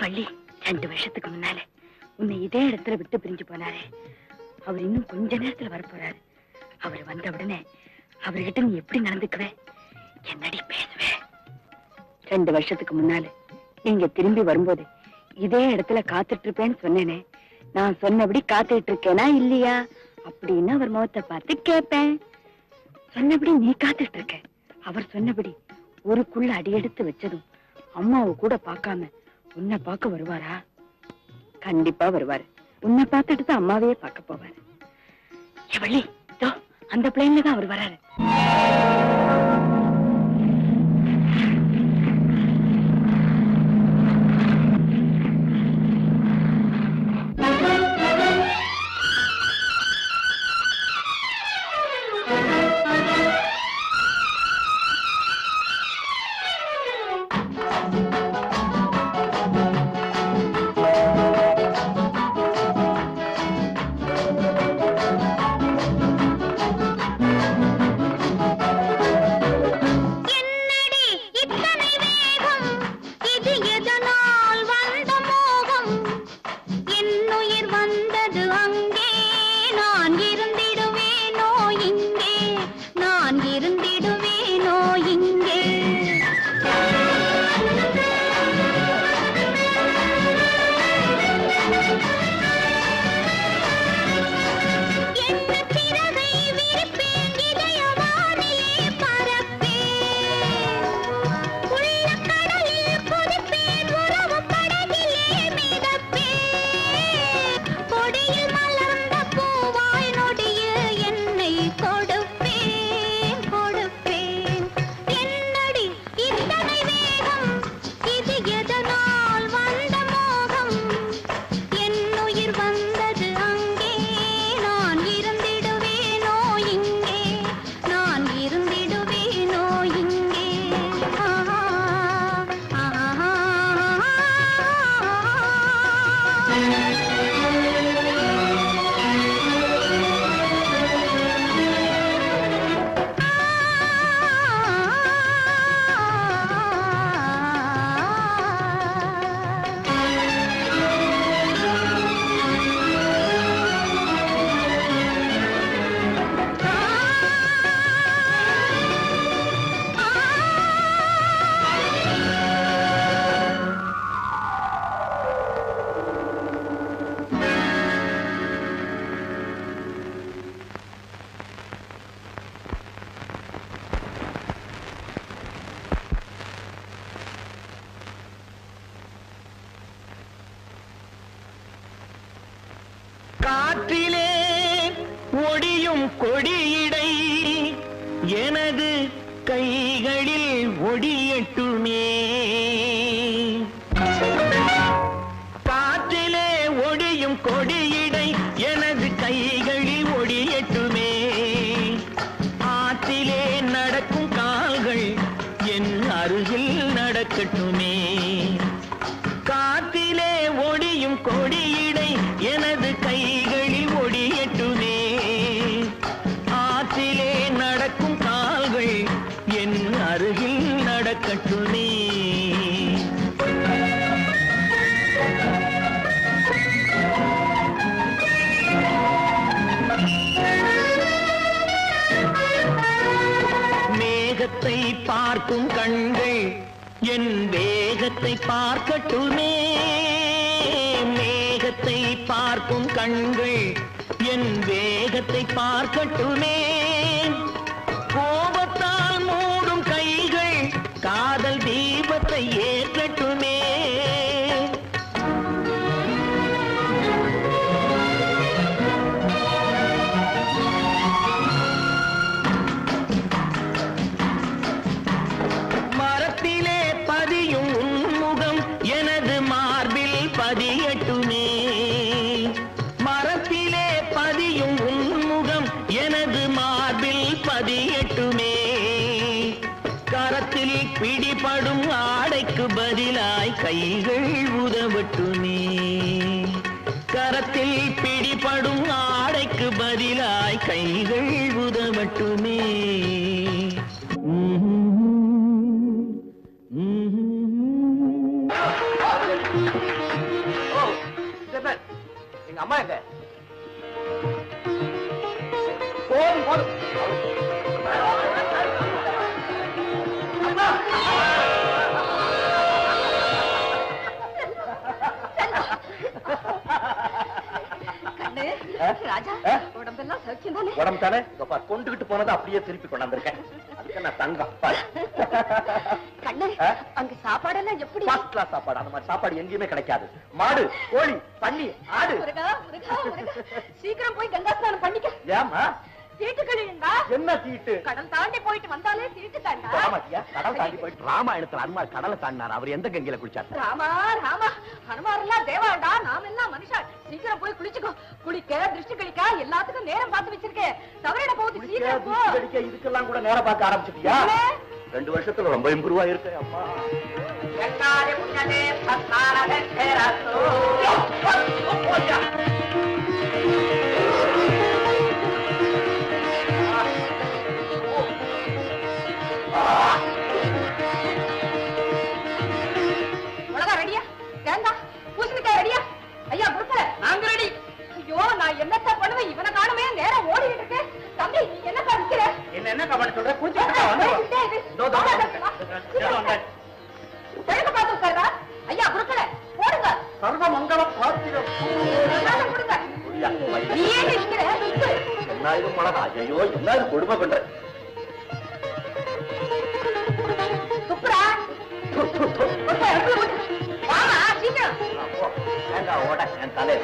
வள்ளி, 2 வருஷத்துக்கு முன்னால உன்னை இதே இடத்துல விட்டு பிரிஞ்சு போனாரே, அவர் இன்னும் கொஞ்ச நேரத்துல வரப்போறாரு. அவர் வந்த உடனே அவர்கிட்ட நீ எப்படி நடந்துக்குவே, என்னடி பேசுவே? 2 வருஷத்துக்கு முன்னால நீங்க திரும்பி வரும்போது இதே இடத்துல காத்துட்டு இருப்பேன்னு சொன்னேனே, நான் சொன்னபடி காத்துட்டு இருக்கேனா இல்லையா அப்படின்னு அவர் முகத்தை பார்த்து கேட்பேன். சொன்னபடி நீ காத்துட்டு இருக்க. அவர் சொன்னபடி ஊருக்குள்ள அடியெடுத்து வச்சதும் அம்மாவை கூட பார்க்காம உன்னை பார்க்க வருவாரா? கண்டிப்பா வருவாரு. உன்னை பார்த்துட்டு தான் அம்மாவையே பார்க்க போவாரு. வள்ளி, அந்த பிளேன்ல தான் அவர் வராரு. காற்றிலே ஒடியும் கொடியிடை எனது கைகளில் ஒடியட்டுமே. காற்றிலே ஒடியும் கொடியிடை எனது கைகளில் ஒடியட்டுமே. ஆற்றிலே நடக்கும் கால்கள் என் அருகில் நடக்கட்டுமே. காற்றிலே ஒடியும் கொடியிடை எனது கைகளில் ஒடியட்டுமே. ஆற்றிலே நடக்கும் கால்கள் என் அருகில் நடக்கட்டுமே. மேகத்தை பார்க்கும் கண்கள் என் வேகத்தை பார்க்கட்டுமே. மேகத்தை பார்க்கும் கண்கள் என் வேகத்தை பார்க்கட்டுமே. கோபத்தால் மூடும் கைகள் காதல் தீபத்தை ஏற்றட்டுமே. மரத்திலே பதியும் உன்முகம் எனது மார்பில் பதியட்டுமே. மரத்திலே பதியும் உன்முகம் எனது மார்பில் பதியட்டுமே. கரத்தில் பிடிபடும் ஆடைக்கு பதிலாய் கைகள் உதவட்டுமே. கரத்தில் பிடிபடும் ஆடைக்கு பதிலாய் கைகள் உதவட்டுமே. அம்மா எங்க? போதும் போதும். ராஜா, உடம்பெல்லாம் சௌக்கியம் தானே? உடம்பு தானே? கொண்டுகிட்டு போனதை அப்படியே திருப்பி கொண்டாந்துருக்கேன். அதுக்கு நான் தங்கம். கண்ணு, அங்க சாப்பாடெல்லாம் எப்படி? ஃபர்ஸ்ட் கிளாஸ் சாப்பாடு. அந்த மாதிரி சாப்பாடு எங்கேயுமே கிடைக்காது. மாடு, கோழி, பன்னி, ஆடு. சீக்கிரம் போய் கங்கா ஸ்நானம் பண்ணிக்க. ஏமா? தீட்டு கழியுண்டா. என்ன தீட்டு? கடல் தாண்டி போயிட்டு வந்தாலே தீட்டு தாண்டா. கடல் தாண்டி போயிட்டு ராமாயணத்துல அனுமார் கடலை தாண்டினார். அவர் எந்த கங்கையில குளிச்சார்? ராமா ராமா, ஹனுமார் எல்லாம் தேவாண்டா, நாம எல்லாம் மனுஷா. சீக்கிரம் போய் குளிச்சுக்கோ. குளிக்க, திருஷ்டி கழிக்க எல்லாத்துக்கும் நேரம் பார்த்து வச்சிருக்கேன். தவறிட போகுது. சீக்கிரம் போ. இதுக்கெல்லாம் கூட நேரம் பார்க்க ஆரம்பிச்சிட்டியா? 2 வருஷத்துல ரொம்ப இம்ப்ரூவ் ஆயிருக்கு. அம்மா ரெடியா? தேங்காய் பூசணிக்காய் ரெடியா? ஐயா குடுக்கல, நாங்க ரெடி. ஐயோ, நான் என்னத்த பண்ணுவேன்? இவனை காணுமே, நேரம் ஓடிட்டு இருக்கு. தம்பி, நீ என்ன பண்ணிக்கிற? என்ன கவலை சொல்ற? பார்த்து உட்கார்றா. ஐயா குடுக்கல, போடுங்க. சர்வ மங்களம் பாத்திரம். கொடுங்க. நீ ஏன் நிற்கிற? என்ன இது மழை? ஐயோ, என்ன கொடுமை பண்ற? துப்புரா. வாமா, சீக்கிரம். வேண்டாம், ஓட என் தலை.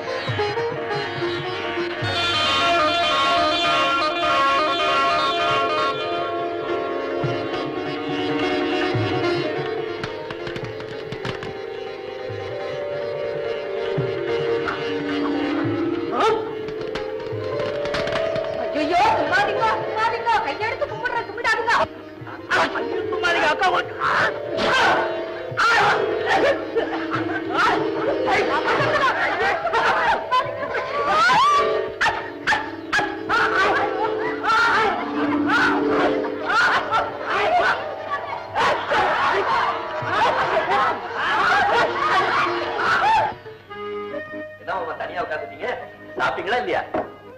ஐயோ, சும்மாதிங்க சும்மாதிங்க, கையெடுத்து கும்பிடுற கும்பிடாதுங்க. அக்கா தனியா உட்காந்துட்டீங்க, சாப்பிட்டீங்களா இல்லையா?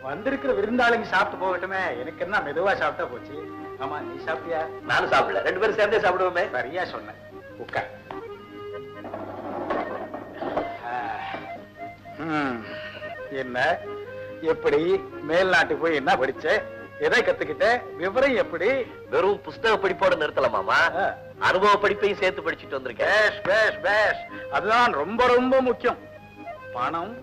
வந்திருக்கிற விருந்தாளுங்க சாப்பிட்டு போகட்டுமே, எனக்கு என்ன மெதுவா சாப்பிட்டா போச்சு. ஆமா, நீ சாப்பிட்டியா? நானும் சாப்பிடல, 2 பேரும் சேர்ந்தே சாப்பிடுவோமே. சரியா சொன்னேன். உட்கார். என்ன, எப்படி மேல் நாட்டு போய் என்ன படிச்ச? எதை கத்துக்கிட்ட? விவரம் எப்படி? வெறும் புஸ்தக படிப்போட நிறுத்தல மாமா, அனுபவ படிப்பையும் சேர்த்து படிச்சுட்டு வந்திருக்கேன். அதுதான் ரொம்ப ரொம்ப முக்கியம். பணம்,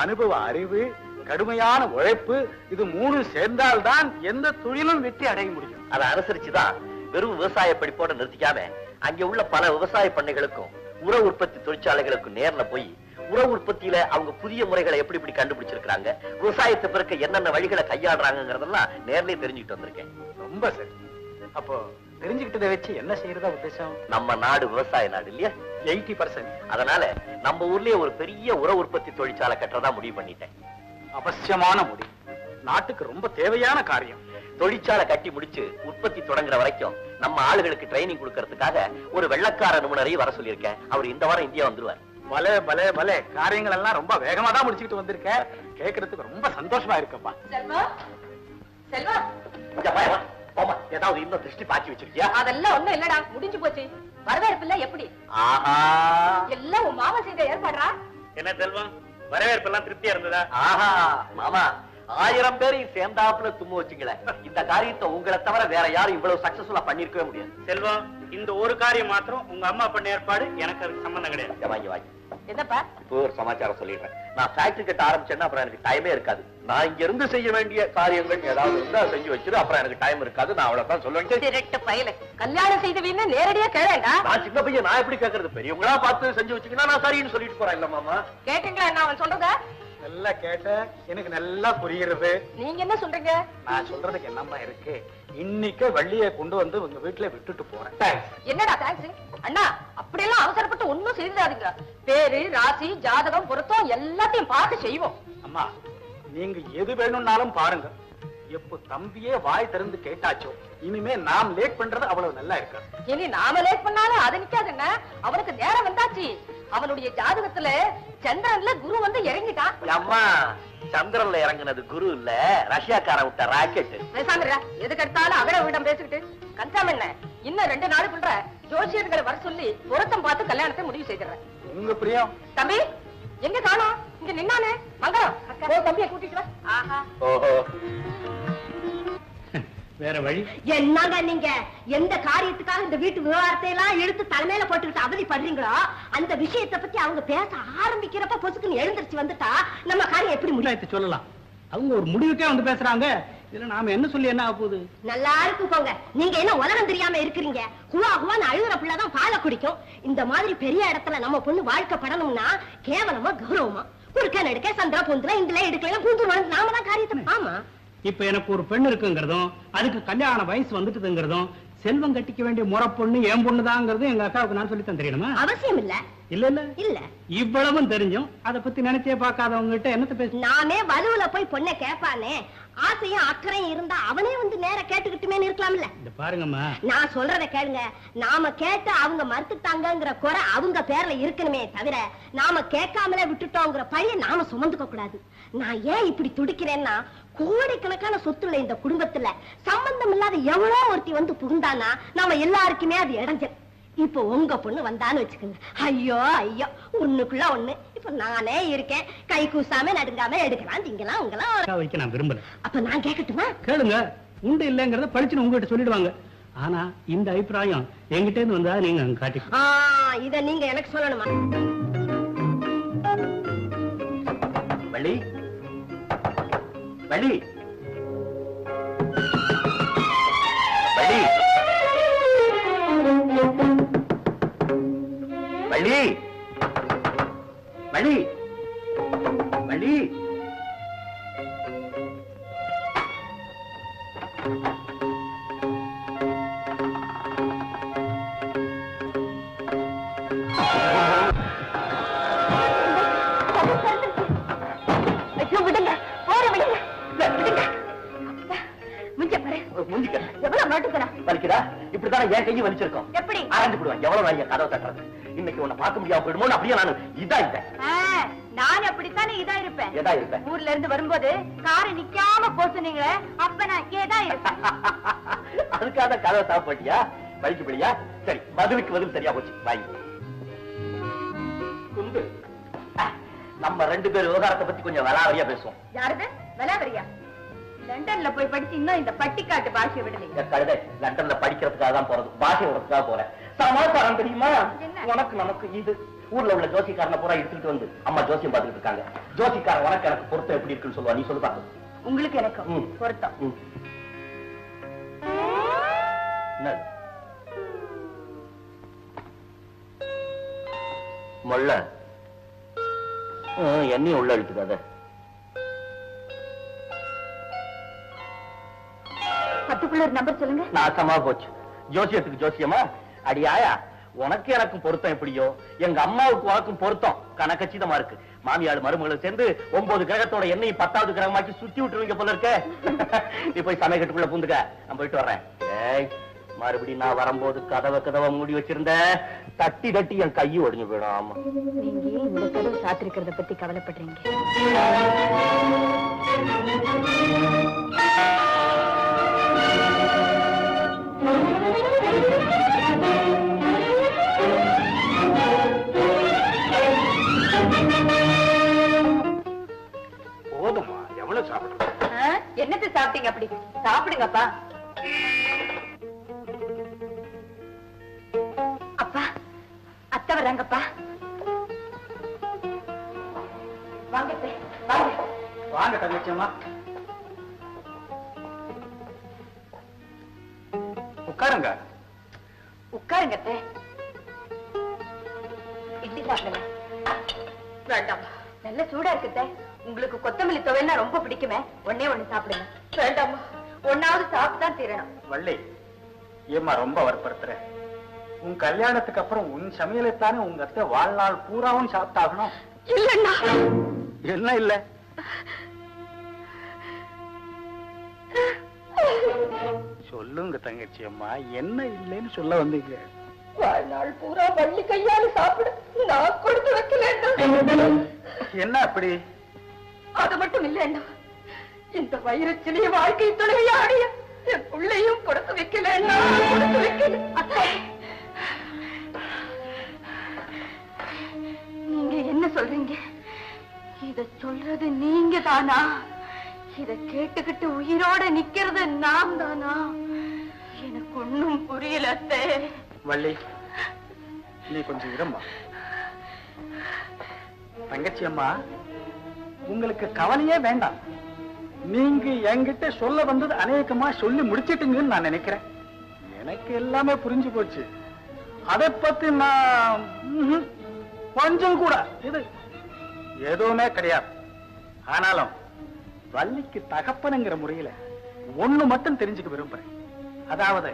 அனுபவ அறிவு, கடுமையான உழைப்பு, இது 3 சேர்ந்தால்தான் எந்த தொழிலும் வெற்றி அடைய முடியும். அதை அனுசரிச்சுதான் வெறும் விவசாய படிப்போட நிறுத்திக்காம அங்க உள்ள பல விவசாய பண்ணைகளுக்கும் உர உற்பத்தி தொழிற்சாலைகளுக்கும் நேர்ல போய் உர உற்பத்தியில அவங்க புதிய முறைகளை எப்படி இப்படி கண்டுபிடிச்சிருக்காங்க, விவசாயத்தை பிறக்க என்னென்ன வழிகளை கையாடுறாங்கிறதெல்லாம் நேர்லயே தெரிஞ்சுக்கிட்டு வந்திருக்கேன். ரொம்ப சரி. அப்போ தெரிஞ்சுக்கிட்டதை வச்சு என்ன செய்யறதா உத்தேசம்? நம்ம நாடு விவசாய நாடு இல்லையா? 80%. அதனால நம்ம ஊர்லயே ஒரு பெரிய உர உற்பத்தி தொழிற்சாலை கட்டுறதா முடிவு பண்ணிட்டேன். அவசியமான முடிவு, நாட்டுக்கு ரொம்ப தேவையான காரியம். தொழிற்சாலை கட்டி முடிச்சு உற்பத்தி தொடங்குற வரைக்கும் நம்ம ஆளுகளுக்கு ட்ரைனிங் கொடுக்கறதுக்காக ஒரு வெள்ளக்கார நிபுணரையும் வர சொல்லியிருக்கேன். அவர் இந்த வாரம் இந்தியா வந்துருவார். பலே பலே பலே, காரியங்கள் எல்லாம் ரொம்ப வேகமா தான் முடிச்சுக்கிட்டு வந்திருக்க. கேட்கறதுக்கு ரொம்ப சந்தோஷமா இருக்கப்பா. செல்வா, செல்வா, ஏதாவது இன்னும் திருஷ்டி பாக்கி வச்சிருக்கியா? அதெல்லாம் ஒண்ணும் இல்லடா, முடிஞ்சு போச்சு. வரவேற்பு எப்படி? ஆஹா, எல்லாம் உன் மாமா செய்த ஏற்பாடுறா. என்ன செல்வம், வரவேற்பு எல்லாம் திருப்தியா இருந்ததா? ஆஹா மாமா, 1000 பேரையும் சேர்ந்தாப்புல தும்ம வச்சுங்களேன். இந்த காரியத்தை உங்களை தவிர வேற யாரும் இவ்வளவு சக்சஸ்ஃபுல்லா பண்ணிருக்கவே முடியாது. செல்வம், இந்த ஒரு காரியம் மாத்திரம் உங்க அம்மா பண்ண ஏற்பாடு, எனக்கு அதுக்கு சம்பந்தம் கிடையாது. வாங்கி வாங்கி. என்னப்பா? இப்போ ஒரு சமாச்சாரம் சொல்லிடுறேன். நான் ஃபேக்டரி கட்ட ஆரம்பிச்சேன்னா அப்புறம் எனக்கு டைமே இருக்காது. நான் இங்க இருந்து செய்ய வேண்டிய காரியங்கள் ஏதாவது இருந்தா செஞ்சு வச்சிரு, அப்புறம் எனக்கு டைம் இருக்காது. நான் அவ்வளவுதான் சொல்லுவேன். திருட்டு பயல, கல்யாணம் செய்தவீன்னு நேரடியா கேளேண்டா. நான் சின்ன பையன், நான் எப்படி கேட்கறது? பெரியவங்களா பார்த்து செஞ்சு வச்சுக்கினா நான் சரின்னு சொல்லிட்டு போறேன். இல்ல மாமா, கேட்டீங்களா என்ன அவன் சொல்றத? நல்லா கேட்ட, எனக்கு நல்லா புரிகிறது. நீங்க என்ன சொல்றீங்க? நான் சொல்றதுக்கு என்னம்மா இருக்கு? இன்னைக்கு வள்ளியை கொண்டு வந்து உங்க வீட்டுல விட்டுட்டு போறேன். என்னடா தேங்க்ஸ் அண்ணா, அப்படியெல்லாம் அவசரப்பட்டு ஒண்ணும் செய்தாதீங்க. பேரு, ராசி, ஜாதகம், பொருத்தம் எல்லாத்தையும் பார்த்து செய்வோம். அம்மா, நீங்க எது வேணும்னாலும் பாருங்க. எப்ப தம்பியே வாய் திறந்து கேட்டாச்சோ, இனிமே நாம் லேட் பண்றது அவ்வளவு நல்லா இருக்கு. இனி நாம லேட் பண்ணாலும் அது நிக்காது. என்ன, அவனுக்கு நேரம் வந்தாச்சு. அவனுடைய ஜாதகத்துல சந்திரன்ல குரு வந்து இறங்கிட்டான். அம்மா சந்திரன்ல இறங்குனது குரு இல்ல, ரஷ்யாக்காரன் விட்ட ராக்கெட். எதுக்கு எடுத்தாலும் அகட விடம் பேசிக்கிட்டு கன்சாம் என்ன? இன்னும் 2 நாளுக்குள்ள ஜோசியர்களை வர சொல்லி பொருத்தம் பார்த்து கல்யாணத்தை முடிவு செய்திடுறேன். உங்க பிரியம். தம்பி எங்க காணோம்? இங்க நின்னானே. மங்களம் தம்பியை கூட்டிட்டு வா. ஆஹா. ஓஹோ, வேற வழி என்னங்க நீங்க எந்த காரியத்துக்காக இந்த வீட்டு விவகாரத்தை எல்லாம் எடுத்து தலைமையில போட்டுக்கிட்டு அவதிப்படுறீங்களோ அந்த விஷயத்தை பத்தி அவங்க பேச ஆரம்பிக்கிறப்ப பொசுக்குன்னு எழுந்திருச்சு வந்துட்டா நம்ம காரியம் எப்படி முடியும் சொல்லலாம். அவங்க ஒரு முடிவுக்கே வந்து பேசுறாங்க. இதுல நாம என்ன சொல்லி என்ன ஆக போகுது? நல்லா இருக்கு போங்க. நீங்க என்ன உலகம் தெரியாம இருக்கிறீங்க? குவா குவான்னு அழுகுற பிள்ளைதான் பாலை குடிக்கும். இந்த மாதிரி பெரிய இடத்துல நம்ம பொண்ணு வாழ்க்கப்படணும்னா கேவலமா கௌரவமா குறுக்க நடுக்க சந்திரா பொந்துல இதுல எடுக்கலாம் பூந்து நாம தான் காரியத்தை. ஆமா, இப்ப எனக்கு ஒரு பெண் இருக்குங்கிறதும் அதுக்கு கல்யாண வயசு வந்துட்டுங்கிறதும் செல்வம் கட்டிக்க வேண்டிய முறை பொண்ணு என் பொண்ணுதாங்கிறதும் எங்க அக்காவுக்கு நான் சொல்லித்தான் தெரியணுமா? அவசியம் இல்ல. இல்ல இல்ல இல்ல இவ்வளவும் தெரிஞ்சும் அதை பத்தி நினைச்சே பார்க்காதவங்க கிட்ட என்னத்த பேச? நானே வலுவுல போய் பொண்ணை கேட்பானே, ஆசையும் அக்கறையும் இருந்தா அவனே வந்து நேர கேட்டுக்கிட்டுமே இருக்கலாம்ல. இந்த பாருங்கம்மா, நான் சொல்றத கேளுங்க. நாம கேட்டு அவங்க மறுத்துட்டாங்கிற குறை அவங்க பேர்ல இருக்கணுமே தவிர நாம கேட்காமலே விட்டுட்டோங்கிற பழிய நாம சுமந்துக்க கூடாது. நான் ஏன் இப்படி துடிக்கிறேன்னா, கோடிக்கணக்கான சொத்துல இந்த குடும்பத்துல சம்பந்தம் இல்லாத எவ்வளோ ஒருத்தி வந்து புகுந்தானா நாம எல்லாருக்குமே அது இடைஞ்சல். இப்ப உங்க பொண்ணு வந்தான்னு வச்சுக்கோங்க, ஐயோ ஐயோ ஒண்ணுக்குள்ள ஒண்ணு. இப்ப நானே இருக்கேன், கை கூசாம நடுங்காம எடுக்கலாம் திங்கலாம் உங்களாம் வைக்க நான் விரும்பல. அப்ப நான் கேட்கட்டுமா? கேளுங்க. உண்டு இல்லைங்கிறத படிச்சுன்னு உங்ககிட்ட சொல்லிடுவாங்க. ஆனா இந்த அபிப்பிராயம் என்கிட்ட இருந்து வந்தா நீங்க அங்க காட்டி. இத நீங்க எனக்கு சொல்லணுமா? வள்ளி வள்ளி வள்ளி வள்ளி வள்ளி வள்ளி விடுங்க, போற விடுங்க, விடுங்க. வலிக்குதா? இப்படித்தானே என் கையை வலிச்சிருக்கோம். எப்படி ஆரஞ்சு போடுவேன். எவ்வளவு நாளைக்கு கதவை தட்டுறது? இன்னைக்கு உன்னை பார்க்க முடியாம போயிடுமோ அப்படியே நான் இதா இருப்பேன். நான் அப்படித்தானே இதா இருப்பேன். ஏதா இருப்பேன்? ஊர்ல இருந்து வரும்போது காரை நிக்காம போசுனீங்களே, அப்ப நான் ஏதா இருப்பேன். அதுக்காக கதவை சாப்பிட்டியா? வலிக்குப்படியா? சரி, பதிலுக்கு பதில் சரியா போச்சு. வாய் குண்டு. நம்ம 2 பேர் விவகாரத்தை பத்தி கொஞ்சம் விலாவரியா பேசுவோம். யாருது விலாவரியா? லண்டன்ல போய் படிச்சு இன்னும் இந்த பட்டிக்காட்டு பாஷையை விடலைங்க. கழுதை, லண்டன்ல படிக்கிறதுக்காக தான் போறது, பாஷை விடுறதுக்காக போறேன். சமாச்சாரம் தெரியுமா? உனக்கு நமக்கு இது ஊர்ல உள்ள ஜோசிக்காரனை பூரா எடுத்துட்டு வந்து அம்மா ஜோசியம் பார்த்துட்டு இருக்காங்க. ஜோசிக்காரன் உனக்கு எனக்கு பொருத்தம் எப்படி இருக்குன்னு சொல்லுவா. நீ சொல்லு பாக்க. உங்களுக்கு எனக்கு பொருத்தம் மொள்ள என்னையும் உள்ள இழுத்துக்காத. பத்துக்குள்ள ஒரு நம்பர் சொல்லுங்க. நாசமா போச்சு. ஜோசியத்துக்கு ஜோசியமா? அடியாயா, உனக்கு எனக்கும் பொருத்தம் எப்படியோ எங்க அம்மாவுக்கு உனக்கும் பொருத்தம் கணக்கச்சிதமா இருக்கு. மாமியார் மருமகளும் சேர்ந்து 9 கிரகத்தோட எண்ணெய் 10வது கிரகமாக்கி சுத்தி விட்டுருவீங்க போல இருக்க. நீ போய் சமயக்கட்டுக்குள்ள பூந்துக்க, நான் போயிட்டு வர்றேன். ஏய், மறுபடியும் நான் வரும்போது கதவை மூடி வச்சிருந்த தட்டி தட்டி என் கையை ஒடிஞ்சு போயிடும். ஆமா, நீங்க இந்த கதவு சாத்திருக்கிறத பத்தி கவலைப்படுறீங்க. போதுமா? எவ்வளவு சாப்பிடுறது? என்னத்தை சாப்பிட்டீங்க? அப்படி சாப்பிடுங்கப்பா. அப்பா, அத்தை வர்றாங்கப்பா. வாங்க வாங்க. வாங்க தங்கச்சியம்மா, உட்காருங்க. உட்காருங்க அத்தை. இட்லி சாப்பிடுங்க. வேண்டாம், நல்ல சூடா இருக்குத்த. உங்களுக்கு கொத்தமல்லி துவையல்னா ரொம்ப பிடிக்குமே, ஒண்ணே ஒண்ணு சாப்பிடுங்க. வேண்டாமா, ஒன்னாவது சாப்பிட்டுதான் தீரணும். வள்ளி, ஏம்மா ரொம்ப வற்புறுத்துற? உன் கல்யாணத்துக்கு அப்புறம் உன் சமையலைத்தானே உங்க அத்தை வாழ்நாள் பூராவும் சாப்பிட்டாகணும். இல்லன்னா என்ன இல்ல? சொல்லுங்க தங்கச்சி அம்மா, என்ன இல்லைன்னு சொல்ல வந்தீங்க? வாழ்நாள் பூரா வள்ளி கையால சாப்பிட நான் கொடுத்து வைக்கல. என்ன அப்படி? அது மட்டும் இல்லைன்னா இந்த வைரச்சிலைய வாழ்க்கை துணையாடிய என் பிள்ளையும் கொடுத்து வைக்கலன்னா கொடுத்து வைக்கல. நீங்க என்ன சொல்றீங்க? இத சொல்றது நீங்க தானா? இத கேட்டுக்கிட்டு உயிரோட நிக்கிறது நான் தானா? எனக்கு ஒண்ணும் புரியல அத்தை. வள்ளி, நீ கொஞ்சம் இரும்மா. தங்கச்சி அம்மா, உங்களுக்கு கவலையே வேண்டாம். நீங்க என்கிட்ட சொல்ல வந்தது அநேகமா சொல்லி முடிச்சிட்டுங்கன்னு நான் நினைக்கிறேன். எனக்கு எல்லாமே புரிஞ்சு போச்சு. அதை பத்தி நான் கொஞ்சம் கூட இது எதுவுமே கிடையாது. ஆனாலும் வள்ளிக்கு தகப்பனுங்கிற முறையில ஒண்ணு மட்டும் தெரிஞ்சுக்க விரும்புறேன். அதாவது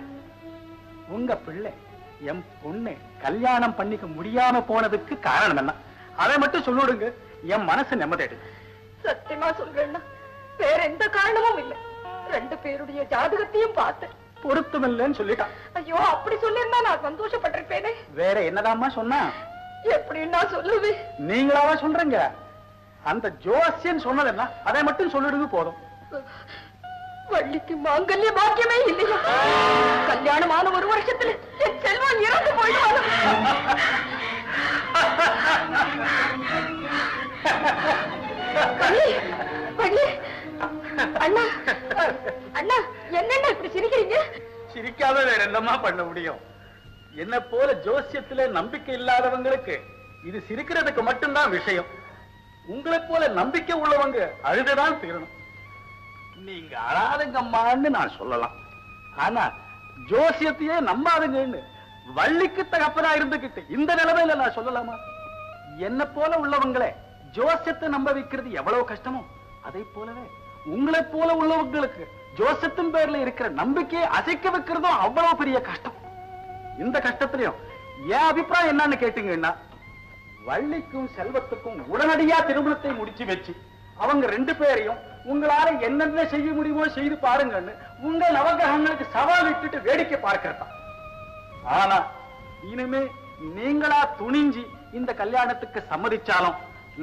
உங்க பிள்ளை என் பொண்ணு கல்யாணம் பண்ணிக்க முடியாம போனதுக்கு காரணம் என்ன? அதை மட்டும் சொல்லிடுங்க, என் மனசு நிம்மதிடு. சத்தியமா சொல்றேன்னா வேற எந்த காரணமும் இல்லை. 2 பேருடைய ஜாதகத்தையும் பார்த்தேன், பொருத்தம் இல்லைன்னு சொல்லிட்டான். ஐயோ, அப்படி சொல்லிருந்தா நான் சந்தோஷப்பட்டிருப்பேனே. வேற என்னதாம்மா சொன்னா? எப்படின்னா சொல்லுவேன்? நீங்களாவா சொல்றீங்க? அந்த ஜோசியன் சொன்னது என்ன? அதை மட்டும் சொல்லிடுங்க போதும். வள்ளிக்கு மாங்கல்ய பாக்கியமே இல்லையா? கல்யாணமான 1 வருஷத்துல என் செல்வம் இறந்து போயிடுவாங்க. அண்ணா, அண்ணா, என்னென்ன இப்படி சிரிக்கிறீங்க? சிரிக்காத வேற என்னமா பண்ண முடியும்? என்ன போல ஜோசியத்திலே நம்பிக்கை இல்லாதவங்களுக்கு இது சிரிக்கிறதுக்கு மட்டும்தான் விஷயம். உங்களை போல நம்பிக்கை உள்ளவங்க அழுதுதான் தீரணும். நீங்க அழாதுங்கம்மான்னு நான் சொல்லலாம். ஆனா ஜோசியத்தையே நம்பாதுங்கன்னு வள்ளிக்கு தகப்பனா இருந்துகிட்டு இந்த நிலைமையில நான் சொல்லலாமா? என்ன போல உள்ளவங்களே ஜோசியத்தை நம்ப வைக்கிறது எவ்வளவு கஷ்டமோ, அதை போலவே உங்களை போல உள்ளவங்களுக்கு ஜோசியத்தின் பேர்ல இருக்கிற நம்பிக்கையை அசைக்க வைக்கிறதும் அவ்வளவு பெரிய கஷ்டம். இந்த கஷ்டத்திலையும் என் அபிப்பிராயம் என்னன்னு கேட்டீங்கன்னா, வள்ளிக்கும் செல்வத்துக்கும் உடனடியா திருமணத்தை முடிச்சு வச்சு அவங்க 2 பேரையும் உங்களால என்னென்ன செய்ய முடியுமோ செய்து பாருங்கன்னு உங்க நவகிரகங்களுக்கு சவால் விட்டுட்டு வேடிக்கை பார்க்கிறதா. ஆனா இனிமே நீங்களா துணிஞ்சு இந்த கல்யாணத்துக்கு சம்மதிச்சாலும்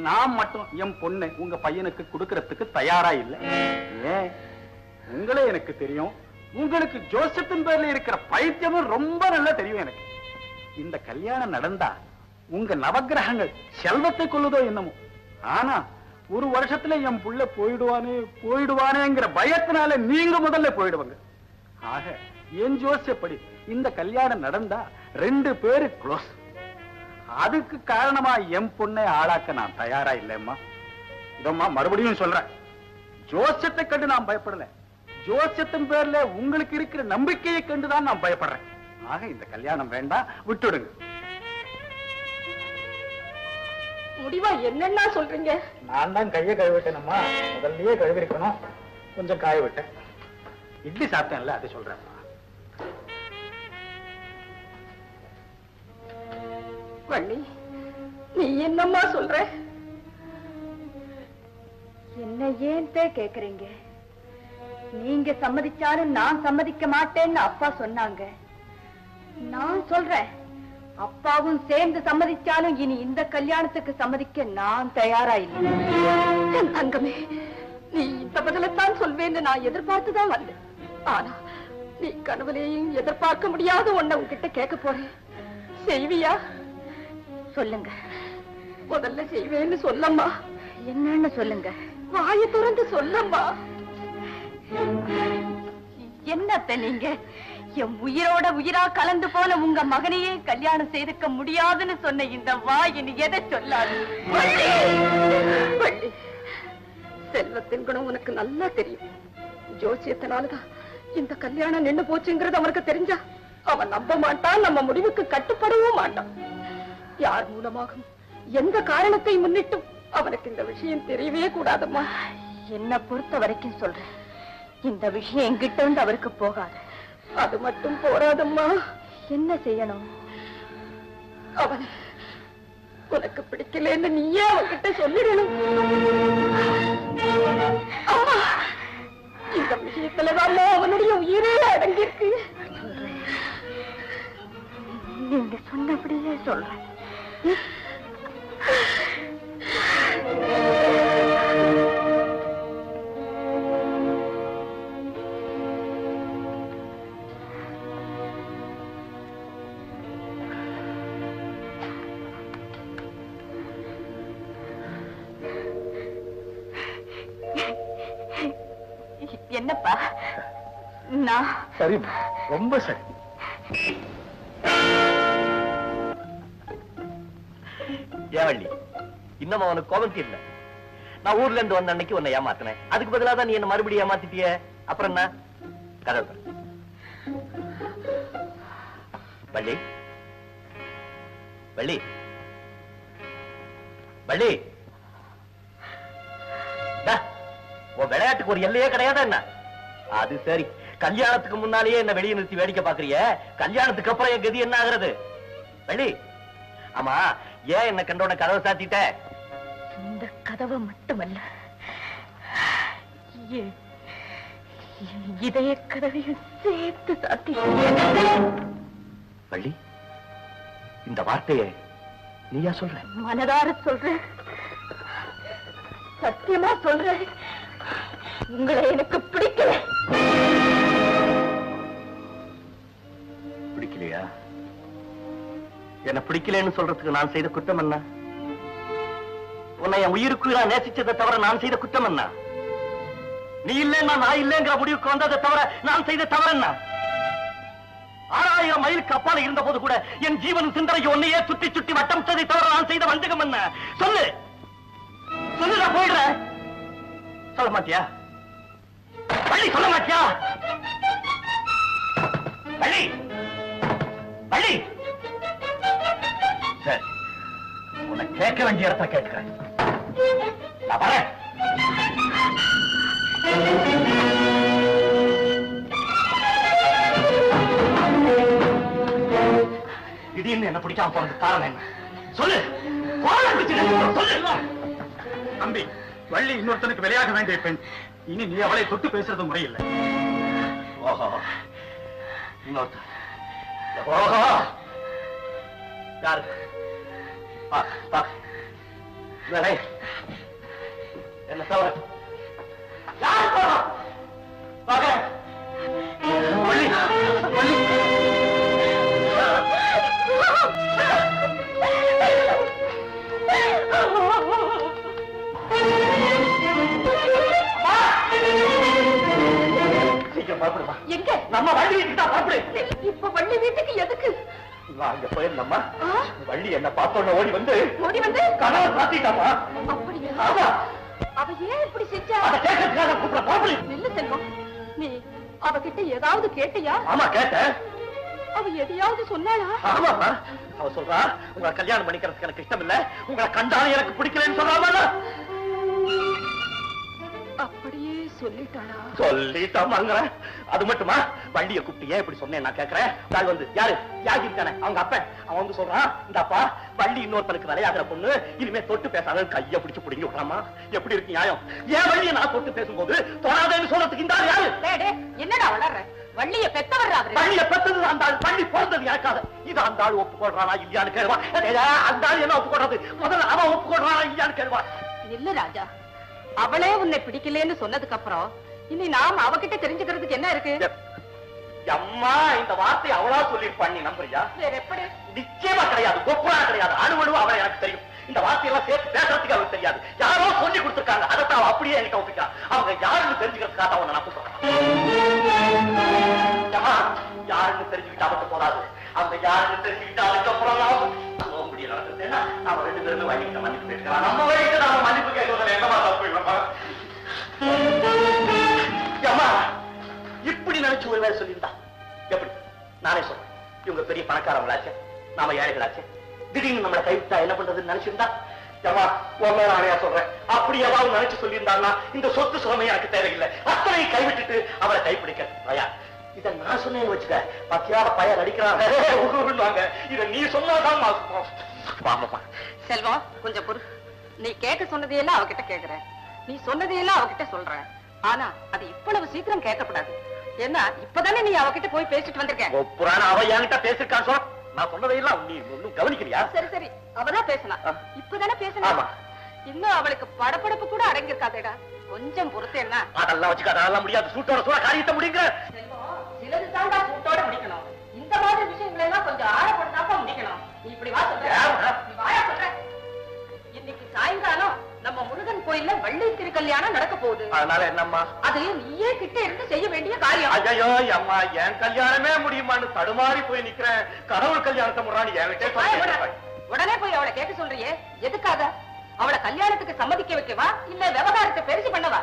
நான் மட்டும் என் பொண்ணை உங்க பையனுக்கு கொடுக்கறதுக்கு தயாரா இல்லை. ஏன்? உங்களே எனக்கு தெரியும். உங்களுக்கு ஜோசியத்தின் பேர்ல இருக்கிற பைத்தியமும் ரொம்ப நல்லா தெரியும் எனக்கு. இந்த கல்யாணம் நடந்தா உங்க நவகிரகங்கள் செல்வத்தை கொள்ளுதோ என்னமோ, ஆனா 1 வருஷத்துல என் புள்ள போயிடுவானேங்கிற பயத்தினால நீங்க முதல்ல போயிடுவாங்க. ஆக என் ஜோசியப்படி இந்த கல்யாணம் நடந்தா 2 பேரு க்ளோஸ். அதுக்கு காரணமா என் பொண்ணை ஆளாக்க நான் தயாரா இல்லையம்மா. இதம்மா மறுபடியும் சொல்றேன், ஜோசியத்தை கண்டு நான் பயப்படல, ஜோசியத்தின் பேர்ல உங்களுக்கு இருக்கிற நம்பிக்கையை கண்டுதான் நான் பயப்படுறேன். ஆக இந்த கல்யாணம் வேண்டாம், விட்டுடுங்க. முடிவா என்னன்னா சொல்றீங்க? நான் தான் கையை கழுவிட்டேனம்மா, முதல்லயே கழுவிருக்கணும், கொஞ்சம் காய விட்டேன். இட்லி சாப்பிட்டேன்ல, அதை சொல்றேன். வள்ளி, நீ என்னம்மா சொல்ற? என்ன ஏன் கேக்குறீங்க? நீங்க சம்மதிச்சாலும் நான் சம்மதிக்க மாட்டேன்னு அப்பா சொன்னாங்க. நான் சொல்றேன், அப்பாவும் சேர்ந்து சம்மதிச்சாலும் இனி இந்த கல்யாணத்துக்கு சம்மதிக்க நான் தயாரா இல்லை. என் தங்கமே, நீ இந்த பதிலைத்தான் சொல்வேன்னு நான் எதிர்பார்த்துதான் வந்தேன். ஆனா நீ கனவுலையும் எதிர்பார்க்க முடியாத ஒன்ன உன்கிட்ட கேட்க போறேன். செய்வியா? சொல்லுங்க. முதல்ல செய்வேன்னு சொல்லம்மா. என்னன்னு சொல்லுங்க. வாயை திறந்து சொல்லம்மா. என்னத்த நீங்க என் உயிரோட உயிரா கலந்து போன உங்க மகனையே கல்யாணம் செய்துக்க முடியாதுன்னு சொன்ன இந்த வாயின்னு எதை சொல்லாது? செல்வத்தின் குணம் உனக்கு நல்லா தெரியும். ஜோசியத்தினாலதான் இந்த கல்யாணம் நின்னு போச்சுங்கிறது அவனுக்கு தெரிஞ்சா அவன் நம்ப மாட்டான், நம்ம முடிவுக்கு கட்டுப்படவும் மாட்டான். யார் மூலமாகும் எந்த காரணத்தை முன்னிட்டும் அவனுக்கு இந்த விஷயம் தெரியவே கூடாதம்மா. என்ன பொறுத்த வரைக்கும் சொல்றேன், இந்த விஷயம் எங்கிட்ட இருந்து அவருக்கு போகாது. அது மட்டும் போராதம்மா. என்ன செய்யணும்? அவன் உனக்கு பிடிக்கலன்னு நீயே அவன்கிட்ட சொல்லிடணும். அம்மா, இந்த விஷயத்துலதான் அவனுடைய உயிரே அடங்கியிருக்கு. நீங்க சொன்னபடியே சொல்றேன். இல்லப்பா, நான் சரிம்மா, ரொம்ப சரி. ஏவள்ளி, இன்னும் அவனுக்கு கோபம் இல்ல. நான் ஊர்ல இருந்து வந்த அன்னைக்கு உன்னை ஏமாத்தினேன். அதுக்கு பதிலா தான் நீ என்ன மறுபடியும் ஏமாத்திட்டிய. அப்புறம் என்ன கதை? வள்ளி, வள்ளி, வள்ளி, உன் விளையாட்டுக்கு ஒரு எல்லையே கிடையாதா என்ன? அது சரி, கல்யாணத்துக்கு முன்னாலேயே என்ன வெளியே நிறுத்தி வேடிக்கை பாக்குறிய, கல்யாணத்துக்கு அப்புறம் என் கதி என்ன ஆகுறது? வள்ளி, ஆமா, ஏன் என்ன கண்டோட கதவை சாத்திட்ட? இந்த கதவை மட்டுமல்ல, இதய கதவையும் சேர்த்து சாத்தி. வள்ளி, இந்த வார்த்தையை நீயா சொல்ற? மனதார சொல்றேன், சத்தியமா சொல்றேன். உங்களை எனக்கு பிடிக்கல. பிடிக்கலையா? என்ன பிடிக்கலன்னு சொல்றதுக்கு நான் செய்த குற்றம் என்ன? உன்னை என் உயிருக்கு நான் நேசிச்சதை தவிர நான் செய்த குற்றம் என்ன? நீ இல்லைன்னா நான் இல்லைங்கிற முடிவுக்கு வந்ததை தவிர நான் செய்த தவறு என்ன? 6000 மைலுக்கு அப்பால இருந்த போது கூட என் ஜீவன் சிந்தனைக்கு ஒன்னையே சுற்றி சுற்றி வட்டம் செய்தை தவிர நான் செய்த வஞ்சகம் என்ன? சொல்லு, சொல்லு, நான் போயிடுறேன். சொல்ல மாட்டியா? வள்ளி, சொல்ல மாட்டியா? வள்ளி, வள்ளி, சரி, உன்னை கேட்க வேண்டிய இடத்த கேட்கிறேன். நான் வரேன். திடீர்னு என்ன பிடிக்காம போறது காரணம் என்ன? சொல்லு. சொல்லு. தம்பி, வள்ளி இன்னொருத்தனுக்கு விளையாக வேண்டிய பெண். இனி நீ அவளை தொட்டு பேசுறது முறையில்லை. ஓஹோ, இன்னொருத்தன். ஓஹோ, யாரு? என்ன தவிர வள்ளி, வள்ளி, சீக்கிரம் புறப்படுமா? எங்க? நம்ம வள்ளி வீட்டுக்கு தான் புறப்படு. இப்ப வள்ளி வீட்டுக்கு எதுக்கு? நான் அங்க போயிருந்தம்மா, வள்ளி என்ன பார்த்தோன்னு ஓடி வந்து கனவை சாத்திட்டாமா. அப்படியா? ஆமா. அவ ஏன் இப்படி செஞ்சா? அதை கேட்கறதுக்காக கூப்பிட புறப்படு. நில்லு செல்வம், நீ அவகிட்ட ஏதாவது கேட்டியா? ஆமா, கேட்டேன். அவ எதையாவது சொன்னாளா? ஆமாமா, அவ சொல்றா, உங்களை கல்யாணம் பண்ணிக்கிறதுக்கு எனக்கு இஷ்டம் இல்ல, உங்களை கண்டாலும் எனக்கு பிடிக்கலன்னு சொல்றாமா. அப்படியே சொல்லிட்டாளா? சொல்லிட்டாமாங்க. அது மட்டுமா, வண்டியை கூப்பிட்டு ஏன் இப்படி சொன்னேன் நான் கேட்கிறேன். நான் வந்து யாரு யாகி இருக்கானே அவங்க அப்ப, அவன் வந்து சொல்றான், இந்த அப்பா வள்ளி இன்னொருத்தனுக்கு விளையாடுற பொண்ணு, இனிமே தொட்டு பேசாத, கைய பிடிச்சு புடிங்கி விட்டாமா. எப்படி இருக்கு நியாயம்? ஏன் வள்ளியை நான் தொட்டு பேசும்போது தொடாதேன்னு சொல்றதுக்கு இந்த யாரு? என்னடா வளர்ற? வள்ளிய பெத்தவர் அவரு. வள்ளிய பெத்தது அந்த ஆள், வள்ளி பிறந்தது யாருக்காக. இது அந்த ஆள் ஒப்புக்கொள்றானா இல்லையான்னு கேள்வா. அந்த ஆள் என்ன ஒப்புக்கொள்றது? முதல்ல அவன் ஒப்புக்கொள்றானா இல்லையான்னு கேள்வா. இல்ல ராஜா, அவளே உன்னை பிடிக்கலன்னு சொன்னதுக்கு அப்புறம் இனி நாம் அவகிட்ட தெரிஞ்சுக்கிறதுக்கு என்ன இருக்கு? அம்மா, இந்த வார்த்தை அவளா சொல்லிருப்பான், நீ நம்புறியா? எப்படி? நிச்சயமா கிடையாது, கொப்புரா கிடையாது. அணுவணுவா அவளை எனக்கு தெரியும். இந்த வார்த்தையெல்லாம் சேர்த்து பேசுறதுக்கு அவளுக்கு தெரியாது. யாரோ சொல்லி கொடுத்துருக்காங்க, அதைத்தான் அவ அப்படியே எனக்கு ஒப்பிக்கா. அவங்க யாருன்னு தெரிஞ்சுக்கிறதுக்காக அவனை நான் கூப்பிடுறேன். யாருன்னு தெரிஞ்சுக்கிட்டா மட்டும் போதாது, அவங்க யாருன்னு தெரிஞ்சுக்கிட்டா அதுக்கப்புறம் போக முடியல. நாம 2 பேருமே வழிகிட்ட மன்னிப்பு கேட்கலாம். நம்ம வழிகிட்ட நாம மன்னிப்பு கேட்கறதுல என்னமா தப்பு இல்லமா? இப்படி நினைச்சு ஒரு வேலை சொல்லியிருந்தா எப்படி? நானே சொல்றேன், இவங்க பெரிய பணக்காரங்களாச்சே, நாம ஏழைகளாச்சே, திடீர்னு நம்மளை கைவிட்டா என்ன பண்றதுன்னு நினைச்சிருந்தா, நானே சொல்றேன், அப்படி எதாவது நினைச்சு சொல்லியிருந்தாங்கன்னா இந்த சொத்து சுகமே எனக்கு தேவையில்லை, அத்தனை கைவிட்டுட்டு அவளை கைப்பிடிக்க. இத நான் சொன்னேன்னு வச்சுக்க, பத்தியாத பையன் நடிக்கிறாங்க. இத நீ சொன்னாதான் செல்வம், கொஞ்சம் பொறு. நீ கேட்க சொன்னதையெல்லாம் அவகிட்ட கேக்குற, நீ சொன்னதையெல்லாம் அவகிட்ட சொல்ற. ஆனா அது இவ்வளவு சீக்கிரம் கேட்கக்கூடாது. என்ன, இப்பதானே நீ அவகிட்ட போய் பேசிட்டு வந்திருக்க. புராண அவ என்கிட்ட பேசிருக்கான் சொல்ல, நான் சொன்னதையெல்லாம் நீ ஒன்னும் கவனிக்கிறியா? சரி சரி, அவதான் பேசினா, இப்பதானே பேசினா. இன்னும் அவளுக்கு படப்படப்பு கூட அடங்கியிருக்காதேடா, கொஞ்சம் பொறுத்தேன்னா. அதெல்லாம் வச்சுக்க, அதெல்லாம் முடியாது. சூட்டோட சூட காரியத்தை முடிங்க. சிலது தாண்டா சூட்டோட முடிக்கணும். இந்த மாதிரி விஷயங்களை எல்லாம் கொஞ்சம் ஆழப்படுத்தாப்ப முடிக்கணும். நீ இப்படி வா சொல்ற, நீ வாயா சொல்ற. இன்னைக்கு சாயங்காலம் நம்ம முருகன் கோயில்ல வள்ளி திருக்கல்யாணம் நடக்க போகுது. அதனால என்னம்மா? அது நீயே கிட்ட இருந்து செய்ய வேண்டிய காரியம். ஐயோ அம்மா, என் கல்யாணமே முடியுமான்னு தடுமாறி போய் நிக்கிறேன். கடவுள் கல்யாணத்தை முறான்னு என்கிட்ட உடனே போய் அவளை கேட்க சொல்றியே, எதுக்காக? அவளை கல்யாணத்துக்கு சம்மதிக்க வைக்கவா இல்ல விவகாரத்தை பெருசு பண்ணவா?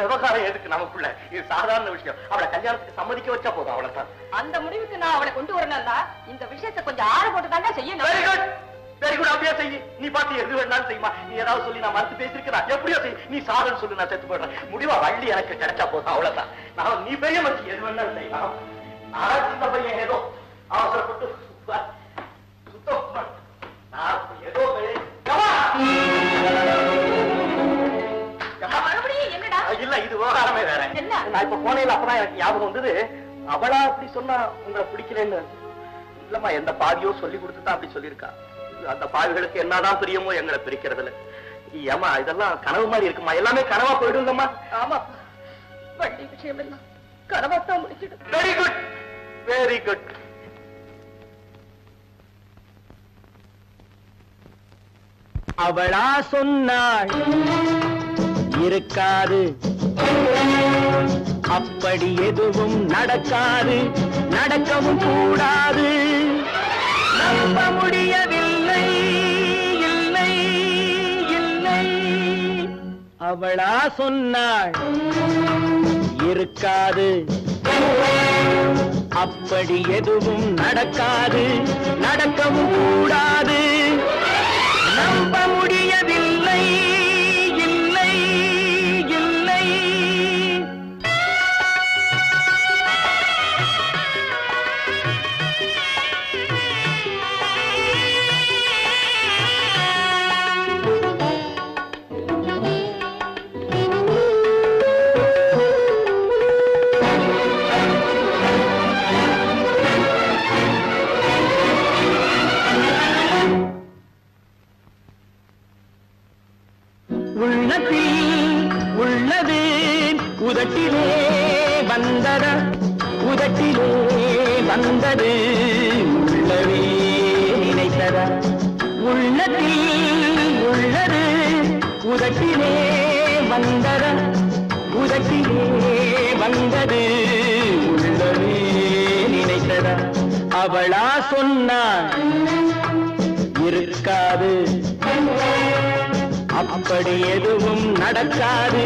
விவகாரம் எதுக்கு நமக்குள்ள? இது சாதாரண விஷயம். அவளை கல்யாணத்துக்கு சம்மதிக்க வச்சா போதும், அவ்வளவுதான். அந்த முடிவுக்கு நான் அவளை கொண்டு வரணும்னா இந்த விஷயத்தை கொஞ்சம் ஆழ போட்டு தானே செய்யணும். Very good, very good. அப்படியே செய்யி. நீ பாத்து எது வேணாலும் செய்யுமா. நீ ஏதாவது சொல்லி நான் மறுத்து பேசிருக்கிறா எப்படியோ செய். நீ சாதம் சொல்லு, நான் செத்து போடுறேன். முடிவா வள்ளி எனக்கு கிடைச்சா போதும், அவ்வளவுதான். நான் நீ பெரிய மனுஷி, எது வேணாலும் செய்யலாம். நான் சின்ன பையன், ஏதோ அவசரப்பட்டு சுத்தம் ஏதோ என்னடா இல்ல, இது விவகாரமே வேற. நான் இப்ப போனேன், அப்பதான் எனக்கு ஞாபகம் வந்தது. அவளா அப்படி சொன்னா உங்களை பிடிக்கலன்னு இல்லம்மா, எந்த பாவியோ சொல்லி கொடுத்துதான் அப்படி சொல்லியிருக்கா. அந்த பாவிகளுக்கு என்னதான் பிரியமோ எங்களை பிரிக்கிறதுல. ஏமா இதெல்லாம் கனவு மாதிரி இருக்குமா? எல்லாமே கனவா போயிடும் இல்லம்மா? ஆமா, வண்டி விஷயம் எல்லாம் கனவாத்தான் முடிச்சிடும். Very good, very good. அவளா சொன்னாள் இருக்காது, அப்படி எதுவும் நடக்காது, நடக்கவும் கூடாது. நம்ப முடியவில்லை, இல்லை இல்லை. அவளா சொன்னாள் இருக்காது, அப்படி எதுவும் நடக்காது, நடக்கவும் கூடாது. நம்ப முடியவில்லை, இல்லை இல்லை. உள்ளது உதட்டிலே வந்தத, உதட்டிலே வந்தது உள்ளவே நினைத்தத. உள்ளத்தில் உள்ளது உதட்டிலே வந்தத, உதட்டிலே வந்தது உள்ளவே நினைத்தத. அவளா சொன்னாள் இருக்காது, அப்படி எதுவும் நடக்காது,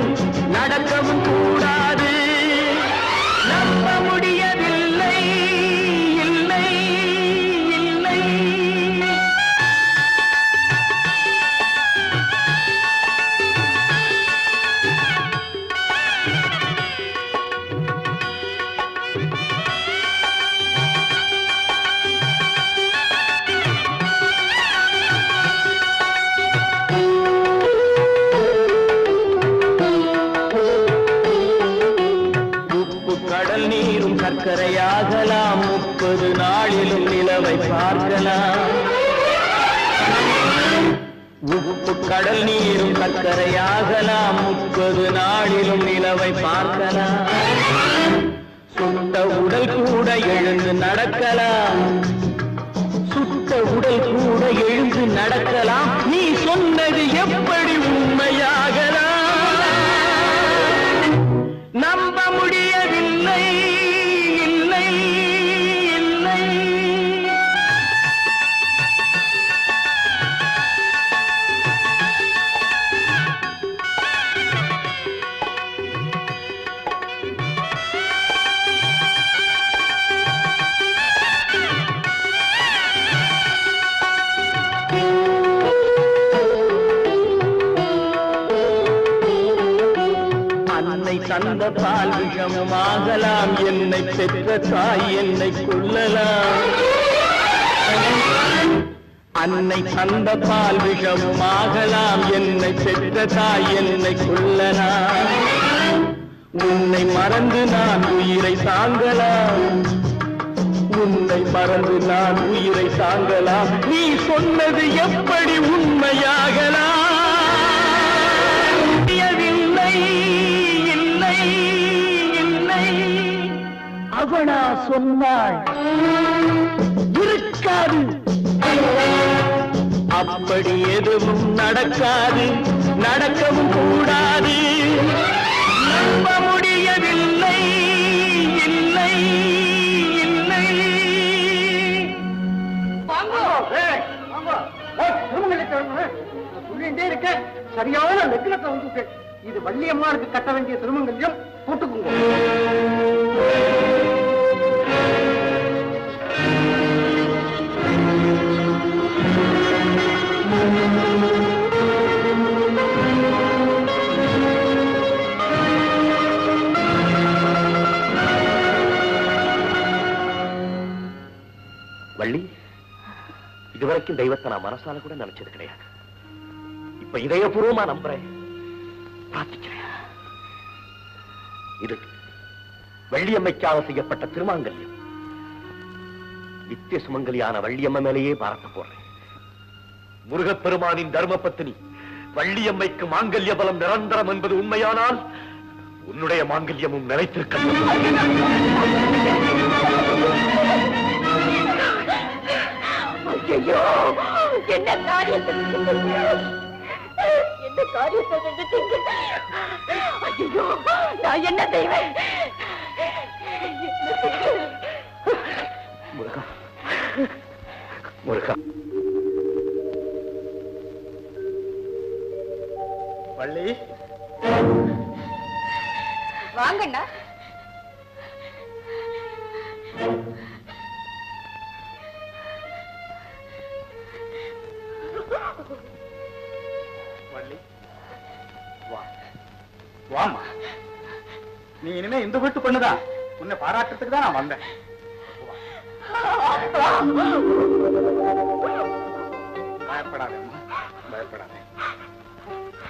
நடக்கவும் கூடாது. நம்ப முடியவில்லை, இல்லை இல்லை. சர்க்கரையாகலாம், 30 நாளிலும் நிலவை பார்க்கலாம். உப்பு கடல் நீரும் சர்க்கரையாகலாம், 30 நாளிலும் நிலவை பார்க்கலாம். சுட்ட உடல் கூட எழுந்து நடக்கலாம், சுட்ட உடல் கூட எழுந்து நடக்கலாம். நீ சொன்னது எப்படி உண்மையாகலாம்? நம்ப முடியவில்லை, இல்லை இல்லை. தந்த பால் விஷமாகலாம், என்னை பெற்ற தாய் என்னை கொள்ளலாம். அன்னை தந்த பால் விஷமாகலாம், என்னை பெற்ற தாய் என்னை கொள்ளலாம். உன்னை மறந்து நான் உயிரை தாங்கலாம், உன்னை மறந்து நான் உயிரை தாங்கலாம். நீ சொன்னது எப்படி உண்மையாகலாம்? அவனா சொன்னாள் இருக்காது, அப்படி எதுவும் நடக்காது, நடக்கவும் கூடாது. நம்ப முடியவில்லை. இல்லை இல்லை சொல்லிட்டே இருக்க சரியான லட்சணத்தை வந்து இது வள்ளியம்மாளுக்கு கட்ட வேண்டிய திருமங்கல்யம் போட்டுக்குங்க. வள்ளி, இதுவரைக்கும் தெய்வத்தை நான் மனசால கூட நினைச்சது கிடையாது. இப்ப இதயபூர்வமா நம்புறேன், பிரார்த்திக்கிறேன். இது வள்ளியம்மைக்காக செய்யப்பட்ட திருமாங்கல்யம். நித்திய சுமங்கலியான வள்ளியம்மை மேலேயே பாரத்தை போடுறேன். முருகப்பெருமானின் தர்ம பத்தினி வள்ளியம்மைக்கு மாங்கல்ய பலம் நிரந்தரம் என்பது உண்மையானால் உன்னுடைய மாங்கல்யமும் நிலைத்திருக்க. ஐயோ, என்ன காரியத்தை செஞ்சுட்டீங்க? ஐயோ, நான் என்ன செய்வேன்? முருகா, முருகா. வள்ளி, வாங்கண்ணா. வள்ளி, வா, வாமா. நீ இனிமே இந்த வீட்டு பொண்ணுதான். உன்னை பாராட்டுறதுக்கு தான் நான் வந்தேன். பயப்படாதே அம்மா, பயப்படாதே.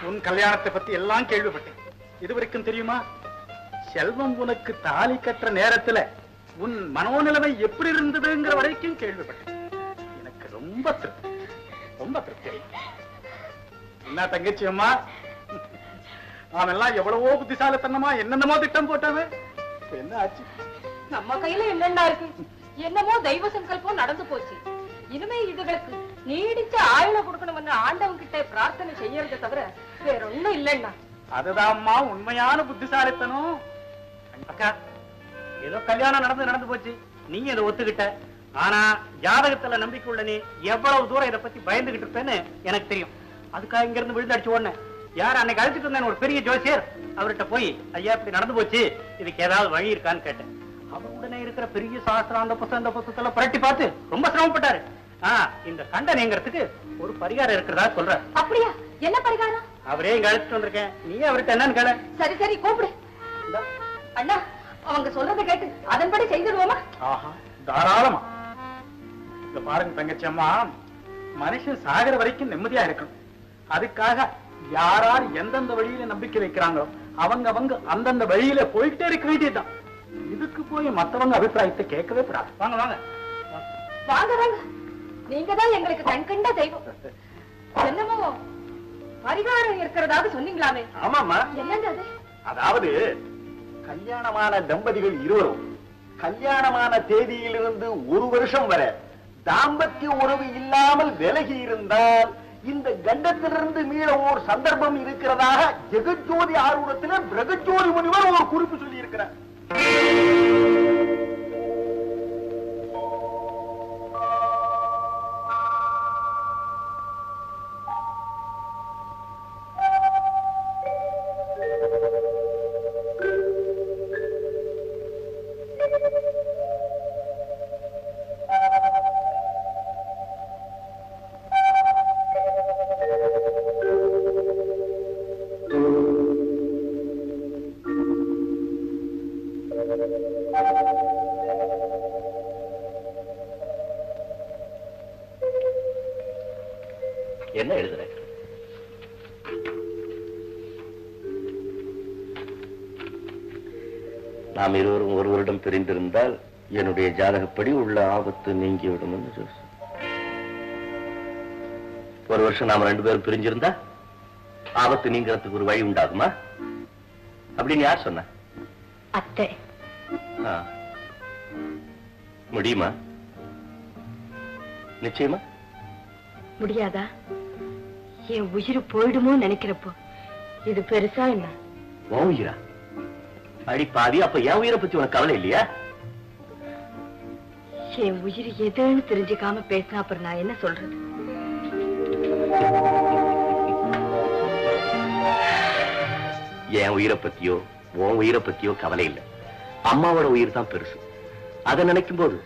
உன் கல்யாணத்தை பத்தி எல்லாம் கேள்விப்பட்டேன். இதுவரைக்கும் தெரியுமா, செல்வம் உனக்கு தாலி கட்டுற நேரத்துல உன் மனோநிலைமை எப்படி இருந்ததுங்கிற வரைக்கும் கேள்விப்பட்டேன். எனக்கு ரொம்ப திருப்தி, ரொம்ப திருப்தி. என்ன தங்கச்சி அம்மா, அவெல்லாம் எவ்வளவோ புத்திசாலித்தனமா என்னென்னமோ திட்டம் போட்டாவே, என்ன ஆச்சு? நம்ம கையில என்னென்ன இருக்கு? என்னமோ தெய்வ சங்கல்பம் நடந்து போச்சு. இனிமே இதுகளுக்கு நீடிச்ச ஆயுள கொடுக்கணும்னு ஆண்டவன் கிட்ட பிரார்த்தனை செய்யறதை தவிர வேற ஒண்ணும் இல்லைன்னா. அதுதான்மா உண்மையான புத்திசாலித்தனம். அக்கா, ஏதோ கல்யாணம் நடந்து போச்சு, நீங்க இதை ஒத்துக்கிட்ட. ஆனா ஜாதகத்துல நம்பிக்கை உள்ள நீ எவ்வளவு தூரம் இதை பத்தி பயந்துகிட்டு இருப்பேன்னு எனக்கு தெரியும். அதுக்காக இங்க இருந்து விழுந்து அடிச்சு ஓடனேன். யார் அன்னைக்கு அழைச்சிட்டு இருந்தேன் ஒரு பெரிய ஜோசியர், அவர்கிட்ட போய் ஐயா இப்படி நடந்து போச்சு, இதுக்கு ஏதாவது வழி இருக்கான்னு கேட்டேன். அவர் உடனே இருக்கிற பெரிய சாஸ்திரம் அந்த புத்தகத்துல புரட்டி பார்த்து ரொம்ப சிரமப்பட்டாரு. இந்த கண்டனைங்கிறதுக்கு ஒரு பரிகாரம் இருக்கிறதா சொல்ற. அப்படியா? என்ன பரிகாரம்? அவரே இங்க அழைச்சிட்டு வந்திருக்கேன், நீ அவர்கிட்ட என்னன்னு கேள. சரி சரி, கூப்பிடு. அண்ணா, அவங்க சொல்றதை கேட்டு அதன்படி செய்திருவோமா? ஆஹா, தாராளமா. இத பாருங்க தங்கச்சி அம்மா, மனுஷன் சாகர வரைக்கும் நிம்மதியா இருக்கணும். அதுக்காக யாரார் எந்தெந்த வழியில நம்பிக்கை வைக்கிறாங்களோ அவங்க அந்தந்த வழியில போயிட்டே இருக்க வேண்டியதுதான். இதுக்கு போய் மத்தவங்க அபிப்பிராயத்தை கேட்கவே கூடாது. வாங்க வாங்க வாங்க வாங்க, நீங்க தான் எங்களுக்கு கண்கண்ட தெய்வம். என்னமோ பரிகாரம் இருக்கிறதாவது சொன்னீங்களாமே? ஆமாமா. என்னங்க அது? அதாவது கல்யாணமான தம்பதிகள் இருவரும் கல்யாணமான தேதியிலிருந்து ஒரு வருஷம் வரை தாம்பத்திய உறவு இல்லாமல் விலகி இருந்தால் இந்த கண்டத்திலிருந்து மீள ஒரு சந்தர்ப்பம் இருக்கிறதாக ஜெகஜோதி ஆர்வத்திலே பிரகஜோதி முனிவர் ஒரு குறிப்பு சொல்லி இருக்கிறார். என்ன எழுதுற? நாம் இருவரும் ஒரு வருடம் பிரிந்திருந்தால் என்னுடைய ஜாதகப்படி உள்ள ஆபத்து நீங்கிவிடும் என்று சொல்லு. ஒரு வருஷம் நாம ரெண்டு பேரும் பிரிஞ்சிருந்தா ஆபத்து நீங்கிறதுக்கு ஒரு வழி உண்டாகுமா அப்படின்னு யார் சொன்ன? அத்தை. முடியுமா? நிச்சயமா முடியாதா? என் உயிர் போயிடுமோ நினைக்கிறப்போ இது பெருசா என்ன? உன் உயிரா? அடி பாவி, அப்ப என் உயிரை பத்தி உனக்கு கவலை இல்லையா? என் உயிர் எதுன்னு தெரிஞ்சுக்காம பேசினா அப்புறம் நான் என்ன சொல்றது? என் உயிரை பத்தியோ உன் உயிரை பத்தியோ கவலை இல்லை. அம்மாவோட உயிர் தான் பெருசு. அதை நினைக்கும் போது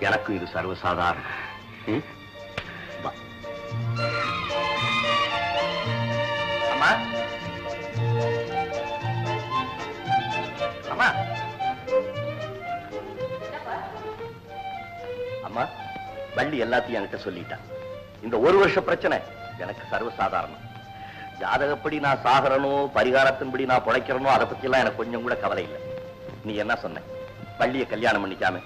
எனக்கும் இது சர்வசாதாரணம். அம்மா அம்மா அம்மா, வள்ளி எல்லாத்தையும் என்கிட்ட சொல்லிட்டான். இந்த ஒரு வருஷ பிரச்சனை எனக்கு சர்வசாதாரணம். ஜாதகப்படி நான் சாகரனோ பரிகாரத்தின்படி நான் பிழைக்கிறனோ அதை பத்தி எல்லாம் எனக்கு கொஞ்சம் கூட கவலை இல்லை. நீ என்ன சொன்ன? வள்ளிய கல்யாணம் பண்ணிக்காம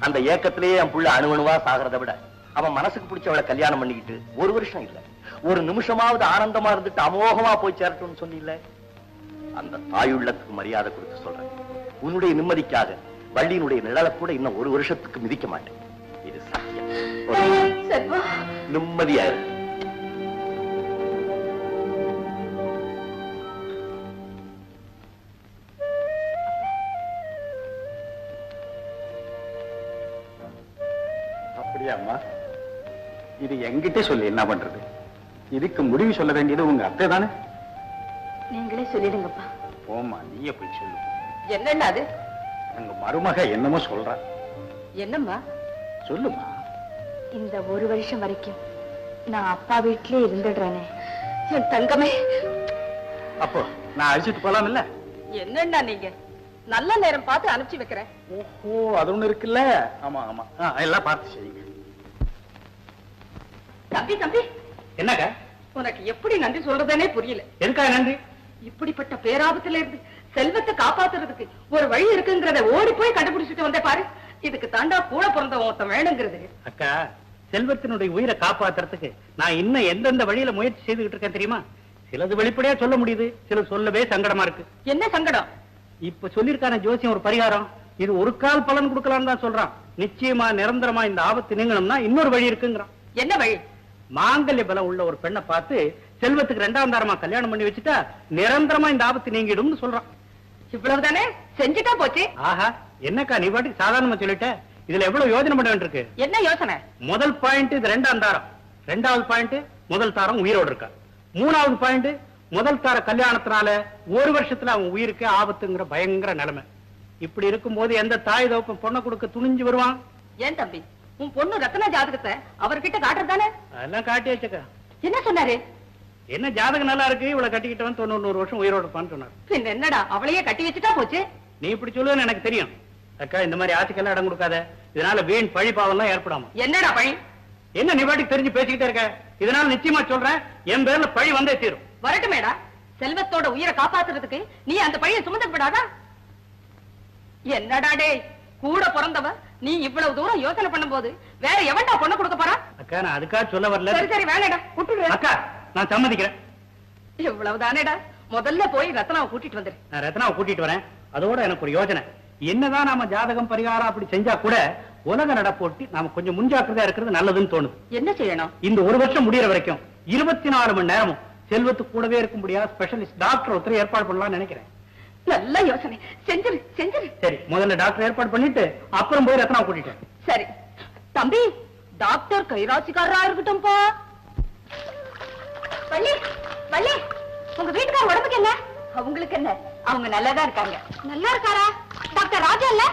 அந்த ஏக்கத்திலேயே என் புள்ள அணுவணுவா சாகிறத விட அவன் மனசுக்கு பிடிச்சவளை கல்யாணம் பண்ணிக்கிட்டு ஒரு வருஷம் இல்ல, ஒரு நிமிஷமாவது ஆனந்தமா இருந்துட்டு அமோகமா போய் சேரட்டும்னு சொன்னில்ல. அந்த தாயுள்ளத்துக்கு மரியாதை கொடுத்து சொல்றேன். உன்னுடைய நிம்மதிக்காக வள்ளியினுடைய நிழலை கூட இன்னும் ஒரு வருஷத்துக்கு மிதிக்க மாட்டேன். இது சத்தியம். நிம்மதியா இருக்கு. அப்படியா அம்மா? இது என்கிட்ட சொல்லி என்ன பண்றது? இதுக்கு முடிவு சொல்ல வேண்டியது உங்க அத்தை தானே? நீங்களே சொல்லிடுங்கப்பா. போமா, நீயே போய் சொல்லு. என்னன்னா அது? உங்க மருமக என்னமோ சொல்றா. என்னம்மா? சொல்லுமா. இந்த ஒரு வருஷம் வரைக்கும் நான் அப்பா வீட்டிலே இருந்துடுறேனே என் தங்கமே. அப்போ நான் அழிச்சிட்டு போலாம் இல்ல? என்னன்னா நீங்க நல்ல நேரம் பார்த்து அனுப்பிச்சு வைக்கிறேன். ஓஹோ, அது ஒண்ணு இருக்குல்ல. ஆமா ஆமா, எல்லாம் பார்த்து செய்யுங்க. தம்பி தம்பி, என்னக்கா? உனக்கு எப்படி நன்றி சொல்றதுனே புரியல. எதுக்கா நன்றி? இப்படிப்பட்ட பேராபத்துல இருந்து செல்வத்தை காப்பாத்துறதுக்கு ஒரு வழி இருக்குங்கிறத ஓடி போய் கண்டுபிடிச்சிட்டு வந்தே பாரு. இதுக்கு தாண்டா கூட பிறந்த ஒருத்தன் வேணுங்கிறது. அக்கா, செல்வத்தினுடைய உயிரை காப்பாத்துறதுக்கு நான் இன்னும் எந்தெந்த வழியில முயற்சி செய்துகிட்டு இருக்கேன் தெரியுமா? சிலது வெளிப்படையா சொல்ல முடியுது, சிலது சொல்லவே சங்கடமா இருக்கு. என்ன சங்கடம்? இப்ப சொல்லிருக்கான ஜோசியம் ஒரு பரிகாரம். இது ஒரு கால் பலன் கொடுக்கலாம்னு தான் சொல்றான். நிச்சயமா நிரந்தரமா இந்த ஆபத்து நீங்கணும்னா இன்னொரு வழி இருக்குங்கிறான். என்ன வழி? மாங்கல்ய பலம் உள்ள ஒரு பெண்ணை பார்த்து செல்வத்துக்கு 2ஆம் தாரமா கல்யாணம் பண்ணி வச்சுட்டா நிரந்தரமா இந்த ஆபத்து நீங்கிடும் சொல்றான். இவ்வளவுதானே? செஞ்சுட்டா போச்சு. ஆஹா, என்னக்கா நீ பாட்டுக்கு சாதாரணமா சொல்லிட்ட? இதுல எவ்வளவு யோசனை பண்ண வேண்டியிருக்கு. என்ன யோசனை? முதல் பாயிண்ட் இது 2ஆம் தாரம். 2வது பாயிண்ட் முதல் தாரம் உயிரோடு இருக்கா. 3வது பாயிண்ட் முதல் தார கல்யாணத்தினால ஒரு வருஷத்துல அவன் உயிருக்கு ஆபத்துங்கிற பயங்கர நிலைமை. இப்படி இருக்கும் போது எந்த தாய் தகப்பன் பொண்ணை கொடுக்க துணிஞ்சு வருவான்? ஏன் தம்பி, உன் பொண்ணு ரத்னா ஜாதகத்தை அவர்கிட்ட காட்டுறதானே? அதெல்லாம் காட்டி வச்சக்கா. என்ன சொன்னாரு? என்ன ஜாதகம் நல்லா இருக்கு, இவ்வளவு கட்டிக்கிட்டவன் 90 வருஷம் உயிரோடு இருப்பான்னு சொன்னார். பின்ன என்னடா, அவளையே கட்டி வச்சுட்டா போச்சு. நீ இப்படி சொல்லுவேன்னு எனக்கு தெரியும். அக்கா, இந்த மாதிரி ஆசைக்கெல்லாம் இடம் கொடுக்காத. இதனால வீண் பழி பாவம்லாம் ஏற்படாம. என்னடா பழி? என்ன நீ பாட்டுக்கு தெரிஞ்சு பேசிக்கிட்டே இருக்க? இதனால நிச்சயமா சொல்றேன், என் பேர்ல பழி வந்தே தீரும். வரட்டுமேடா, செல்வத்தோட உயிரை காப்பாத்துறதுக்கு நீ அந்த பழியை சுமந்தப்படாதா? என்னடா டேய், கூட பிறந்தவ நீ இவ்வளவு தூரம் யோசனை பண்ணும் போது வேற எவன்டா பொண்ணு கொடுக்க போறா? அக்கா, நான் அதுக்காக சொல்ல வரல. சரி சரி, வேணாடா, விட்டுடு. அக்கா, நான் சம்மதிக்கிறேன். இவ்வளவுதானேடா, முதல்ல போய் ரத்னாவை கூட்டிட்டு வந்துரு. நான் ரத்னாவை கூட்டிட்டு வரேன். அதோட எனக்கு ஒரு யோசனை. என்னதான் நாம ஜாதகம் பரிகாரம் அப்படி செஞ்சா கூட உலக நடப்போட்டி நாம கொஞ்சம் முன்ஜாக்கிரதையா இருக்கிறது நல்லதுன்னு தோணுது. என்ன செய்யணும்? இந்த ஒரு வருஷம் முடியற வரைக்கும் 24 மணி நேரமும் செல்வத்துக்கு கூடவே இருக்க முடியாத ஸ்பெஷலிஸ்ட் டாக்டர் ஒருத்தர் ஏற்பாடு பண்ணலாம்னு நினைக்கிறேன். நல்ல யோசனை, செஞ்சிரு செஞ்சிரு. சரி, முதல்ல டாக்டர் ஏற்பாடு பண்ணிட்டு அப்புறம் போய் ரத்னாவை கூட்டிட்டு. சரி தம்பி, டாக்டர் கைராசிக்காரரா இருக்கட்டும்பா. வள்ளி வள்ளி, உங்க வீட்டுக்கார உடம்புக்கு என்ன? அவங்களுக்கு என்ன, அவங்க நல்லாதான் இருக்காங்க. நல்லா இருக்காரா? டாக்டர் ராஜா இல்ல?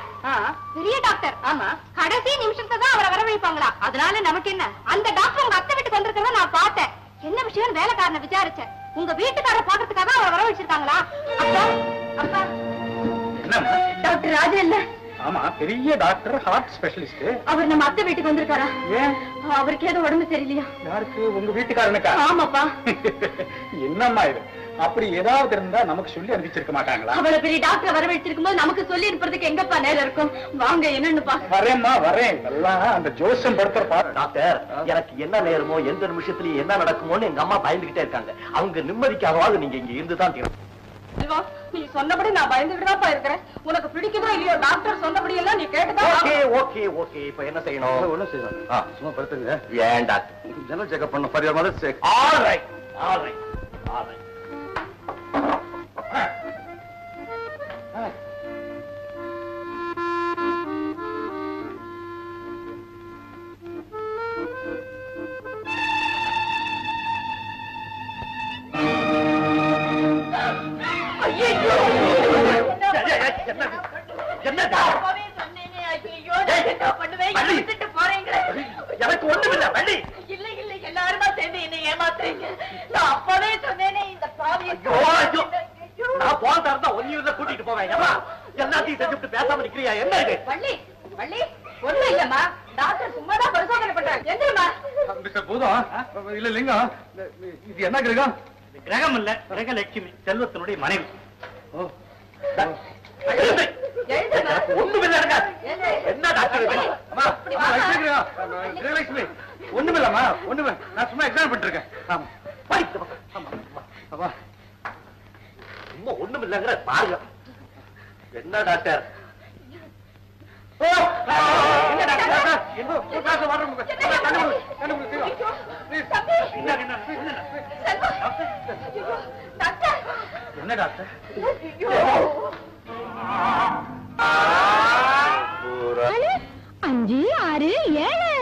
பெரிய டாக்டர். ஆமா, கடைசி நிமிஷத்தை தான் அவரை வரவழைப்பாங்களா? அதனால நமக்கு என்ன? அந்த டாக்டர் உங்க அத்தை வீட்டுக்கு வந்திருக்கிறத நான் பார்த்தேன். என்ன விஷயம் வேலைக்காரனை விசாரிச்சேன். உங்க வீட்டுக்கார பாக்கிறதுக்காக அவரை வரவழைச்சிருக்காங்களா? அப்பா அப்பா, டாக்டர் ராஜா இல்ல? ஆமா, பெரிய டாக்டர், ஹார்ட் ஸ்பெஷலிஸ்ட். அவர் நம்ம அத்தை வீட்டுக்கு வந்திருக்காரா? ஏன்? அவருக்கு ஏதோ உடம்பு சரியில்லையா? யாருக்கு? உங்க வீட்டுக்காரனுக்கா? ஆமாப்பா. என்னம்மா இது? அப்படி ஏதாவது இருந்தா நமக்கு சொல்லி அனுப்பிச்சிருக்க மாட்டாங்களா? அவ்வளவு பெரிய டாக்டர் வரவழைச்சிருக்கும் போது நமக்கு சொல்லி அனுப்புறதுக்கு எங்கப்பா நேரம் இருக்கும்? வாங்க, என்னன்னு பாக்க. வரேம்மா வரேன். எல்லாம் அந்த ஜோசியம் படுத்துற பாரு. டாக்டர், எனக்கு என்ன நேரமோ எந்த நிமிஷத்துலயும் என்ன நடக்குமோன்னு எங்க அம்மா பயந்துகிட்டே இருக்காங்க. அவங்க நிம்மதிக்காகவாது நீங்க இங்க இருந்துதான் தீரும். நீ சொன்னபடி நான் பயந்துகிட்டுதான்ப்பா இருக்கிறேன். உனக்கு பிடிக்குதோ இல்லையோ, டாக்டர் சொன்னபடி எல்லாம் நீ கேட்டுதான். ஓகே ஓகே ஓகே, இப்ப என்ன செய்யணும்? ஒண்ணும் செய்வாங்க, சும்மா படுத்துங்க. ஏன் டாக்டர்? ஜெனரல் செக்அப் பண்ண பரிகாரம் மாதிரி check. All right all right all right. எனக்கு ஒண்ணும் இல்ல வள்ளி. இல்ல இல்ல எல்லாருமா சேர்ந்து என்ன ஏமாத்துறீங்க. நான் அப்பவே சொன்னேனே இந்த பாவி. ஐயோ நான் போறதா இருந்தா ஒன்னியூர்ல கூட்டிட்டு போவேன். ஏமா எல்லாத்தையும் செஞ்சுட்டு பேசாம நிக்கிறியா? என்ன இது? வள்ளி வள்ளி ஒண்ணு இல்லம்மா, டாக்டர் சும்மாதான் பரிசோதனை பண்றாங்க. எந்திரமா. மிஸ்டர் பூதம், இல்ல லிங்கம், இது என்ன கிரகம்? கிரகம் இல்ல, கிரகலட்சுமி, செல்வத்தினுடைய மனைவி. ஒண்ணுமில்ல. என்ன டாக்டர் இது? அம்மா, கிரகலட்சுமி ஒண்ணுமில்லம்மா, ஒண்ணுமே. நான் சும்மா எக்ஸாம் பண்ணிருக்கேன். ஆமா சும்மா ஒண்ணுமில்லங்கிற பாருங்க. என்ன டாக்டர்? என்ன டாக்டர்? அஞ்சு ஆறு ஏழு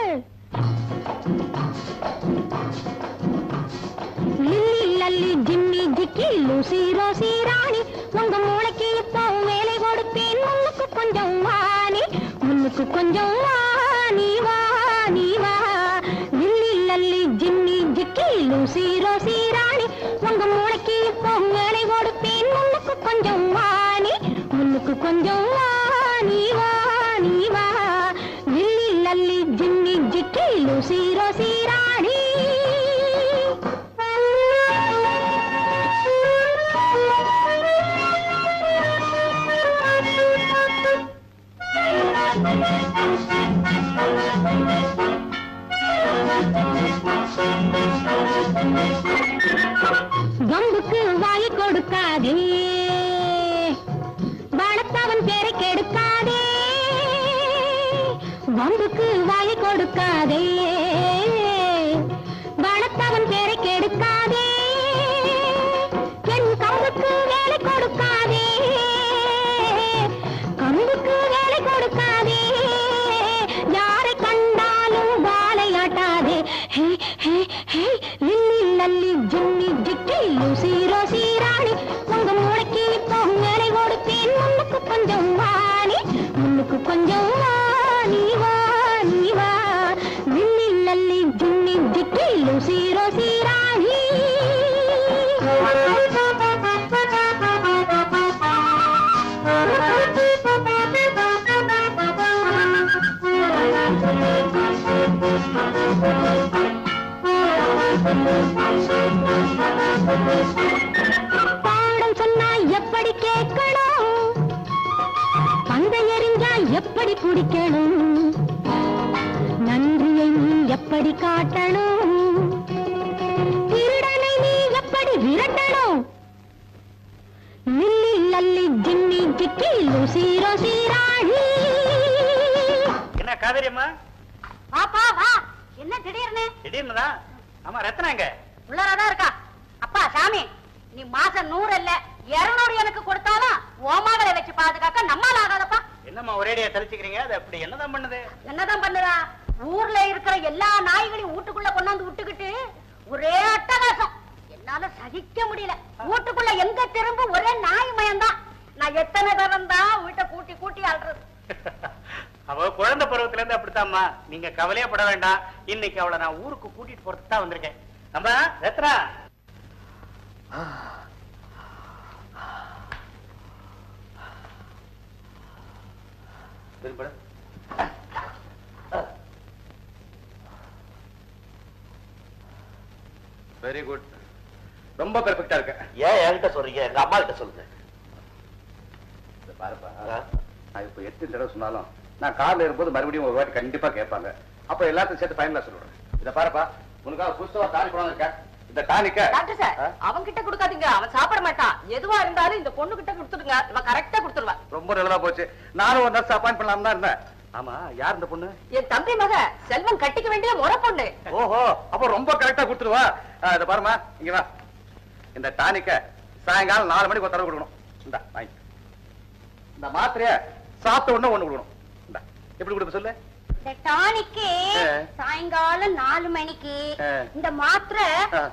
Lily Lally Jimmy Jikki Lucy Rosie Rani உங்க மூளைக்கு இப்போ வேலை கொடுப்பேன். முன்னுக்கு கொஞ்சம் வாணி, முன்னுக்கு கொஞ்சம் வாணி வாணி வா. Lily Lally Jimmy Jikki Lucy Rosie Rani உங்க மூளைக்கு இப்போ வேலை கொடுப்பேன். முன்னுக்கு கொஞ்சம் வாணி, முன்னுக்கு கொஞ்சம் வாணி வாணி வா. Lily Lally Jimmy Jikki Lucy Rosie Rani. கம்புக்கு வாயை கொடுக்காதே, வளர்த்தவன் பேரை கெடுக்காதே. வம்புக்கு வாயை கொடுக்காதே, வளர்த்தவன் பேரை கெடுக்காதே. என் கம்புக்கு வேலை கொடுக்காதே, கம்புக்கு வேலை கொடுக்காதே. யாரை கண்டாலும் வாழையாட்டாதே. Hey hey hey Lily Lally Jimmy Jikki Lucy Rosie Rani உங்க மூளைக்கு இப்போ வேலை கொடுப்பேன். முன்னுக்கு கொஞ்சம் வாணி, முன்னுக்கு கொஞ்சம் வாணி வாணி வா. Lily Lally Jimmy Jikki Lucy Rosie Rani. பாடம் சொன்னா எப்படி கேட்கணும், பந்தை எறிஞ்சா எப்படி குடிக்கணும், நன்றியை நீ எப்படி காட்டணும், திருடனை நீ எப்படி விரட்டணும். Lily Lally Jimmy Jikki Lucy Rosie Rani. என்ன காவேரி அம்மா? வாப்பா வா. என்ன திடீர்னு? திடீர்னுதான். ஆமா, ரத்னா எங்க? உள்ளாரதான் இருக்கா. அப்பா சாமி, நீ மாசம் 100 இல்ல 200 எனக்கு கொடுத்தாலும் ஓமாவளை வச்சு பாதுகாக்க நம்மால ஆகாதப்பா. என்னம்மா ஒரேடியா தெளிச்சுக்கிறீங்க? அது அப்படி என்னதான் பண்ணுது? என்னதான் பண்ணுதா? ஊர்ல இருக்கிற எல்லா நாய்களையும் வீட்டுக்குள்ள கொண்டாந்து விட்டுக்கிட்டு ஒரே அட்டகாசம். என்னால சகிக்க முடியல. வீட்டுக்குள்ள எங்க திரும்ப ஒரே நாய் மயம்தான். நான் எத்தனை தரம் தான் வீட்டை கூட்டி கூட்டி ஆள்றது. அவ குழந்தை பருவத்துல இருந்து அப்படித்தாம்மா. நீங்க கவலையே பட வேண்டாம். இன்னைக்கு அவளை நான் ஊருக்கு கூட்டிட்டு போறதுக்கு தான் வந்திருக்கேன். அம்மா ரத்னா, வெரி குட், ரொம்ப பெர்ஃபெக்ட்டா இருக்க. ஏன் என்கிட்ட சொல்றீங்க? எங்க அம்மா கிட்ட சொல்லுங்க. பாருப்பா, நான் இப்ப எத்தனை தடவை சொன்னாலும் நான் கார்ல இருக்கும்போது மறுபடியும் ஒரு வாட்டி கண்டிப்பா கேட்பாங்க. அப்ப எல்லாத்தையும் சேர்த்து ஃபைனலா சொல்றேன். இத பாருப்பா, உனக்காக புதுசா டானிக் கொண்டு வந்திருக்கேன். இந்த டானிக்க டாக்டர் சார், அவன் கிட்ட கொடுக்காதீங்க. அவன் சாப்பிட மாட்டான். எதுவா இருந்தாலும் இந்த பொண்ணு கிட்ட கொடுத்துடுங்க. இவன் கரெக்டா கொடுத்துருவா. ரொம்ப நல்லதா போச்சு. நானும் ஒரு நர்ஸ் அப்பாயிண்ட் பண்ணலாம் தான் இருந்தேன். ஆமா, யார் இந்த பொண்ணு? என் தம்பி மக செல்வன் கட்டிக்க வேண்டிய முறை பொண்ணு. ஓஹோ, அப்ப ரொம்ப கரெக்டா கொடுத்துருவா. இத பாருமா, இங்க வா. இந்த டானிக்க சாயங்காலம் 4 மணிக்கு ஒரு தடவை கொடுக்கணும். இந்த வாங்கி. இந்த மாத்திரைய சாப்பிட்ட உடனே ஒண்ணு கொடுக்கணும். இந்த எப்படி கொடுப்ப சொல்லு. இந்த டானிக்கு சாயங்காலம் 4 மணிக்கு, இந்த மாத்திரை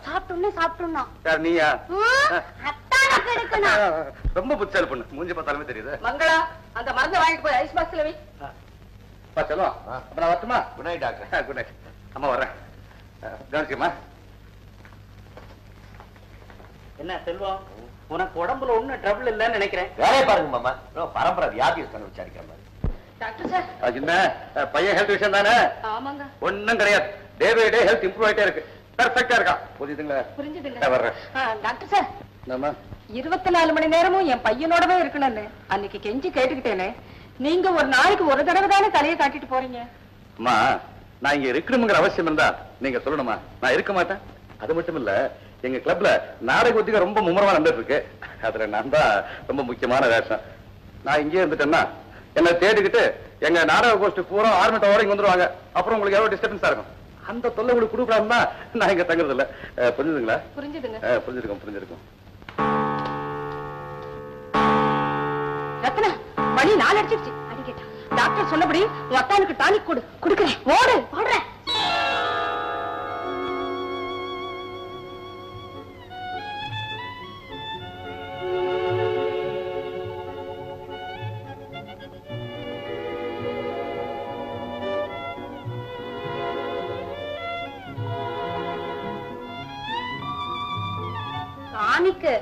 சாப்பிட்டோம்னா யார் நீயா? அத்தானுக்கு எடுக்கணும். ரொம்ப புத்தால் பொண்ணு, மூஞ்சி பார்த்தாலுமே தெரியுது. மங்களா, அந்த மருந்தை வாங்கிட்டு போய் ஐஸ் பாக்ஸ்ல வை. செல்வம், அப்ப நான் வரட்டுமா? Good night doctor. Good night. அம்மா வர்றேன். கவனிச்சுமா. என்ன செல்வம், உனக்கு உடம்புல ஒண்ணும் ட்ரபிள் இல்லைன்னு நினைக்கிறேன். வேலையை பாருங்க மாமா, பரம்பரை வியாதி இருக்கான்னு விசாரிக்கிற மாதிரி. Doctor sir. என்ன பையன் ஹெல்த் விஷயம் தானே? ஆமாங்க. ஒன்னும் கிடையாது. Day by day health improve ஆயிட்டே இருக்கு. பெர்ஃபெக்ட்டா இருக்கா. புரியுதுங்களா? புரிஞ்சுதுங்க. வர்றேன். டாக்டர் சார், நம்ம 24 மணி நேரமும் என் பையனோடவே இருக்கணும்னு அன்னைக்கு கெஞ்சி கேட்டுக்கிட்டேனே, நீங்க ஒரு நாளைக்கு ஒரு தடவை தானே தலையை காட்டிட்டு போறீங்க. அம்மா, நான் இங்க இருக்கணுங்கிற அவசியம் இருந்தா நீங்க சொல்லணுமா? நான் இருக்க மாட்டேன். அது மட்டும் இல்ல, எங்க கிளப்ல நாடக ஒத்திகை ரொம்ப மும்முரமா நடந்துட்டு இருக்கு. அதுல நான் தான் ரொம்ப முக்கியமான வேஷம். நான் இங்கே இருந்துட்டேன்னா என்ன தேடிக்கிட்டு எங்க நாடக கோஷ்டி பூரா ஆர்மெண்ட் ஓட இங்க வந்துருவாங்க. அப்புறம் உங்களுக்கு எவ்வளவு டிஸ்டர்பன்ஸா இருக்கும். அந்த தொல்லை உங்களுக்கு கொடுக்கலாம்னா நான் இங்க தங்குறது இல்ல. புரிஞ்சுதுங்களா? புரிஞ்சுதுங்க. புரிஞ்சிருக்கும். ரத்னா, மணி 4 அடிச்சிருச்சு. அடிக்கட்டா. டாக்டர் சொன்னபடி உன் அத்தானுக்கு டானிக் கொடு. கொடுக்கிறேன். ஓடு. ஓடுறேன். டானிக்கு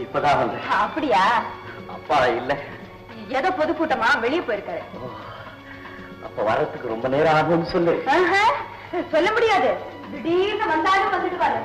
இப்பதான் வந்து. அப்படியா? அப்பா இல்ல, ஏதோ பொதுக்கூட்டமா வெளியே போயிருக்காரு. அப்ப வர்றதுக்கு ரொம்ப நேரம் ஆகும்னு சொல்லு. சொல்ல முடியாது, திடீர்னு வந்தாலும் வந்துட்டு பாரு.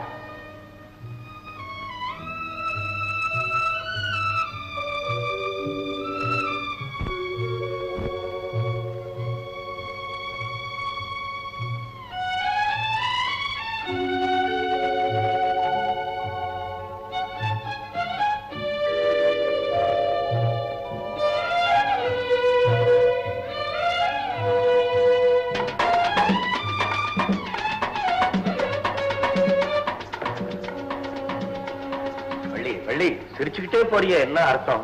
சிரிச்சுக்கிட்டே போறிய, என்ன அர்த்தம்?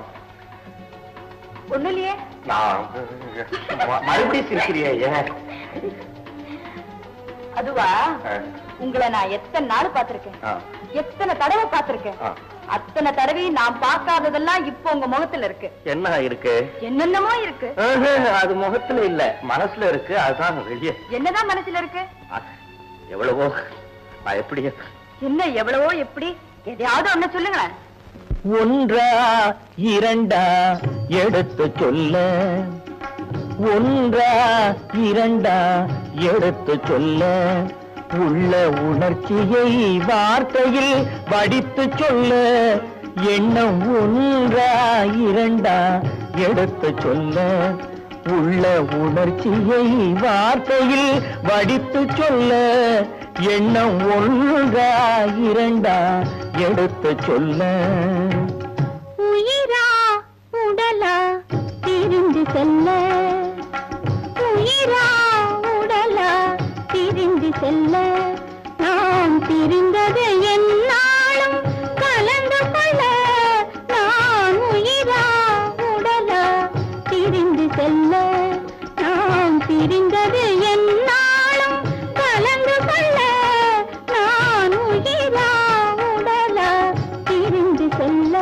ஒண்ணு இல்லையே. நான் மறுபடியும் சிரிக்கிறிய? அதுவா, உங்களை நான் எத்தனை நாள் பார்த்திருக்கேன், எத்தனை தடவை பார்த்திருக்கேன். அத்தனை தடவை நான் பார்க்காததெல்லாம் இப்ப உங்க முகத்துல இருக்கு. என்ன இருக்கு? என்னென்னமோ இருக்கு. அது முகத்துல இல்ல, மனசுல இருக்கு. அதுதான் வெளியே. என்னதான் மனசுல இருக்கு? எவ்வளவோ. நான் எப்படி? என்ன எவ்வளவோ? எப்படி? எதையாவது ஒண்ணு சொல்லுங்களேன். ஒன்றா இரண்டா எடுத்து சொல்ல, ஒன்றா இரண்டா எடுத்து சொல்ல, உள்ள உணர்ச்சியை வார்த்தையில் வடித்து சொல்ல, எண்ணம் ஒன்றா இரண்டா எடுத்து சொல்ல, உள்ள உணர்ச்சியை வார்த்தையில் வடித்து சொல்ல, எண்ணம் ஒன்றா இரண்டா எடுத்து சொல்ல. உயிரா உடலா பிரிந்து செல்ல, உயிரா உடலா பிரிந்து செல்ல நாம் பிரிந்தது என்னாலும் கலந்து கொள்ள நான் உயிரா உடலா பிரிந்து செல்ல நாம் பிரிந்தது என்னாலும் கலந்து கொள்ள நான் உயிரா உடலா பிரிந்து செல்ல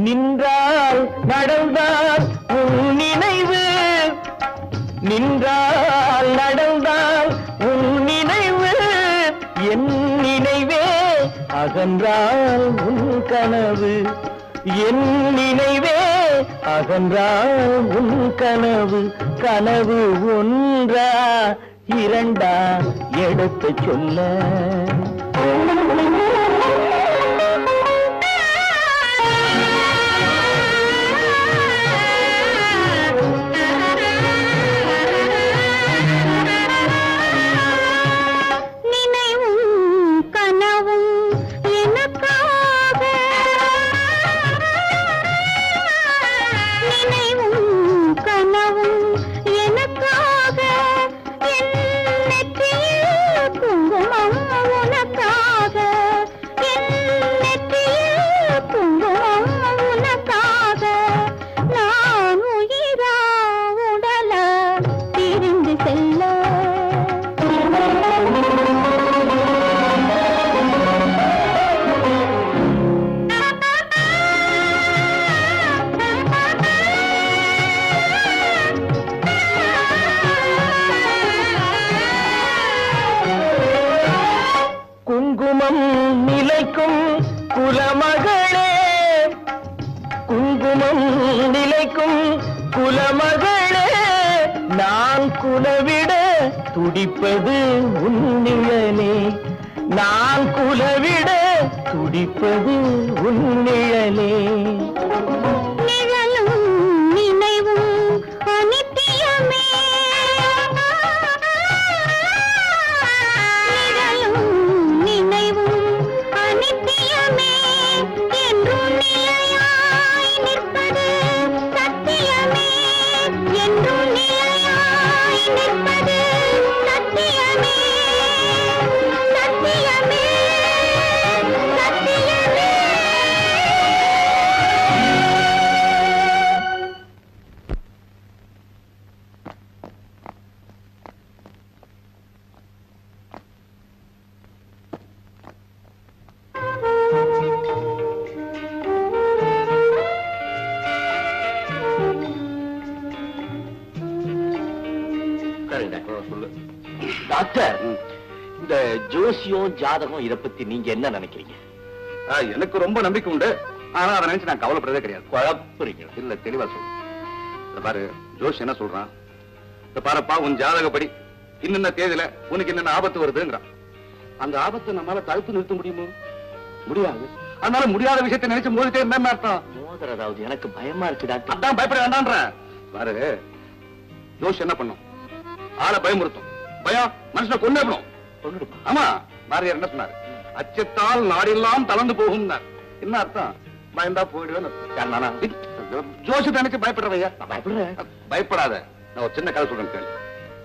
நின்றால் நடந்தால் உன் நினைவு நின்றால் நடந்தால் உன் நினைவு என் நினைவே அகன்றால் உன் கனவு என் நினைவே அகன்றால் உன் கனவு கனவு ஒன்றா இரண்டா எடுத்து சொல்ல குங்குமம் நிலைக்கும் குலமகளே குங்குமம் நிலைக்கும் குலமகளே நான் குலவிட துடிப்பது உன் நிழலே நான் குலவிட துடிப்பது உன் நிழலே நிழலும் நினைவும் அனித்தியமே நிழலும் நினைவும் அனித்தியமே என்றும் நிலையாய் நிற்பது சத்தியமே என்றும் நிலையாய் நிற்பது சத்தியமே சத்தியமே சத்தியமே டாக்டர், இந்த ஜோசியம் ஜாதகம் இத பத்தி நீங்க என்ன நினைக்கிறீங்க? எனக்கு ரொம்ப நம்பிக்கை உண்டு. ஆனா அதை நினைச்சு நான் கவலைப்படுறதே கிடையாது. குழப்பறீங்க இல்ல, தெளிவா சொல்லு. இந்த பாரு, ஜோஷ் என்ன சொல்றான்? இந்த பாருப்பா, உன் ஜாதகப்படி இன்னென்ன தேதியில உனக்கு என்னென்ன ஆபத்து வருதுங்கிறான். அந்த ஆபத்தை நம்மளால தடுத்து நிறுத்த முடியுமோ? முடியாது. அதனால முடியாத விஷயத்தை நினைச்சு மோதிட்டே என்ன அர்த்தம்? மோதுறதாவது எனக்கு பயமா இருக்கு டாக்டர். அதான் பயப்பட வேண்டான்ற. பாரு, ஜோஷ் என்ன பண்ணும்? ஆளை பயமுறுத்தும். பயம் மனுஷனை கொண்டுடும். ஆமா, பாரதியார் என்ன சொன்னாரு? அச்சத்தால் நாடெல்லாம் தளர்ந்து போகும். என்ன அர்த்தம்? பயந்தா போயிடுவேன். ஜோஷத்தை நினைச்சு பயப்படுறவையா? பயப்படாத. நான் ஒரு சின்ன கதை சொல்றேன் கேளு.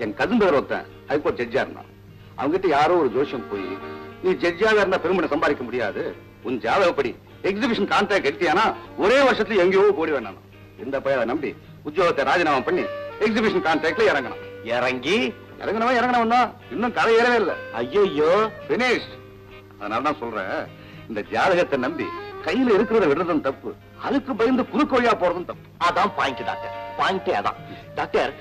என் கசின் பேர் ஒருத்தன் ஹைகோர்ட் ஜட்ஜா இருந்தான். அவங்ககிட்ட யாரோ ஒரு ஜோஷியம் போய், நீ ஜட்ஜாக இருந்தா பெருமனை சம்பாதிக்க முடியாது, உன் ஜாதகப்படி எக்ஸிபிஷன் கான்ட்ராக்ட் எடுத்தியானா ஒரே வருஷத்துல எங்கேயோ போடி வேணாம். இந்த பையனை நம்பி உத்தியோகத்தை ராஜினாமா பண்ணி எக்ஸிபிஷன் கான்ட்ராக்ட்ல இறங்கணும். இறங்கினவன் தான். இன்னும் கதை ஏறவே இல்லை. ஐயோ, பினிஷ். அதனாலதான் சொல்றேன், இந்த ஜாதகத்தை நம்பி கையில இருக்கிறத விடுறதும் தப்பு, அதுக்கு பயந்து குறுக்கு வழியா போறதும் தப்பு. அதான் பாயிண்ட் டாக்டர். பாயிண்டே அதான். டாக்டர்,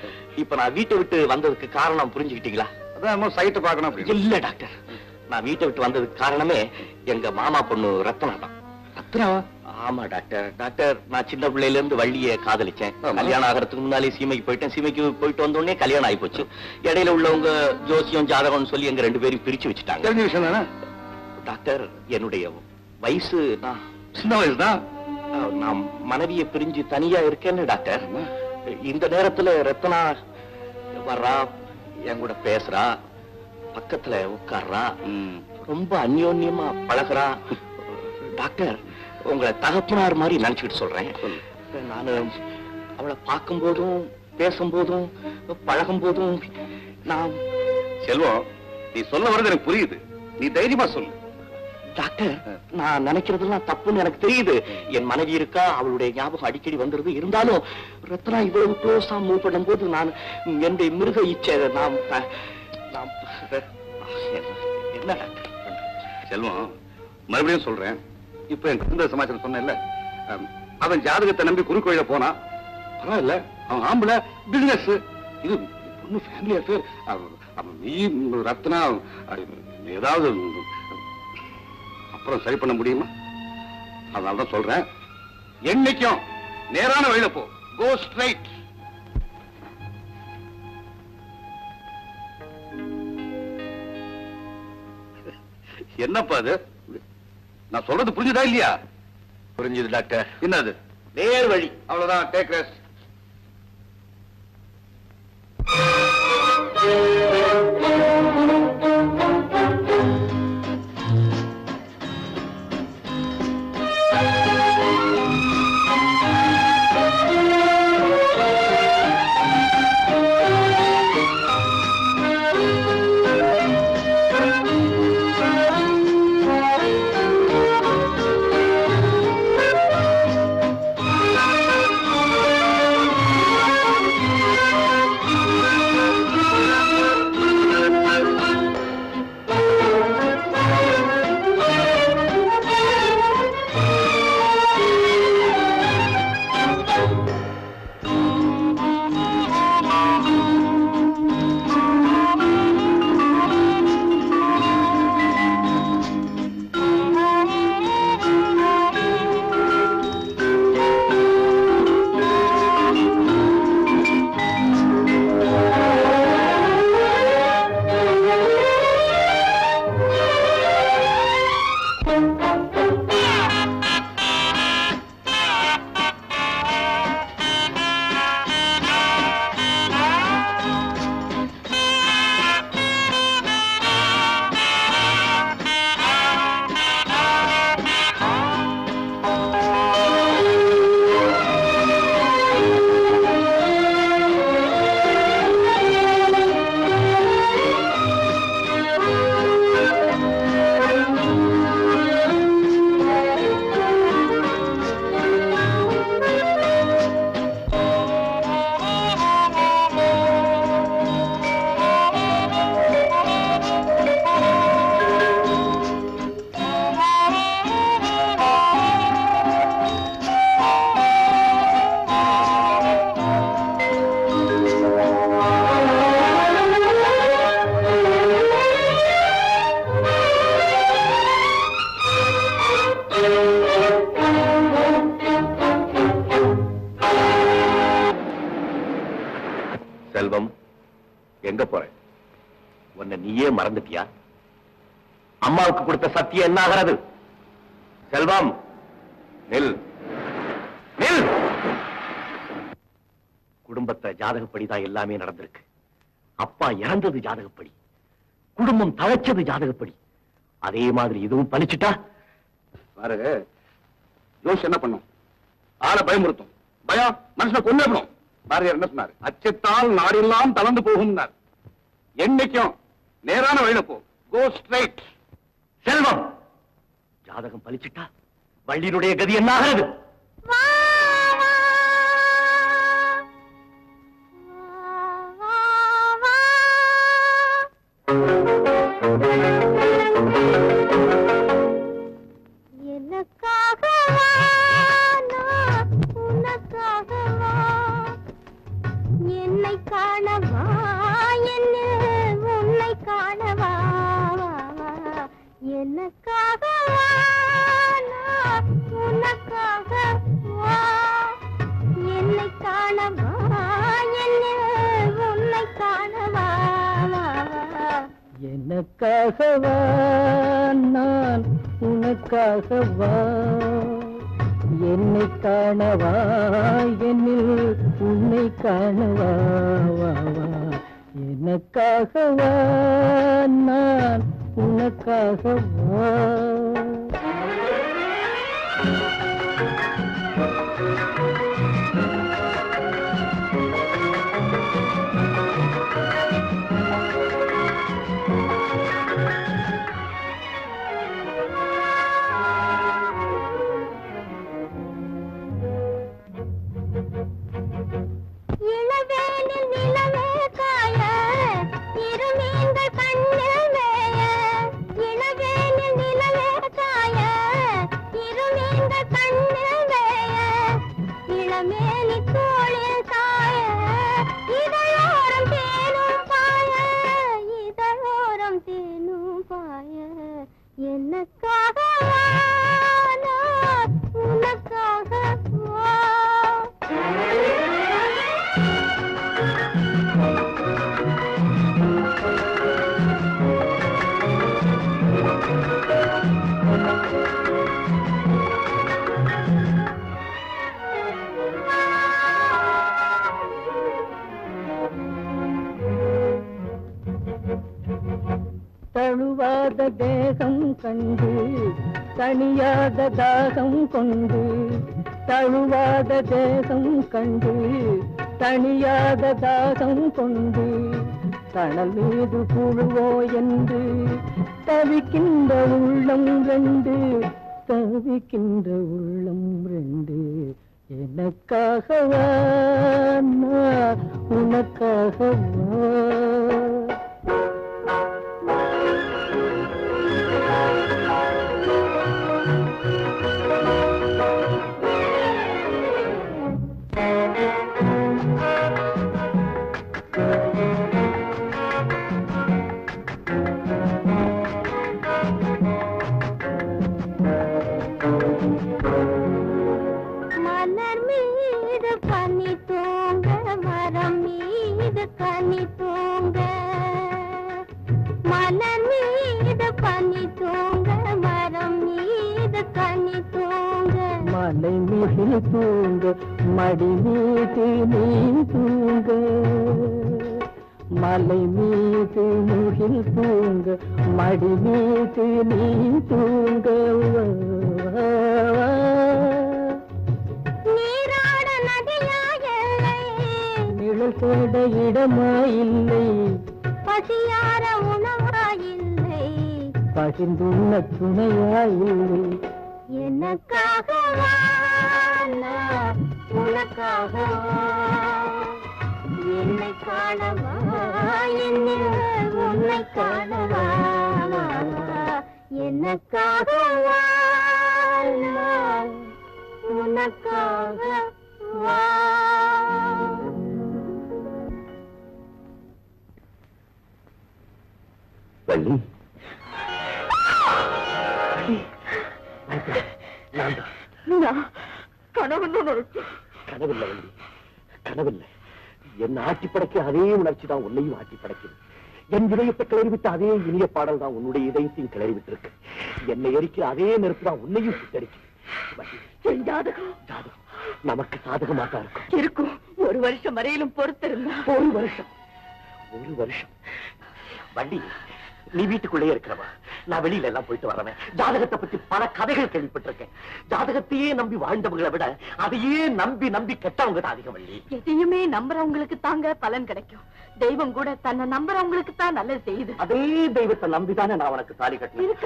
இப்ப நான் வீட்டை விட்டு வந்ததுக்கு காரணம் புரிஞ்சுக்கிட்டீங்களா? அதான் சைட்டு பார்க்கணும். இல்ல டாக்டர், நான் வீட்டை விட்டு வந்ததுக்கு காரணமே எங்க மாமா பொண்ணு ரத்னா தான். ரத்னாவா? ஆமா டாக்டர். டாக்டர், நான் சின்ன பிள்ளையில இருந்து வள்ளிய காதலிச்சேன். கல்யாணம் ஆகிறதுக்கு முன்னாலே சீமைக்கு போயிட்டேன். சீமைக்கு போயிட்டு வந்த உடனே கல்யாணம் ஆகி போச்சு. இடையில உள்ளவங்க ஜோசியம் ஜாதகம்னு சொல்லி எங்க ரெண்டு பேரும் பிரிச்சு வச்சுட்டாங்க. தெரிஞ்ச விஷயம் தானே டாக்டர். என்னுடைய வயசு, நான் சின்ன வயசு தான். நான் மனைவியை பிரிஞ்சு தனியா இருக்கேன்னு டாக்டர். இந்த நேரத்துல ரத்னா வர்றா, என் கூட பேசுறா, பக்கத்துல உட்கார்றா, ரொம்ப அந்யோன்யமா பழகுறா. டாக்டர், உங்களை தகப்பனார் மாதிரி நினைச்சுக்கிட்டு சொல்றேன். நான் அவளை பார்க்கும் போதும் பேசும்போதும் பழகும் போதும் நான்... செல்வம், நீ சொல்ல வர்றது எனக்கு புரியுது. நீ தைரியமா சொல்லு. டாக்டர், நான் நினைக்கிறதெல்லாம் தப்புன்னு எனக்கு தெரியுது. என் மனைவி இருக்கா, அவளுடைய ஞாபகம் அடிக்கடி வந்துருது. இருந்தாலும் ரத்னா இவ்வளவு க்ளோஸா மூவ் பண்ணும் போது நான் என்னுடைய மிருக இச்சை நான் என்ன டாக்டர்? செல்வம், மறுபடியும் சொல்றேன். இப்ப என் குடும்ப சமாச்சாரம் சொன்ன, அவன் ஜாதகத்தை நம்பி குறுக்கு வழியில போனா பரவாயில்ல. அவன் ஆம்பளை, பிசினஸ், இது பொண்ணு ஃபேமிலி அஃபேர். நீ ரத்னா ஏதாவது அப்புறம் சரி பண்ண முடியுமா? அதனாலதான் சொல்றேன், என்னைக்கும் நேரான வழியில போ. Go straight. என்னப்பா அது? நான் சொல்றது புரிஞ்சுதா இல்லையா? புரிஞ்சுது டாக்டர். என்னது? நேர் வழி. அவ்வளவுதான். Take rest. செல்வம், எங்க போற? உன்னை நீயே மறந்துட்டியா? அம்மாவுக்கு கொடுத்த சத்தியம் என்ன ஆகிறது? செல்வம், நில் நில். குடும்பத்தை ஜாதகப்படிதான் எல்லாமே நடந்திருக்கு. அப்பா இறந்தது ஜாதகப்படி, குடும்பம் தழைச்சது ஜாதகப்படி. அதே மாதிரி இதுவும் பலிச்சுட்டா பாரு, ஜோஷ் என்ன பண்ணும்? ஆளை பயமுறுத்தும். பயம் மனுஷனை கொண்டு பாரதியார் என்ன சொன்னார்? அச்சத்தால் நாடெல்லாம் தளர்ந்து போகும். என்னைக்கும் நேரான வழியில போ. Go straight. செல்வம், ஜாதகம் பலிச்சுட்டா வள்ளியினுடைய கதி என்ன ஆகிறது? என்னை காணவா, என்ன உன்னை காணவா, எனக்காகவா, உனக்காகவா, என்னை காணவா, என்ன உன்னை காணவா, எனக்காகவா, நான் உனக்காகவா, என்னை காணவா, என்னில் உன்னை என்னை காணவா வா வா எனக்காகவா நான் உனக்காகவா தழுவாத தேகம் கண்டு தனியாத தாகம் கொண்டு தழுவாத தேகம் கண்டு தனியாத தாகம் கொண்டு தணல் மீது புழுவோ என்று தவிக்கின்ற உள்ளம் ரெண்டு தவிக்கின்ற உள்ளம் ரெண்டு எனக்காகவா நான் உனக்காகவா மலை மீது தூங்க மடி மீது நீ தூங்க மலை மீது முகில் தூங்க மடி மீது நீ தூங்க நீராட நதியாயில்லை நிழல் தேட இடமாயில்லை பசியார உணவாயில்லை பகிர்ந்துள்ள துணையாயில்லை எனக்காகவா நான் உனக்காகவா என்னை காணவா என்னில் உன்னை காணவா எனக்காகவா நான் உனக்காகவா வள்ளி கனவில்லை வள்ளி, கனவில்லை. என்ன ஆட்டி படைக்க அதே உணர்ச்சி தான் உன்னையும் ஆட்டி படைக்குது. என் இதயத்தை கிளறிவிட்ட அதே இனிய பாடல் தான் உன்னுடைய இதயத்தையும் கிளறிவிட்டு இருக்கு. என்னை எரிக்கிற அதே நெருப்பு தான் உன்னையும் சுட்டரிக்குது. ஜாதகம் நமக்கு சாதகமாட்டா இருக்கும். ஒரு வருஷம் வரையிலும் பொறுத்திருந்தா. ஒரு வருஷம் வள்ளி, நீ வீட்டுக்குள்ளே இருக்கிறவா, நான் வெளியில எல்லாம் போயிட்டு வரவேன். ஜாதகத்தை பத்தி பல கதைகள் கேள்விப்பட்டிருக்கேன். ஜாதகத்தையே நம்பி வாழ்ந்தவங்களை விட அதையே நம்பி நம்பி கெட்டவங்க தான் அதிகம். வள்ளி, எதையுமே நம்புறவங்களுக்கு தாங்க பலன் கிடைக்கும். தெய்வம் கூட தன்னை நம்புறவங்களுக்கு தான் நல்லது செய்யுது. அதே தெய்வத்தை நம்பிதானே நான் உனக்கு தாலி கட்டினேன்.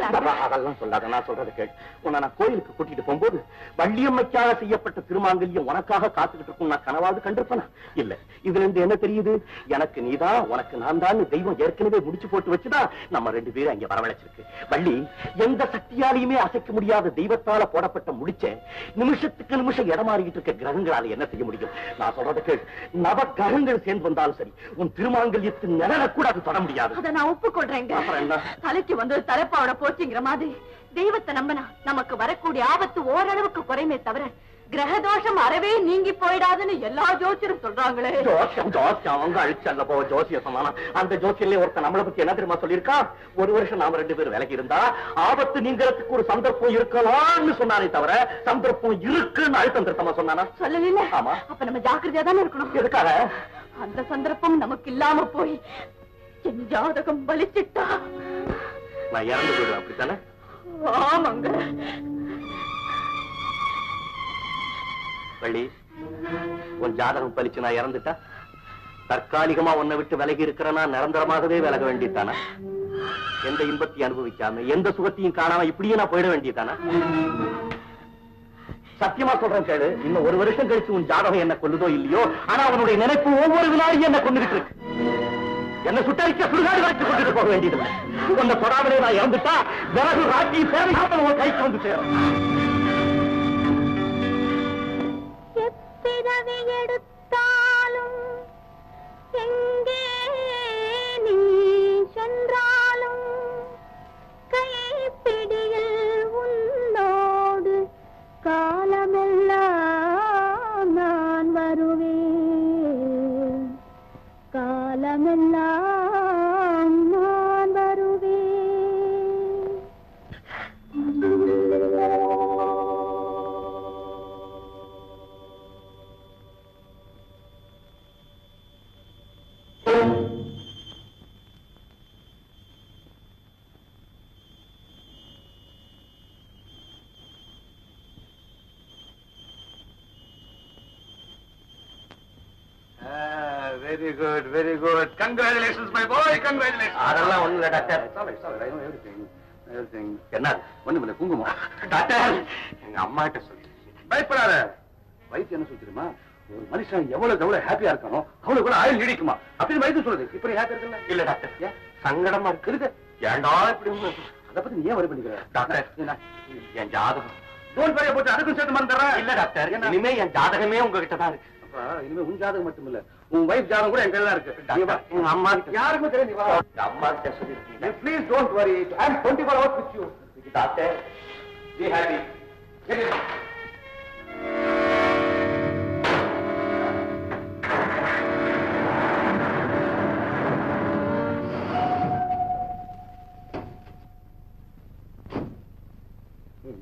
அதெல்லாம் சொல்லாத, நான் சொல்றது கேள். உன்னை நான் கோயிலுக்கு கூட்டிட்டு போகும்போது வள்ளியம்மைக்காக செய்யப்பட்ட திருமாங்கல்யம் உனக்காக காத்துக்கிட்டு இருக்கும் நான் கனவாவது கண்டிருப்பேனா? இல்ல. இதுல இருந்து என்ன தெரியுது? எனக்கு நீதான், உனக்கு நான் தான் தெய்வம் ஏற்கனவே முடிச்சு போட்டு வச்சுதான் நம்ம ரெண்டு பேரும் அங்க வரவழைச்சிருக்கு. வள்ளி, எந்த சக்தியாலையுமே அசைக்க முடியாத தெய்வத்தால போடப்பட்ட முடிச்ச நிமிஷத்துக்கு நிமிஷம் இடமாறிக்கிட்டு இருக்க கிரகங்களால என்ன செய்ய முடியும்? நான் சொல்றதை கேள். நவ கிரகங்கள் சேர்ந்து வந்தாலும் சரி, உன் திருமாங்கல்யத்தின் நிழலை கூட அது தொட முடியாது. அதை நான் ஒப்புக்கொள்றேங்க. தலைக்கு வந்து தலைப்பாவோட போச்சுங்கிற மாதிரி தெய்வத்தை நம்பினா நமக்கு வரக்கூடிய ஆபத்து ஓரளவுக்கு குறைமே தவிர கிரகதோஷம் அறவே நீங்கி போயிடாதுன்னு எல்லா ஜோசியரும் சொல்றாங்களே. ஜோசியம் அவங்க அழிச்சல்ல போ ஜோசிய சொன்னானா? அந்த ஜோசியிலே ஒருத்தன் நம்மளை பத்தி என்ன தெரியுமா சொல்லியிருக்கான்? ஒரு வருஷம் நாம 2 பேரும் விலகி இருந்தா ஆபத்து நீங்கிறதுக்கு ஒரு சந்தர்ப்பம் இருக்கலாம்னு சொன்னானே தவிர சந்தர்ப்பம் இருக்குன்னு அழுத்தம் திருத்தமா சொன்னானா? சொல்லல. ஆமா. அப்ப நம்ம ஜாக்கிரதையா தானே இருக்கணும். எதுக்காக? அந்த சந்தர்ப்பம் நமக்கு இல்லாம போய் என் ஜாதகம் பலிச்சிட்டா நான் இறந்து போயிடுவேன், அப்படித்தானே? ஆமாங்க. வள்ளி, உன் ஜாதகம் பலிச்சு நான் இறந்துட்டா தற்காலிகமா உன்னை விட்டு விலகி இருக்கிறனா நிரந்தரமாகவே விலக வேண்டியதானா? எந்த இன்பத்தையும் அனுபவிக்காம எந்த சுகத்தையும் காணாம இப்படியே நான் போயிட வேண்டியதானா? சத்தியமா சொல்றேன் கேளு, இன்னும் 1 வருஷம் கழிச்சு உன் ஜாதகம் என்ன கொல்லுதோ இல்லையோ, ஆனா அவனுடைய நினைப்பு ஒவ்வொரு வினாடியும் என்ன கொண்டுகிட்டு இருக்கு. என்ன சுட்டரிக்க சுடுகாடு வரைக்கும் கொண்டுட்டு போக வேண்டியதில்லை. உன்னை தொடாமலே நான் இறந்துட்டா விறகு ராக்கி சேவையாமல் உன் கைக்கு வந்து சேரும். எப்பிறவி எடுத்தாலும் எங்கே நீ சென்றாலும் கைப்பிடியில் உன்னோடு காலமெல்லாம் நான் வருவேன், காலமெல்லாம் நான் வருவேன். Very good, very good. Congratulations, my boy, congratulations. அதெல்லாம் ஒண்ணு இல்ல டாக்டர். I know everything. என்ன ஒண்ணுமில்ல, குங்குமம். டாக்டர், எங்க அம்மா கிட்ட சொல்லி பயப்படாத. வைத்தியம் என்ன சொல்லி தெரியுமா? ஒரு மனுஷன் எவ்வளவு ஹாப்பியா இருக்கானோ அவ்வளவு கூட ஆயுள் நீடிக்குமா அப்படின்னு வைத்தியம் சொல்லுது. இப்ப ஹாப்பியா இருக்குல்ல? இல்ல டாக்டர், சங்கடமா இருக்கு. ஏன்டா இப்படி அதை பத்தி நீ ஏன் வரி பண்ணிக்கிற? டாக்டர், என் ஜாதகம் டோன்ட் வரி போட்டு அதுக்கும் சேர்த்து மறந்துடுறேன். இல்ல டாக்டர், இனிமே என் ஜாதகமே உங்ககிட்ட தான் இருக்கு. இனிமே உன் ஜாதகம் மட்டும் இல்ல, உன் வைஃப் ஜாதகம் கூட என் கையில தான் இருக்கு. எங்க அம்மா கிட்ட யாருக்கும் தெரியும். நீ வா. அம்மா கிட்ட சொல்லிருக்கீங்க. Please don't worry. I am 24 hours with you. Doctor, Be happy. Get it.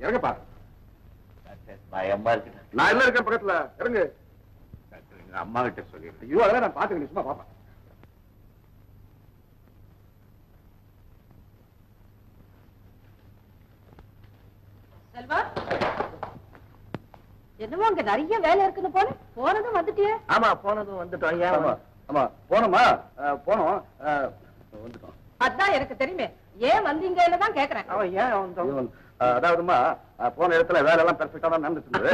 இறங்க பாரு. பயமா இருக்கு. நான் எல்லாம் இருக்கேன் பக்கத்துல. இறங்கு. எங்க அம்மா கிட்ட சொல்லிருக்கேன். ஐயோ, அதெல்லாம் நான் பாத்துக்கிறேன், சும்மா பாப்பேன். செல்வா, என்னமோ அங்க நிறைய வேலை இருக்குன்னு போல போனதும் வந்துட்டியே. ஆமா, போனதும் வந்துட்டோம். ஆமா, ஆமா, போனோமா? போனோம், வந்துட்டோம். அதான் எனக்கு தெரியுமே, ஏன் வந்தீங்கன்னு தான் கேக்குறேன். அவன் ஏன் வந்தோம்? அதாவதுமா, போன இடத்துல வேலை எல்லாம் பெர்ஃபெக்டா தான் நடந்துட்டு இருந்தது.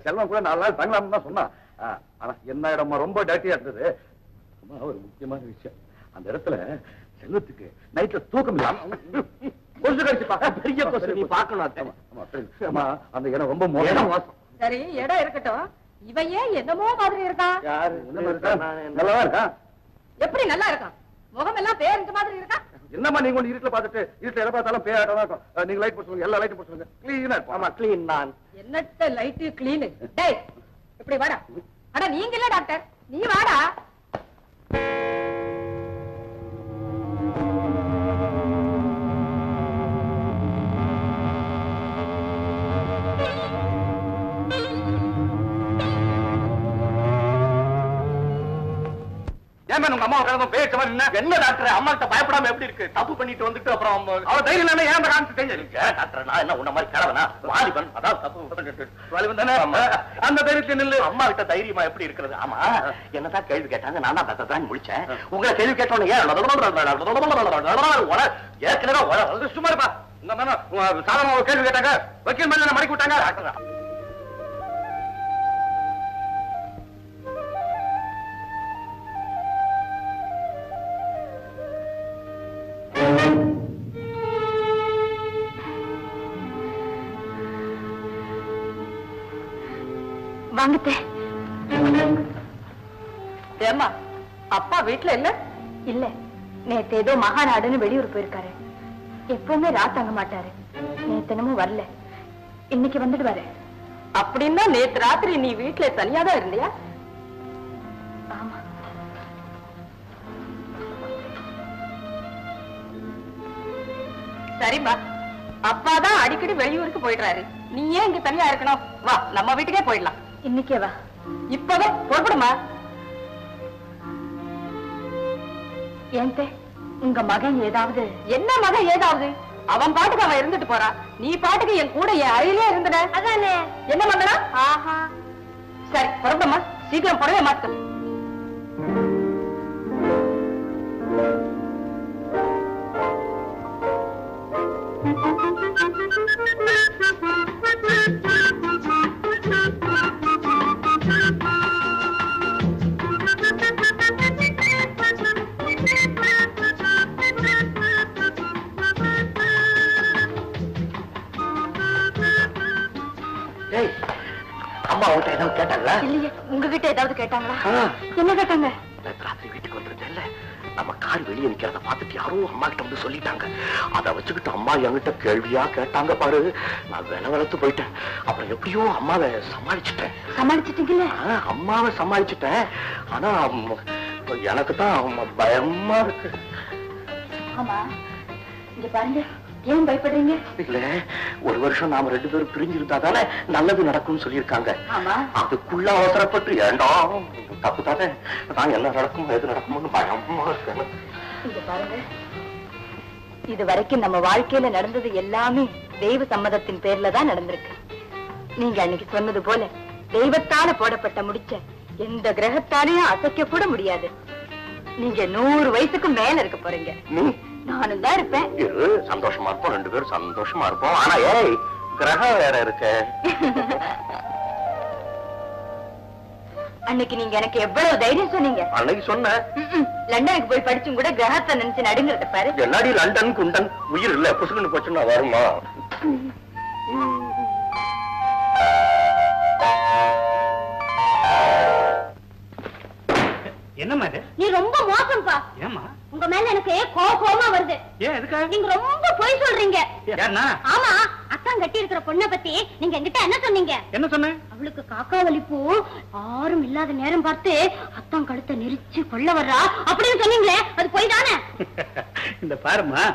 செல்வம் கூட 4 நாள் தங்கலாம்னு தான் சொன்னான். ஆனா என்ன இடமா ரொம்ப டர்ட்டியா இருந்தது. ஒரு முக்கியமான விஷயம், அந்த இடத்துல செல்வத்துக்கு நைட்ல தூக்கம் இல்லாம கொசு கடிச்சுப்பா. பெரிய கொசு, நீ பார்க்கணும். ஆமா, அந்த இடம் ரொம்ப மோசம். சரி, இடம் இருக்கட்டும். இவன் ஏன் என்னமோ மாதிரி இருக்கான்? யாரு? நல்லாதான் இருக்கான். எப்படி நல்லா இருக்கான்? முகம் எல்லாம் பேருந்து மாதிரி இருக்கான். என்னம்மா நீங்க ஒண்ணு இருட்டுல பாத்துட்டு இருட்டுல எதை பார்த்தாலும் பேயாட்டம் தான் இருக்கும். நீங்க லைட் போட்டு சொல்லுங்க, எல்லா லைட்டும் போட்டு சொல்லுங்க. கிளீனா இருக்கும். ஆமா, கிளீன் தான். என்னட்ட லைட்டு கிளீனு. டேய், இப்படி வாடா. அட நீங்க இல்ல டாக்டர், நீ வாடா. ஏன் உங்க அம்மா உட்காந்து பேச்ச மாதிரி என்ன டாக்டர், அம்மா கிட்ட பயப்படாம எப்படி இருக்கு? தப்பு பண்ணிட்டு வந்துட்டு அப்புறம் அவ தைரியம் என்ன? ஏன் காமிச்சு தெரிஞ்சு டாக்டர், நான் என்ன உன்ன மாதிரி கிழவனா? வாலிபன், அதான் தப்பு பண்ணிட்டு. வாலிபன் தானே? அந்த தைரியத்தை நில்லு. அம்மா கிட்ட தைரியமா எப்படி இருக்கிறது? ஆமா, என்னதான் கேள்வி கேட்டாங்க, நான் தான் தான் முடிச்சேன். உங்களை கேள்வி கேட்டோன்னு ஏற்கனவே சும்மா இருப்பா. சாதாரண ஒரு கேள்வி கேட்டாங்க, வக்கீல் மேல மடக்கி விட்டாங்க. வாங்கத்தே. ஏம்மா, அப்பா வீட்டுல இல்ல? இல்ல, நேத்து ஏதோ மகாநாடுன்னு வெளியூர் போயிருக்காரு. எப்பவுமே ராத் தங்க மாட்டாரு. நேத்தனமும் வரல, இன்னைக்கு வந்துட்டு வர. அப்படின்னா நேத்து ராத்திரி நீ வீட்டுல தனியா தான் இருந்தியா? ஆமா. சரிப்பா, அப்பாதான் அடிக்கடி வெளியூருக்கு போயிடுறாரு. நீ ஏன் இங்க தனியா இருக்கணும்? வா, நம்ம வீட்டுக்கே போயிடலாம். இன்னைக்கே வா. இப்பவே புறப்படுமா? ஏன் உங்க மகன் ஏதாவது? என்ன மகன் ஏதாவது? அவன் பாட்டுக்கு அவன் இருந்துட்டு போறான். நீ பாட்டுக்கு என் கூட என் அறையிலே இருந்துட. அதானே. என்ன பண்ணா? ஆஹா. சரி, புறப்படுமா? சீக்கிரம் புடவை மாத்த. அம்மா அவர்கிட்ட ஏதாவது கேட்டாங்களா? இல்லையே. உங்ககிட்ட ஏதாவது கேட்டாங்களா? என்ன கேட்டாங்க? ராத்திரி வீட்டுக்கு வந்துருந்தேன்ல, நம்ம கார் வெளியே நிக்கிறத பார்த்துட்டு யாரோ அம்மா கிட்ட வந்து சொல்லிட்டாங்க. அதை வச்சுக்கிட்டு அம்மா என்கிட்ட கேள்வியா கேட்டாங்க பாரு. நான் வெளவெளத்து போயிட்டேன். அப்புறம் எப்படியோ அம்மாவை சமாளிச்சுட்டேன். சமாளிச்சுட்டீங்கல்ல? அம்மாவை சமாளிச்சுட்டேன். ஆனா எனக்கு தான் பயமா இருக்கு. ஆமா, இங்க பாருங்க. ஏன் பயப்படுறீங்க? இல்ல, ஒரு வருஷம் நாம 2 பேரும் பிரிஞ்சிருந்தா தானே நல்லது நடக்கும்னு சொல்லியிருக்காங்க. அதுக்குள்ள அவசரப்பட்டு ஏண்டா தப்பு தானே. நான் என்ன நடக்கும் எது நடக்கும்னு பயமா இருக்கேன். இங்க பாருங்க, இது வரைக்கும் நம்ம வாழ்க்கையில நடந்தது எல்லாமே தெய்வ சம்மதத்தின் பேர்ல தான் நடந்திருக்கு. நீங்க அன்னைக்கு சொன்னது போல தெய்வத்தால போடப்பட்ட முடிச்ச எந்த கிரகத்தாலையும் அசைக்க கூட முடியாது. நீங்க 100 வயசுக்கு மேல இருக்க போறீங்க. நானும் தான் இருப்பேன். சந்தோஷமா இருப்போம், 2 பேரும் சந்தோஷமா இருப்போம். ஆனா ஏய், கிரகம் வேற இருக்க. அன்னைக்கு நீங்க எனக்கு எவ்வளவு தைரியம் சொன்னீங்க. அன்னைக்கு சொன்ன லண்டனுக்கு போய் படிச்சும் கூட கிரகத்தை நினைச்சு நடுங்கிறத பாரு. எல்லாடி லண்டன் குண்டன் உயிர் இல்ல, புசுக்குன்னு போச்சுன்னா வருமா? என்னம்மா இது? நீ ரொம்ப மோசம்ப்பா. ஏம்மா? உங்க மேல எனக்கு கோபமா வருது. ஏன் எதுக்காக? நீங்க ரொம்ப பொய் சொல்றீங்க. யாருன்னா? ஆமா, அத்தான் கட்டி இருக்கிற பொண்ணை பத்தி நீங்க என்கிட்ட என்ன சொன்னீங்க? என்ன சொன்னேன்? அவளுக்கு காக்கா வலிப்பு, யாரும் இல்லாத நேரம் பார்த்து அத்தான் கழுத்தை நெரிச்சு கொள்ள வர்றா அப்படின்னு சொன்னீங்களே, அது பொய் தானே? இந்த பாருமா,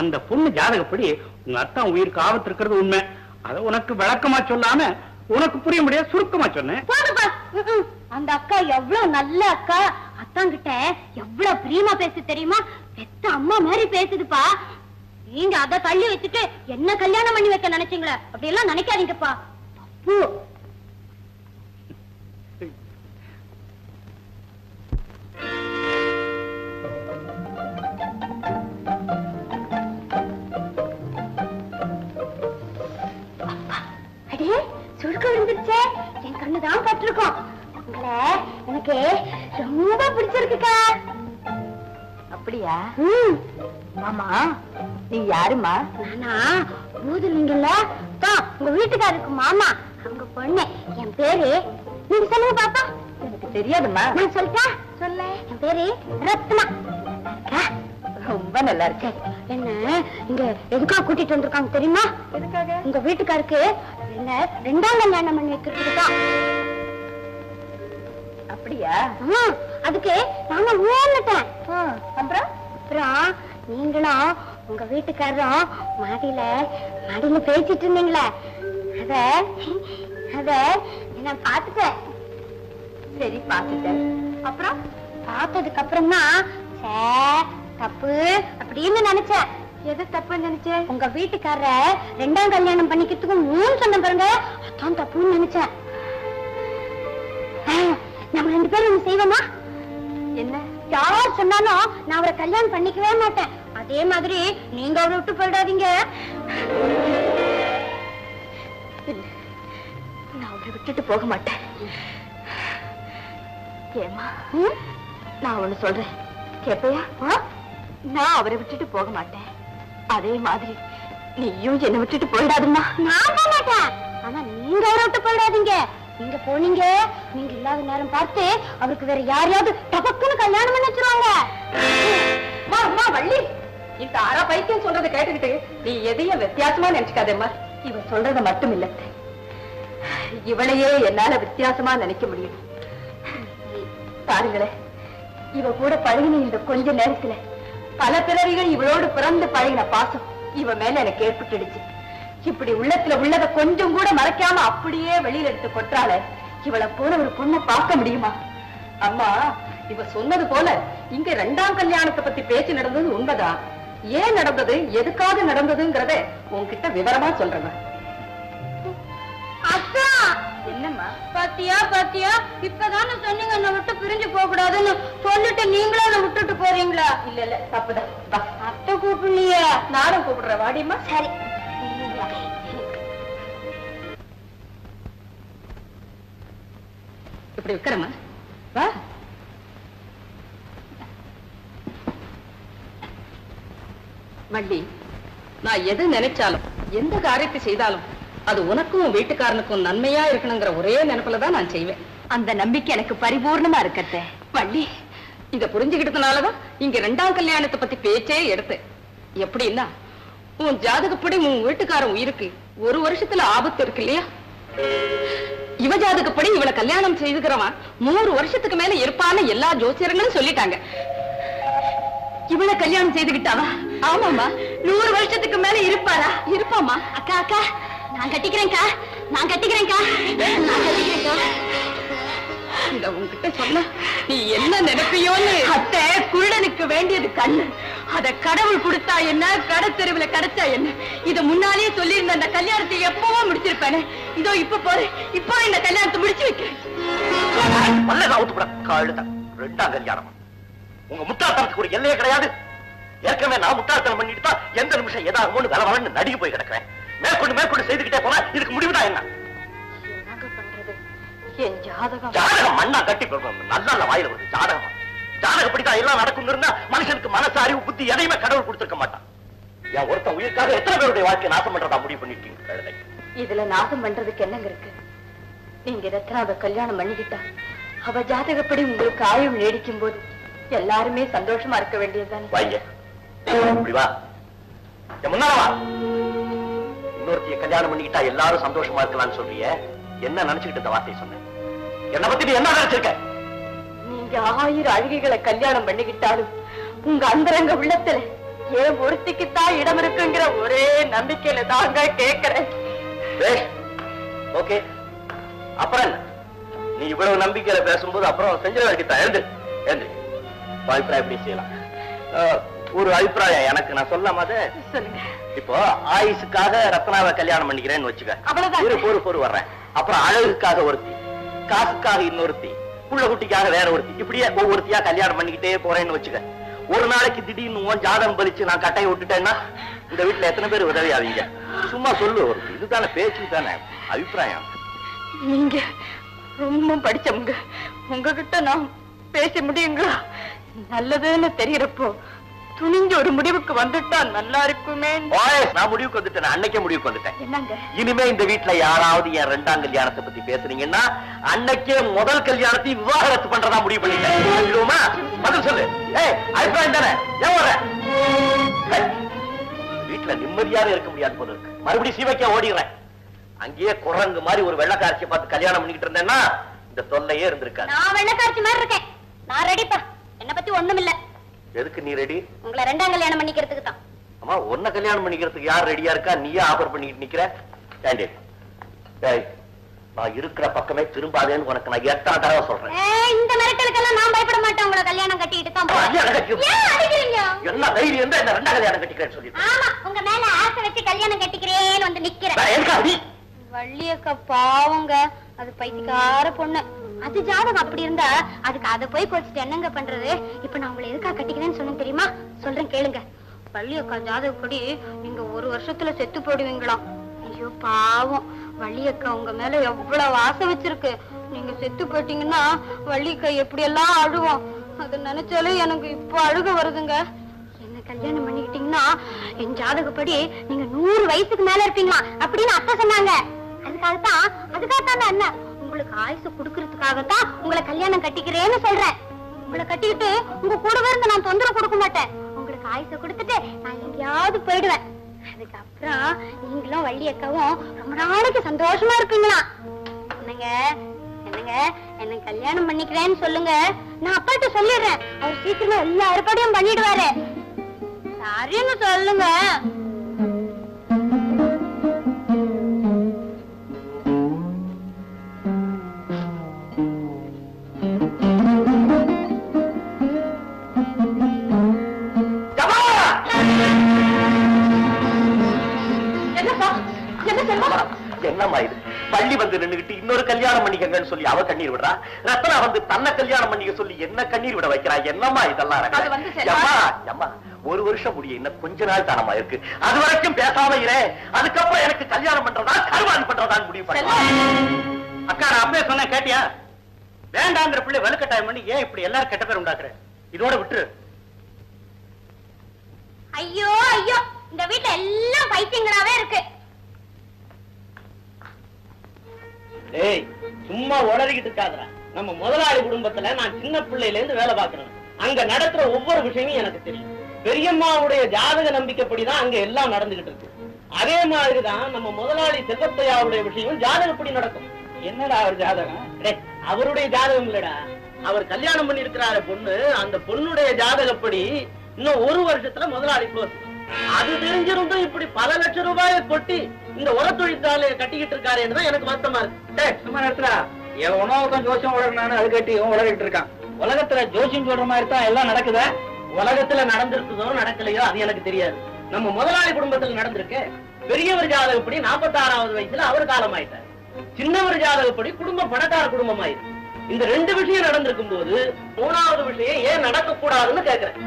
அந்த பொண்ணு ஜாதகப்படி உங்க அத்தான் உயிருக்கு ஆபத்து இருக்கிறது உண்மை. அத உனக்கு விளக்கமா சொல்லாம உனக்கு புரிய முடியாது சுருக்கமா சொன்னேன். போதுப்பா. அந்த அக்கா எவ்வளவு நல்ல அக்கா. அத்தாங்கிட்ட எவ்வளவு பிரியமா பேசு தெரியுமா? பெத்த அம்மா மாதிரி பேசுதுப்பா. நீங்க அத தள்ளி வச்சுட்டு என்ன கல்யாணம் பண்ணி வைக்க நினைச்சீங்களே, அப்படி எல்லாம் நினைக்காதீங்கப்பா. தப்பு. அடே, சுருக்க விழுந்துருச்சே. என் கண்ணுதான் பட்டிருக்கோம். உங்களை எனக்கு ரொம்ப பிடிச்சிருக்குக்கா. அப்படியா? மாமா, நீ யாருமா? நானா பூதலிங்கல்ல உங்க வீட்டுக்காருக்கு மாமா. அவங்க பொண்ணு. என் பேரு நீங்க சொல்லுங்க பாப்பா. எனக்கு தெரியாதுமா. நான் சொல்லிட்டேன். சொல்ல. என் பேரு ரத்னா. ரொம்ப நல்லா இருக்கு. என்ன இங்க எதுக்காக கூட்டிட்டு வந்திருக்காங்க தெரியுமா? எதுக்காக? உங்க வீட்டுக்காருக்கு என்ன 2ஆம் கல்யாணம் பண்ணி வைக்கிறதுக்குதான். அப்படியா? அதுக்கு நாங்க ஊன்னுட்டேன். அப்புறம் நீங்களும் உங்க வீட்டுக்காரரும் மாடியில பேசிட்டு இருந்தீங்களே, அத நான் பாத்துட்டேன். சரி, பாத்துட்டேன். அப்புறம் பார்த்ததுக்கு அப்புறம் தான் தப்பு அப்படின்னு நினைச்சேன். எது தப்புன்னு நினைச்சேன்? உங்க வீட்டுக்காரர 2ஆம் கல்யாணம் பண்ணிக்கிறதுக்கு 3 சொன்ன பாருங்க, அதான் தப்புன்னு நினைச்சேன். நம்ம 2 பேரும் ஒண்ணு செய்வோமா? என்ன? யார் சொன்னாலும் நான் அவரை கல்யாணம் பண்ணிக்கவே மாட்டேன். அதே மாதிரி நீங்க அவரை விட்டு போயிடாதீங்க. நான் அவரை விட்டுட்டு போக மாட்டேன். ஏமா, நான் ஒண்ணு சொல்றேன், கேப்பையா? நான் அவரை விட்டுட்டு போக மாட்டேன். அதே மாதிரி நீயும் என்னை விட்டுட்டு போயிடாதுமா. நான் போக மாட்டேன். ஆனா நீங்க அவரை விட்டு போயிடாதீங்க. நீங்க போனீங்க, நீங்க இல்லாத நேரம் பார்த்து அவருக்கு வேற யாரையாவது டபக்குன்னு கல்யாணம் பண்ணி வச்சிருவாங்க. வள்ளி, இந்த அரை பைத்தியம் சொல்றதை கேட்டுக்கிட்டு நீ எதையும் வித்தியாசமா நினைச்சுக்காதேம்மா. இவ சொல்றத மட்டும் இல்ல, இவளையே என்னால வித்தியாசமா நினைக்க முடியும். பாருங்களேன், இவ கூட பழகின இந்த கொஞ்ச நேரத்துல பல பிறவிகள் இவளோடு பிறந்து பழகின பாசம் இவ மேல எனக்கு ஏற்பட்டுடுச்சு. இப்படி உள்ளத்துல உள்ளத கொஞ்சம் கூட மறைக்காம அப்படியே வெளியில எடுத்து கொட்டால இவளை போல ஒரு பொண்ணை பார்க்க முடியுமா? அம்மா, இவ சொன்னது போல இங்க 2ஆம் கல்யாணத்தை பத்தி பேச்சு நடந்தது உண்மைதான். ஏன் நடந்தது, எதுக்காக நடந்ததுங்கிறத உன்கிட்ட விவரமா சொல்றேன். அக்கா, என்னம்மா? பாத்தியா பாத்தியா, இப்பதானே சொன்னீங்க என்ன விட்டு பிரிஞ்சு போக கூடாதுன்னு. சொல்லிட்டு நீங்களும் என்ன விட்டுட்டு போறீங்களா? இல்ல இல்ல, தப்புதான். வா. அத்தை கூப்பிடலையே. நானும் கூப்பிடுறேன், வாடிம்மா. சரி. இப்படி உட்காரம்மா, வா. வள்ளி, நான் எது நினைச்சாலும் எந்த காரியத்தை செய்தாலும் அது உனக்கும் வீட்டுக்காரனுக்கும் நன்மையா இருக்கணுங்கிற ஒரே நினைப்புலதான் நான் செய்வேன். அந்த நம்பிக்கை எனக்கு பரிபூர்ணமா இருக்கட்டே. வள்ளி, இத புரிஞ்சுக்கிட்டதுனாலதான் இங்க 2ஆம் கல்யாணத்தை பத்தி பேச்சே எடுத்தேன். எப்படின்னா, உன் ஜாதகப்படி உன் வீட்டுக்காரன் உயிருக்கு 1 வருஷத்துல ஆபத்து இருக்கு இல்லையா? இவ ஜாதகப்படி இவளை கல்யாணம் செய்துக்கிறவன் 100 வருஷத்துக்கு மேல இருப்பான்னு எல்லா ஜோசியர்களும் சொல்லிட்டாங்க. இவளை கல்யாணம் செய்துகிட்டாவா? ஆமாமா, 100 வருஷத்துக்கு மேல இருப்பாரா? இருப்பாமா. அக்கா அக்கா, நான் கட்டிக்கிறேன்க்கா, நான் கட்டிக்கிறேன்க்கா, நான் கட்டிக்கிறேன்க்கா. இந்த உன்கிட்ட சொன்ன நீ என்ன நினைப்பியோன்னு. அத்தை, குருடனுக்கு வேண்டியது கண்ணு. அத கடவுள் கொடுத்தா என்ன, கடத்தெருவுல கிடைச்சா என்ன? இத முன்னாலேயே சொல்லியிருந்த அந்த கல்யாணத்தை எப்பவும் முடிச்சிருப்பேனே. இதோ இப்ப போறேன், இப்போ இந்த கல்யாணத்தை முடிச்சு வைக்கிறேன். 2ஆம் கல்யாணம் உங்க முட்டாள்தனத்துக்கு ஒரு எல்லையே கிடையாது. ஏற்கனவே நான் முட்டாள்தனம் பண்ணிட்டு தான் எந்த நிமிஷம் ஏதாகுமோன்னு வேலை வளர்ந்து நடிகை போய் கிடக்கிறேன். மேற்கொண்டு செய்துக்கிட்டே போனா இதுக்கு முடிவுதான் என்ன? என் ஜாதகம் ஜாதகம் மண்ணா கட்டி நல்ல வாயில வருது. ஜாதகப்படிதான் எல்லாம் நடக்கும் இருந்தா மனுஷனுக்கு மனசு, அறிவு, புத்தி எதையுமே கடவுள் கொடுத்திருக்க மாட்டான். என் ஒருத்தன் உயிருக்காக எத்தனை பேருடைய வாழ்க்கையை நாசம் பண்றதா முடிவு பண்ணிருக்கீங்க கழுதை. இதுல நாசம் பண்றதுக்கு என்னங்க இருக்கு? நீங்க ரத்னாவை கல்யாணம் பண்ணிக்கிட்டா அவ ஜாதகப்படி உங்களுக்கு ஆயுள் நீடிக்கும் போது எல்லாருமே சந்தோஷமா இருக்க வேண்டியதுதானே? வாங்க, இப்படி வா, என் முன்னால வா. இன்னொருத்தைய கல்யாணம் பண்ணிக்கிட்டா எல்லாரும் சந்தோஷமா இருக்கலாம்னு சொல்றிய, என்ன நினைச்சுக்கிட்டு இந்த வார்த்தையை சொன்ன? என்ன பத்தி நீ என்ன நினைச்சிருக்க? நீங்க 1000 அழகிகளை கல்யாணம் பண்ணிக்கிட்டாலும் உங்க அந்தரங்க உள்ளத்துல ஏன் ஒருத்திக்குத்தான் இடம் இருக்குங்கிற ஒரே நம்பிக்கையில தாங்க கேட்கிறேன். ஓகே, அப்புறம் என்ன? நீ இவ்வளவு நம்பிக்கையில பேசும்போது அப்புறம் செஞ்ச வேலைக்குத்தான். எழுந்து எழுந்து. அபிப்பிராயம் எப்படி செய்யலாம்? ஒரு அபிப்பிராயம் எனக்கு நான் சொல்லாம சொல்லுங்க. இப்போ ஆயுசுக்காக ரத்னாவை கல்யாணம் பண்ணிக்கிறேன்னு வச்சுக்க, பொறு வர்றேன். அப்புறம் அழகுக்காக ஒருத்தி, காசுக்காக இன்னொருத்தி, புள்ள குட்டிக்காக வேற ஒருத்தி, இப்படியே ஒவ்வொருத்தியா கல்யாணம் பண்ணிக்கிட்டே போறேன்னு வச்சுக்க. ஒரு நாளைக்கு திடீர்னு ஜாதகம் பலிச்சு நான் கட்டையை விட்டுட்டேன்னா இந்த வீட்டுல எத்தனை பேர் உதவி ஆவீங்க? சும்மா சொல்லு, ஒரு இதுதானே, பேச்சு தானே, அபிப்பிராயம். நீங்க ரொம்ப படிச்சவங்க, உங்ககிட்ட நான் பேச முடியுங்களா? நல்லதுன்னு தெரியறப்போ துணிஞ்சு ஒரு முடிவுக்கு வந்துட்டா நல்லா இருக்குமே. நான் முடிவுக்கு வந்துட்டேன், அன்னைக்கே முடிவுக்கு வந்துட்டேன். என்னங்க? இனிமே இந்த வீட்டுல யாராவது என் 2ஆம் கல்யாணத்தை பத்தி பேசுறீங்கன்னா அன்னைக்கே முதல் கல்யாணத்தை விவாகரத்து பண்றதா முடிவு பண்ணிட்டேன். பதில் சொல்லு. அபிப்பிராயம் தானே, ஏன் வர? வீட்டுல நிம்மதியாவே இருக்க முடியாது போல இருக்கு. மறுபடியும் சீவைக்கா ஓடிடுறேன். அங்கேயே குரங்கு மாதிரி ஒரு வெள்ளக்காரச்சியை பார்த்து கல்யாணம் பண்ணிக்கிட்டு இருந்தேன்னா இந்த தொல்லையே இருந்திருக்காது. நான் வெள்ளக்காரச்சி மாதிரி இருக்கேன். நான் ரெடிப்பா, என்ன பத்தி ஒண்ணும் இல்ல. எதுக்கு நீ ரெடி? உங்களை 2ஆம் கல்யாணம் பண்ணிக்கிறதுக்கு தான். அம்மா, உன்னை கல்யாணம் பண்ணிக்கிறதுக்கு யார் ரெடியா இருக்கா? நீயே ஆஃபர் பண்ணிட்டு நிக்கிற. நான் இருக்கிற பக்கமே திரும்பாதேன்னு உனக்கு நான் எத்தனை தடவை சொல்றேன். இந்த மிரட்டலுக்கெல்லாம் நான் பயப்பட மாட்டேன். உங்களை கல்யாணம் கட்டிட்டு தான் போறேன். என்ன தைரியம் இருந்தா இந்த 2ஆம் கல்யாணம் கட்டிக்கிறேன்னு சொல்லிட்டு? ஆமா, உங்க மேல ஆசை வச்சு கல்யாணம் கட்டிக்கிறேன்னு வந்து நிக்கிறேன். வள்ளியக்கா பாவங்க, அது பைத்தியக்கார பொண்ணு. அது ஜாதகம் அப்படி இருந்தா அதுக்கு அதை போய் கொச்சிட்டு என்னங்க பண்றது? இப்ப நான் உங்களை எதுக்கா கட்டிக்கிறேன்னு சொன்னேன் தெரியுமா? சொல்றேன் கேளுங்க. வள்ளியக்கா ஜாதகப்படி நீங்க 1 வருஷத்துல செத்து போடுவீங்களாம். ஐயோ பாவம், வள்ளியக்கா உங்க மேல எவ்வளவு ஆசை வச்சிருக்கு. நீங்க செத்து போயிட்டீங்கன்னா வள்ளியக்கா எப்படி எல்லாம் அழுவோம். அது நினைச்சாலே எனக்கு இப்போ அழுக வருதுங்க. என்ன கல்யாணம் பண்ணிக்கிட்டீங்கன்னா என் ஜாதகப்படி நீங்க 100 வயசுக்கு மேல இருப்பீங்களா அப்படின்னு அத்தை சொன்னாங்க. அதுக்காகத்தான் என்ன, உங்களுக்கு ஆயுசு குடுக்கறதுக்காகத்தான் உங்களை கல்யாணம் கட்டிக்கிறேன்னு சொல்றேன். உங்களை கட்டிக்கிட்டு உங்க கூடவே இருந்து நான் தொந்தரவு கொடுக்க மாட்டேன். உங்களுக்கு ஆயுச கொடுத்துட்டு நான் எங்கேயாவது போயிடுவேன். அதுக்கப்புறம் நீங்களும் வள்ளி அக்காவும் ரொம்ப நாளைக்கு சந்தோஷமா இருப்பீங்களா. என்னங்க என்னங்க என்ன கல்யாணம் பண்ணிக்கிறேன்னு சொல்லுங்க, நான் அப்பாட்ட சொல்லிடுறேன். அவர் சீக்கிரமா எல்லா ஏற்பாடையும் பண்ணிடுவாரு. சரின்னு சொல்லுங்க. என்னம்மா இது? பள்ளி வந்து நின்னுகிட்டு இன்னொரு கல்யாணம் பண்ணிக்கங்கன்னு சொல்லி அவ கண்ணீர் விடுறா, ரத்னா வந்து தன்னை கல்யாணம் பண்ணிக்க சொல்லி என்ன கண்ணீர் விட வைக்கிறா? என்னம்மா இதெல்லாம்? அம்மா ஒரு வருஷம் முடிய இன்னும் கொஞ்ச நாள் தானமா இருக்கு, அது வரைக்கும் பேசாம இரு. அதுக்கப்புறம் எனக்கு கல்யாணம் பண்றதா கருவாணி பண்றதான்னு முடிவு பண்ண. அக்கா நான் அப்பவே சொன்னேன் கேட்டியா? வேண்டாங்கிற பிள்ளை வலுக்கட்டாயம் பண்ணி ஏன் இப்படி எல்லாரும் கெட்ட பேர் உண்டாக்குற? இதோட விட்டுரு. ஐயோ ஐயோ, இந்த வீட்டுல எல்லாம் பைத்தியங்களாவே இருக்கு. ஏய் சும்மா உளறிக்கிட்டு இருக்காதடா. நம்ம முதலாளி குடும்பத்துல நான் சின்ன பிள்ளையில இருந்து வேலை பார்க்கிறேன். அங்க நடக்கிற ஒவ்வொரு விஷயமும் எனக்கு தெரியும். பெரியம்மாவுடைய ஜாதக நம்பிக்கைப்படிதான் அங்க எல்லாம் நடந்துகிட்டு இருக்கு. அதே மாதிரிதான் நம்ம முதலாளி செல்வத்தையாவுடைய விஷயம் ஜாதகப்படி நடக்கும். என்னடா அவர் ஜாதகம்? அவருடைய ஜாதகம் இல்லடா, அவர் கல்யாணம் பண்ணி இருக்கிறாரு பொண்ணு. அந்த பொண்ணுடைய ஜாதகப்படி இன்னும் ஒரு வருஷத்துல முதலாளி க்ளோஸ். அது தெரிஞ்சிருந்தும் இப்படி பல லட்சம் ரூபாயை கொட்டி இந்த உர தொழிற்சாலையை கட்டிக்கிட்டு இருக்காருன்னு எனக்கு வருத்தமா இருக்கு. சும்மா நேரத்துல என் உணவுக்கும் ஜோசியம் உலகினானு அது கட்டி உலகிட்டு இருக்கான். உலகத்துல ஜோசியம் சொல்ற மாதிரி தான் எல்லாம் நடக்குதா? உலகத்துல நடந்திருக்குதோ நடக்கலையோ அது எனக்கு தெரியாது. நம்ம முதலாளி குடும்பத்துல நடந்திருக்கு. பெரியவர் ஜாதகப்படி 46வது வயசுல அவர் காலமாயிட்டார். சின்னவர் ஜாதகப்படி குடும்பம் பணக்கார குடும்பம் ஆயிருக்கு. இந்த ரெண்டு விஷயம் நடந்திருக்கும் போது 3வது விஷயம் ஏன் நடக்க கூடாதுன்னு கேக்குறேன்.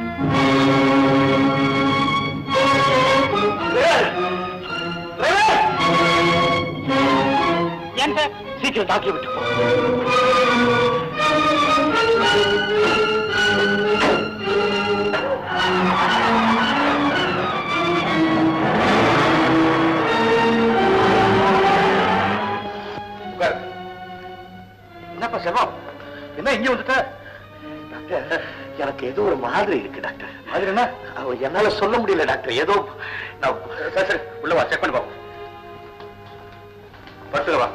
ஏன் சார் சீக்கிரம் தாக்கி விட்டு போ. என்னப்பா செல்வம், என்ன இங்க வந்துட்ட? எனக்கு ஏதோ ஒரு மாதிரி இருக்கு டாக்டர். மாதிரி என்ன? என்னால சொல்ல முடியல டாக்டர். ஏதோ சரி உள்ள வா, செக் பண்ணி பாப்போம். படுத்துக்க வா.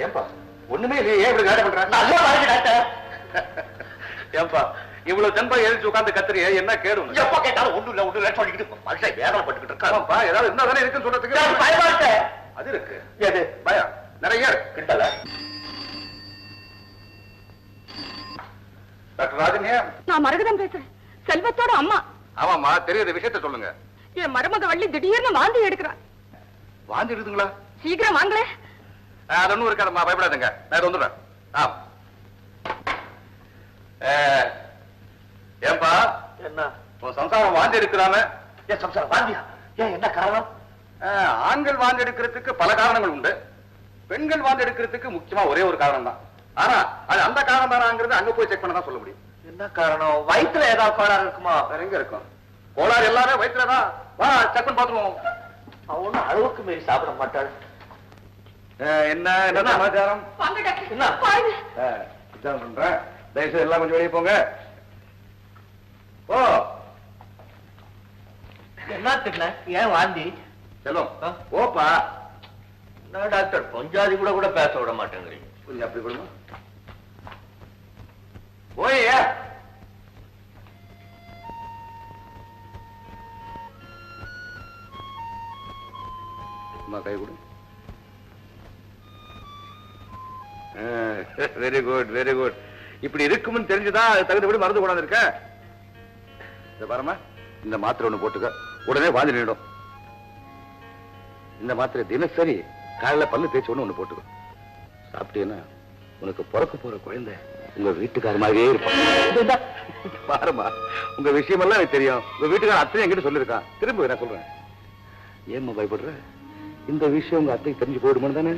ஏன்பா ஒண்ணுமே இல்லையே, ஏன் இப்படி காட்ட பண்ற? நல்லா பாருங்க டாக்டர். ஏன்பா இவ்வளவு தென்பா எழுதி உட்கார்ந்து கத்துறிய, என்ன கேடு? எப்ப கேட்டாலும் ஒண்ணு இல்ல சொல்லிக்கிட்டு மனுஷன் வேதனை பட்டுக்கிட்டு இருக்காப்பா. ஏதாவது இருந்தா தானே இருக்குன்னு சொல்றதுக்கு பயமா இருக்கு. அது இருக்கு. எது பயம் நிறைய இருக்கு. கிட்டல டாக்டர் ராஜன்யா, நான் மரகதம் பேசுறேன், செல்வத்தோட அம்மா. ஆமாமா தெரியாத விஷயத்த சொல்லுங்க. என் மருமக வள்ளி திடீர்னு வாந்தி எடுக்கிறான். வாந்தி இருக்குதுங்களா? சீக்கிரம் வாங்களே. அது ஒண்ணும் இருக்காதம்மா, பயப்படாதுங்க, நான் வந்துடுறேன். ஏன்பா என்ன உன் சம்சாரம் வாந்தி எடுக்கிறாம? ஏன் சம்சாரம் வாந்தியா? ஏன் என்ன காரணம்? ஆண்கள் வாந்தி எடுக்கிறதுக்கு பல காரணங்கள் உண்டு. பெண்கள் வாந்தி எடுக்கிறதுக்கு முக்கியமா ஒரே ஒரு காரணம் தான். ஆனா அது அந்த காரணம் தானாங்கிறது அங்க போய் செக் பண்ணதான் சொல்ல முடியும். என்ன காரணம்? வயிற்றுல ஏதாவது கோளாறு இருக்குமா? வேற எங்க இருக்கும்? கோளாறு எல்லாமே வயிற்றுலதான். வா செக் பண்ணி பாத்துருவோம். அவனும் அளவுக்கு மீறி சாப்பிட மாட்டாள். என்ன என்ன சமாச்சாரம்? என்ன பண்றேன், தயவுசெய்து எல்லாம் கொஞ்சம் வெளியே போங்க. ஓ என்னத்துக்குல ஏன் வாந்தி? செல்வம் ஓப்பா. நான் டாக்டர் பஞ்சாதி கூட கூட பேச விட மாட்டேங்கிறீங்க. கொஞ்சம் அப்படி கொடுமா. ஓய் கை கொடு. Very good very good. இப்படி இருக்கும்னு தெரிஞ்சுதான் தகுந்தபடி மருந்து கொண்டாந்து இருக்க. பாருமா, இந்த மாத்திரை ஒண்ணு போட்டுக்க, உடனே வாந்தி நின்றுடும். இந்த மாத்திரை தினசரி காலையில பல்லு தேய்ச்சி ஒண்ணு போட்டுக்க. சாப்பிட்டீங்கன்னா உனக்கு பிறக்க போற குழந்தை உங்க வீட்டுக்கார மாதிரியே இருப்பான். பாருமா, உங்க விஷயம் எல்லாம் எனக்கு தெரியும். உங்க வீட்டுக்கார அத்தையும் என்கிட்ட சொல்லிருக்கான். திரும்ப என்ன சொல்றேன், ஏம்மா பயப்படுற? இந்த விஷயம் உங்க அத்தைக்கு தெரிஞ்சு போயிடுமான்னு தானே?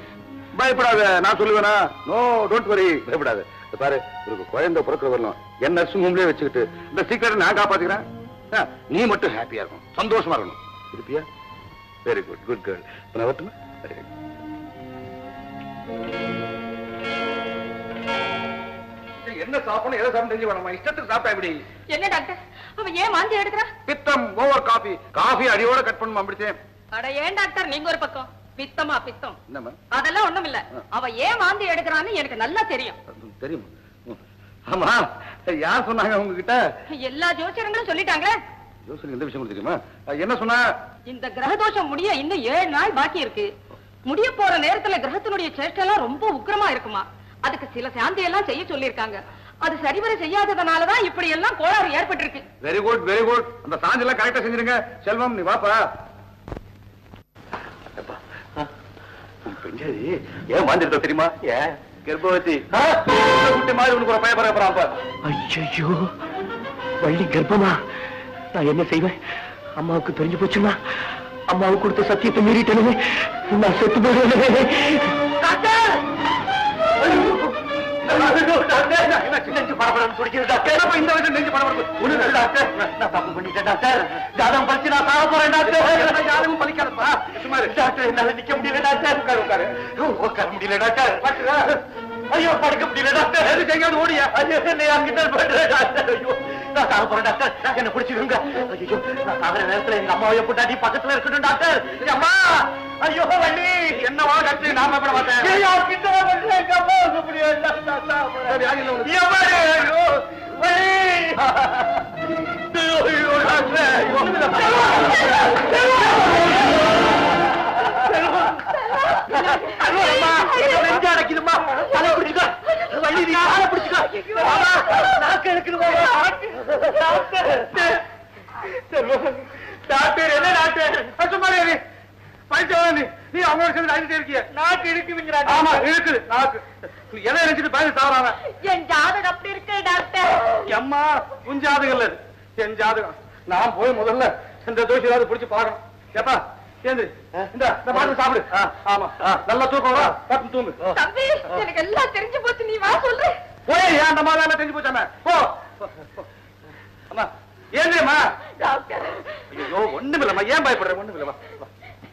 பயப்படாத, நான் சொல்லுவேனா? நோ டோன்ட் வரி, பயப்படாத. பாரு, உனக்கு குழந்தை பிறக்கிற வரணும் என் நர்சிங் ஹோம்லயே வச்சுக்கிட்டு இந்த சீக்கிரம் நான் காப்பாத்துக்கிறேன். நீ மட்டும் ஹாப்பியா இருக்கணும், சந்தோஷமா இருக்கணும். இருப்பியா? Very good, good girl. நான் வரட்டுமா? Very good. என்ன சாப்பிடணும் எதை சாப்பிட்டு தெரிஞ்சு வேணாமா? இஷ்டத்துக்கு சாப்பிட்டா எப்படி? என்ன டாக்டர் அவன் ஏன் வாந்தி எடுக்கிறான்? பித்தம், ஓவர் காபி. காபி அடியோட கட் பண்ணுமா அப்படித்தேன். அட ஏன் டாக்டர் நீங்க ஒரு பக்கம் பித்தமா பித்தம்? என்னம்மா? அதெல்லாம் ஒண்ணும் இல்ல. அவன் ஏன் வாந்தி எடுக்கிறான்னு எனக்கு நல்லா தெரியும். தெரியுமா? ஆமா, யார் சொன்னாங்க உங்ககிட்ட? எல்லா ஜோசியர்களும் சொல்லிட்டாங்களே. ஜோசியர் எந்த விஷயம் தெரியுமா? என்ன சொன்னா? இந்த கிரகதோஷம் முடிய இன்னும் 7 நாள் பாக்கி இருக்கு. முடிய போற நேரத்துல கிரகத்தினுடைய சேஷ்டெல்லாம் ரொம்ப உக்கிரமா இருக்குமா. அதுக்கு சில சாந்தி எல்லாம் செய்ய சொல்லிருக்காங்க. அது சரிவர செய்யாததுனாலதான் இப்படி எல்லாம் கோளாறு ஏற்பட்டிருக்கு. Very good, very good. அந்த சாந்தி எல்லாம் கரெக்டா செஞ்சிருங்க. செல்வம், நீ வாப்பா. பெஞ்சாதி ஏன் வாந்திருக்க தெரியுமா? ஏன் கர்ப்பவதி குட்டி மாதிரி உனக்கு ஒரு பையன் பரப்பறான். ஐயோ, வள்ளி கர்ப்பமா? நான் என்ன செய்வேன்? அம்மாவுக்கு தெரிஞ்சு போச்சுன்னா அம்மாவுக்கு கொடுத்த சத்தியத்தை மீறிட்டேனே, நான் செத்து போயிடுவேன். ஐயோ, படுக்க முடியல டாக்டர். எங்கேயாவது ஓடியா? என்ன பிடிச்சிருங்க. ஐயோ, நான் சாகிற நேரத்துல எங்க அம்மாவை போட்டாடி பக்கத்துல இருக்கட்டும் டாக்டர். அம்மா, ஐயோ வள்ளி, என்னவா டாக்டர்? நாம எப்படி பார்த்தேன்? எங்க அம்மாவுக்கு முடியாது. அடைக்குதுமா, தலை பிடிச்சுக்கோ. வள்ளி, நீ காலை பிடிச்சுக்கோ. நாக்கு எடுக்கணுமா? டாக்டர், என்ன டாக்டர்? சும்மாரி பைத்தியம். நீ அவங்களோட சேர்ந்து அழிஞ்சிட்டே இருக்கிய. நாக்கு இழுக்குவீங்க. ஆமா, இழுக்குது நாக்கு. எதை நினைச்சிட்டு பயந்து சாவறாங்க. என் ஜாதகம் அப்படி இருக்கு டாக்டர். அம்மா, உன் ஜாதகம் இல்ல, என் ஜாதகம். நான் போய் முதல்ல இந்த தோஷம் ஏதாவது பிடிச்சு பாக்கணும். ஏப்பா, ஏந்து இந்த பாட்டு சாப்பிடு. ஆமா, நல்லா தூக்கம் வா. பத்து தூங்கு. தம்பி, எனக்கு எல்லாம் தெரிஞ்சு போச்சு. நீ வா சொல்ற. போய் ஏன் அந்த மாதிரி தெரிஞ்சு போச்சாம போ. அம்மா, ஏந்திரம்மா. டாக்டர், ஐயோ, ஒண்ணுமில்லம்மா. ஏன் பயப்படுற? ஒண்ணுமில்லம்மா.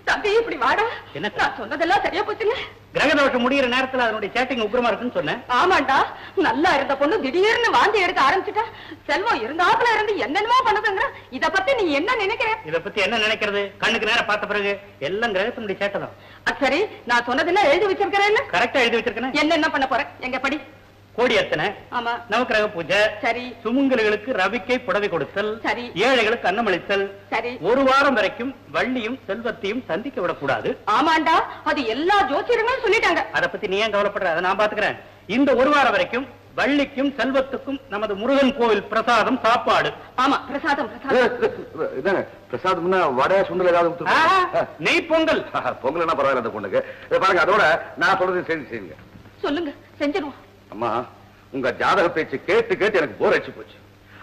தம்பி இப்படி வாடா. என்ன நான் சொன்னதெல்லாம் சரியா போச்சுங்க. கிரகதோஷம் முடிகிற நேரத்துல அதனுடைய சேட்டிங் உக்கிரமா இருக்குன்னு சொன்னேன். ஆமாண்டா, நல்லா இருந்த பொண்ணு திடீர்னு வாந்தி எடுக்க ஆரம்பிச்சுட்டா. செல்வம் இருந்தாப்புல இருந்து என்னென்னமோ பண்ணுதுங்க. இத பத்தி நீ என்ன நினைக்கிற? இத பத்தி என்ன நினைக்கிறது? கண்ணுக்கு நேரம் பார்த்த பிறகு எல்லாம் கிரகத்தினுடைய சேட்டை தான். சரி, நான் சொன்னதெல்லாம் எழுதி வச்சிருக்கிறேன். கரெக்டா எழுதி வச்சிருக்கேன். என்ன பண்ண போறேன்? எங்க படி. கோடி அர்ச்சனை, ஆமா, நவக்கிரக பூஜை, சரி, சுமங்கலிகளுக்கு ரவிக்கை புடவை கொடுத்தல், சரி, ஏழைகளுக்கு அன்னமளித்தல், சரி. 1 வாரம் வரைக்கும் வள்ளியும் செல்வத்தையும் சந்திக்க விடக்கூடாது. ஆமாண்டா, அது எல்லா ஜோசியர்களும் சொல்லிட்டாங்க. அத பத்தி நீ ஏன் கவலைப்படுற? அதை நான் பாத்துக்கிறேன். இந்த 1 வாரம் வரைக்கும் வள்ளிக்கும் செல்வத்துக்கும் நமது முருகன் கோவில் பிரசாதம் சாப்பாடு. ஆமா, பிரசாதம். பிரசாதம்னா வடை, சுண்டல் ஏதாவது? நெய் பொங்கல். பொங்கல் என்ன பரவாயில்ல அந்த பொண்ணுக்கு. பாருங்க, அதோட நான் சொல்றது செய்யுங்க. சொல்லுங்க, செஞ்சிருவோம். அம்மா, உங்க ஜாதக பேச்சு கேட்டு கேட்டு எனக்கு போர் அடிச்சு போச்சு.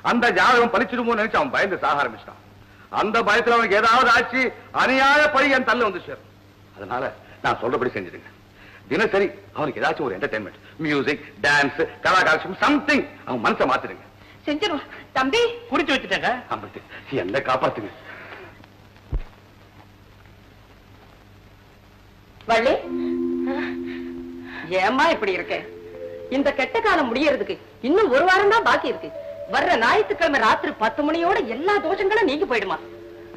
அந்த ஜாதகம் பலிச்சிடுமோ நினைச்சு அவன் பயந்து சாக ஆரம்பிச்சிட்டான். அந்த பயத்துல அவனுக்கு ஏதாவது ஆச்சு, அநியாய பழி என் தள்ள வந்து சேரும். அதனால நான் சொல்றபடி செஞ்சிருங்க. தினசரி அவனுக்கு ஏதாச்சும் ஒரு என்டர்டைன்மெண்ட், மியூசிக், டான்ஸ், கலாகாரம், சம்திங். அவன் மனசை மாத்திருங்க. செஞ்சிருவோம். தம்பி, குடிச்சு வச்சுட்டாங்க. என்ன காப்பாத்துங்க. வள்ளி, ஏம்மா இப்படி இருக்க? இந்த கெட்ட காலம் முடியறதுக்கு இன்னும் 1 வாரம் தான் பாக்கி இருக்கு. வர்ற ஞாயிற்றுக்கிழமை ராத்திரி 10 மணியோட எல்லா தோஷங்களும் நீங்கி போயிடுமா.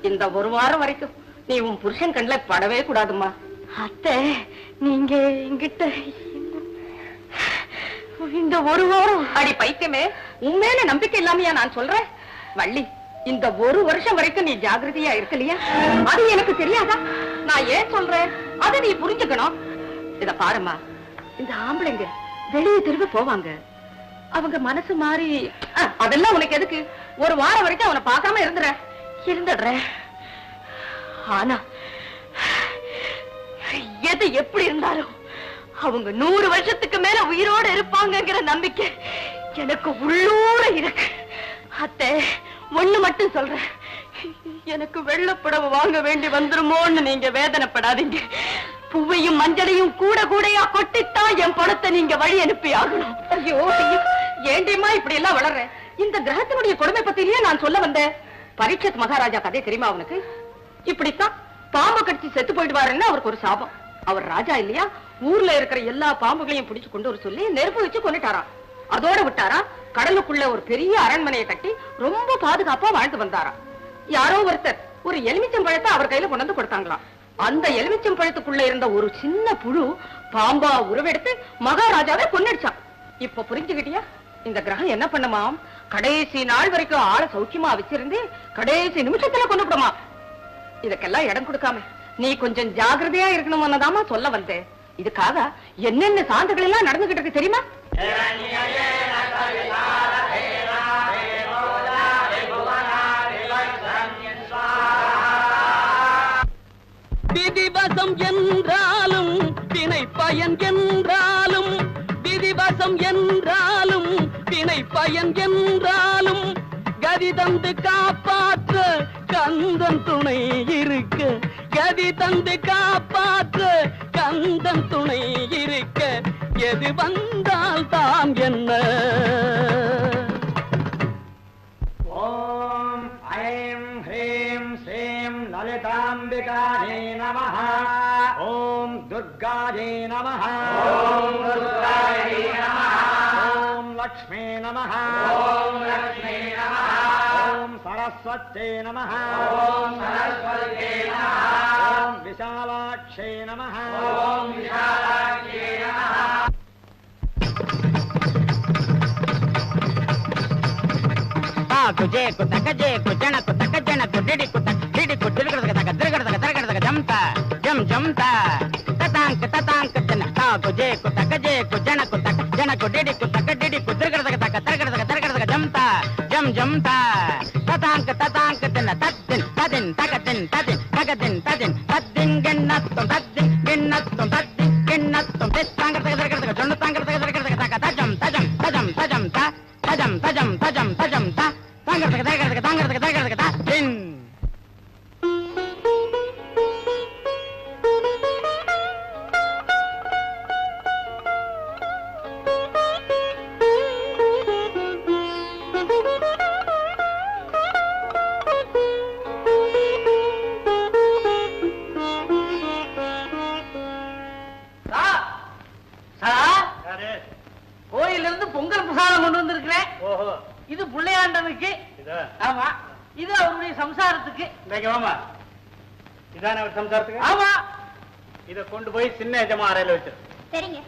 இந்த 1 வாரம் வரைக்கும் நீ உன் புருஷன் கண்ணுல படவே கூடாதுமா. அத்தை, நீங்க என்கிட்ட இந்த 1 வாரம். அடி பைத்தியமே, உண்மையில நம்பிக்கை இல்லாமையா நான் சொல்றேன்? வள்ளி, இந்த 1 வருஷம் வரைக்கும் நீ ஜாகிரதையா இருக்கலையா? அது எனக்கு தெரியாதா? நான் ஏன் சொல்றேன் அதை நீ புரிஞ்சுக்கணும். இத பாருமா, இந்த ஆம்பளைங்க வெளியே தெருவு போவாங்க. அவங்க மனசு மாறி அதெல்லாம் உனக்கு எதுக்கு? 1 வாரம் வரைக்கும் அவனை பார்க்காம இருந்துடுற. ஆனா எது எப்படி இருந்தாலும் அவங்க 100 வருஷத்துக்கு மேல உயிரோட இருப்பாங்கங்கிற நம்பிக்கை எனக்கு உள்ளூர இருக்கு. அத்தை, ஒண்ணு மட்டும் சொல்றேன், எனக்கு வெள்ளப்புடவை வாங்க வேண்டி வந்துருமோன்னு நீங்க வேதனைப்படாதீங்க. பூவையும் மஞ்சளையும் கூட கூடையா கொட்டித்தான் என் பணத்தை நீங்க வழி அனுப்பி ஆகணும். ஐயோ, ஏண்டியம்மா இப்படி எல்லாம் வளர்ற? இந்த கிரகத்தினுடைய கொடுமை பத்திலேயே நான் சொல்ல வந்தேன். பரீட்சத் மகாராஜா கதை தெரியுமா அவனுக்கு? இப்படித்தான் பாம்பு கடிச்சு செத்து போயிடுவாருன்னு அவருக்கு ஒரு சாபம். அவர் ராஜா இல்லையா, ஊர்ல இருக்கிற எல்லா பாம்புகளையும் பிடிச்சு கொண்டு வர சொல்லி நெருப்பு வச்சு கொண்டுட்டாராம். அதோட விட்டாரா கடலுக்குள்ள ஒரு பெரிய அரண்மனையை கட்டி ரொம்ப பாதுகாப்பா வாழ்ந்து வந்தாரா. யாரோ ஒருத்தர் ஒரு எலுமிச்சம் பழத்தை அவர் கையில கொண்டு வந்து கொடுத்தாங்களாம். அந்த எலுமிச்சம் பழத்துக்குள்ள இருந்த ஒரு சின்ன புழு பாம்பா உருவெடுத்து மகாராஜாவை கொன்னிடுச்சான். இப்ப புரிஞ்சுக்கிட்டியா இந்த கிரகம் என்ன பண்ணுமாம்? கடைசி நாள் வரைக்கும் ஆளை சௌக்கியமா வச்சிருந்து கடைசி நிமிஷத்துல கொண்டு விடுமா. இதுக்கெல்லாம் இடம் கொடுக்காம நீ கொஞ்சம் ஜாகிரதையா இருக்கணும்னதாமா சொல்ல வந்தேன். இதுக்காக என்னென்ன சான்றுகள் எல்லாம் நடந்துகிட்டு இருக்கு தெரியுமா? விதிவசம் என்றாலும் வினை பயன் என்றாலும், விதிவசம் என்றாலும் வினை பயன் என்றாலும், கதி தந்து காப்பாற்ற கந்தன் துணை இருக்க, கதி தந்து காப்பாற்ற கந்தன் துணை இருக்க, எது வந்தால் தான் என்ன. ஓம் ஐம் ஹ்ரீம் ஸ்ரீம் லலிதாம்பிகாயை நமஹ. ஓம் துர்காயை நமஹ. ஓம் துர்காயை நமஹ. ஓம் லக்ஷ்மே நமஹ. ஓம் லக்ஷ்மே நமஹ. ஓம் சரஸ்வத்யை நமஹ. ஓம் சரஸ்வத்யை நமஹ. ஓம் விஷாலாக்ஷை நமஹ. ஓம் விஷாலாக்ஷை நமஹ. కుజే కుతకజే కుజన కుతకజన కుడిడి కుటిడి కుటిడిగడగ తిరగడగ తిరగడగ జంత జం జంత తతాంక తతాంక జన కుజే కుతకజే కుజన కుతకజన కుడిడి కుతకడిడి కుతిరగడగ తిరగడగ తిరగడగ జంత జం జంత తతాంక తతాంక జన తద్దిన్ తదిన్ తగదిన్ తదిన్ తగదిన్ తదిన్ తద్దిన్ గన్నత్తం తద్దిన్ గన్నత్తం తద్దిన్ గన్నత్తం తెస్తాంగ తిరగడగ జొన్న తాంగ తిరగడగ తజం తజం తజం తజం తజం తజం తజం తజం త தாங்கிறதுக்கு தாங்கிறதுக்கு தாங்கிறதுக்கு தாங்கிறதுக்கு தான் பின். கோயிலிருந்து பொங்கல் பிரசாதம் கொண்டு வந்திருக்கிறேன். ஓஹோ, இது பிள்ளையாண்டனுக்கு. ஆமா, இது அவருடைய சம்சாரத்துக்கு. இதான அவர் சம்சாரத்துக்கு. ஆமா, இத கொண்டு போய் சின்ன எஜமா அறையில வச்சிரு. சரிங்க.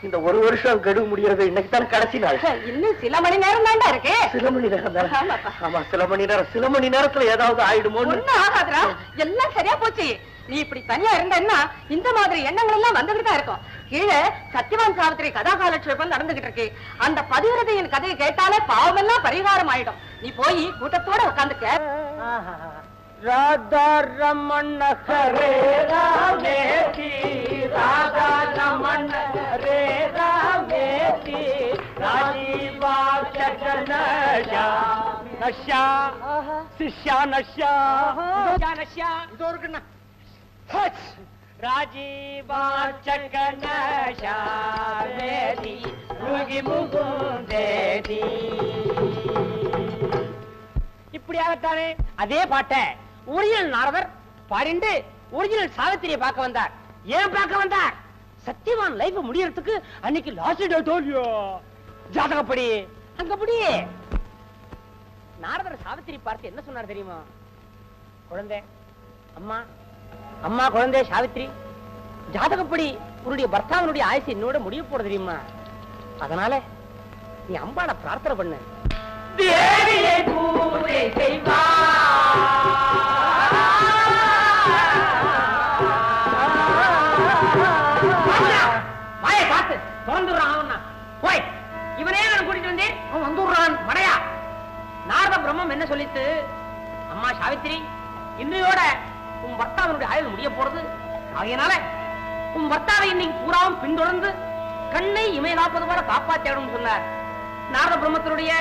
இந்த ஒரு வருஷம் கெடு முடியறது இன்னைக்கு தான் கடைசி நாள். இன்னும் சில மணி நேரம் தாண்டா இருக்கு. சில மணி நேரம் தான். ஆமா, சில மணி நேரத்துல ஏதாவது ஆயிடுமோ. ஒண்ணும் ஆகாதுடா, எல்லாம் சரியா போச்சு. நீ இப்படி தனியா இருந்தன்னா இந்த மாதிரி எண்ணங்கள் எல்லாம் வந்துகிட்டு தான் இருக்கும். கீழே சத்யவான் சாவித்திரி கதாகாலட்சேபம் நடந்துகிட்டு இருக்கு. அந்த பதிவிரதையின் கதையை கேட்டாலே பாவமெல்லாம் பரிகாரம் ஆயிடும். நீ போய் கூட்டத்தோட உட்கார்ந்து கே. ராதா ரமண ஹரே ராமேதி, ராதா ரமண ஹரே ராமேதி, ராஜீவாச்சனயா நஷ்யா சிஷ்யா நஷ்யா நஷ்யா இதோ இருக்குண்ணா. ராஜீவாச்சனயா வேதி முகி முகுந்தேதி. இப்படியாகத்தானே அதே பாட்டை ஒரிஜினல் நாரதர் பாடிண்டு ஒரிஜினல் சாவித்திரியை பார்க்க வந்தார். ஏன் பார்க்க வந்தார்? சத்தியவான் லைஃப் முடியறதுக்கு அன்னைக்கு லாஸ்ட் டேட் ஓடியோ ஜாதகப்படி அங்கப்படி. நாரதர் சாவித்திரி பார்த்து என்ன சொன்னார் தெரியுமா? குழந்தை, அம்மா அம்மா குழந்தை சாவித்திரி, ஜாதகப்படி உன்னுடைய பர்த்தாவனுடைய ஆயுசு என்னோட முடிய போறது தெரியுமா? அதனால நீ அம்பாளை பிரார்த்தனை பண்ணு. தேவியை பூஜை வாயை பார்த்து திறந்துடுறான். போய் இவனே நான் கூட்டிட்டு வந்தேன், அவன் வந்துடுறான். மடையா, நாரத பிரம்மம் என்ன சொல்லித்து? அம்மா சாவித்திரி, இன்றையோட உன் பர்த்தாவினுடைய ஆயுள் முடிய போறது. ஆகையினால உன் பர்த்தாவை இன்னைக்கு பூராவும் பின்தொடர்ந்து கண்ணை இமையலாப்பது போல காப்பாற்றணும் சொன்னார். நாரத பிரம்மத்தினுடைய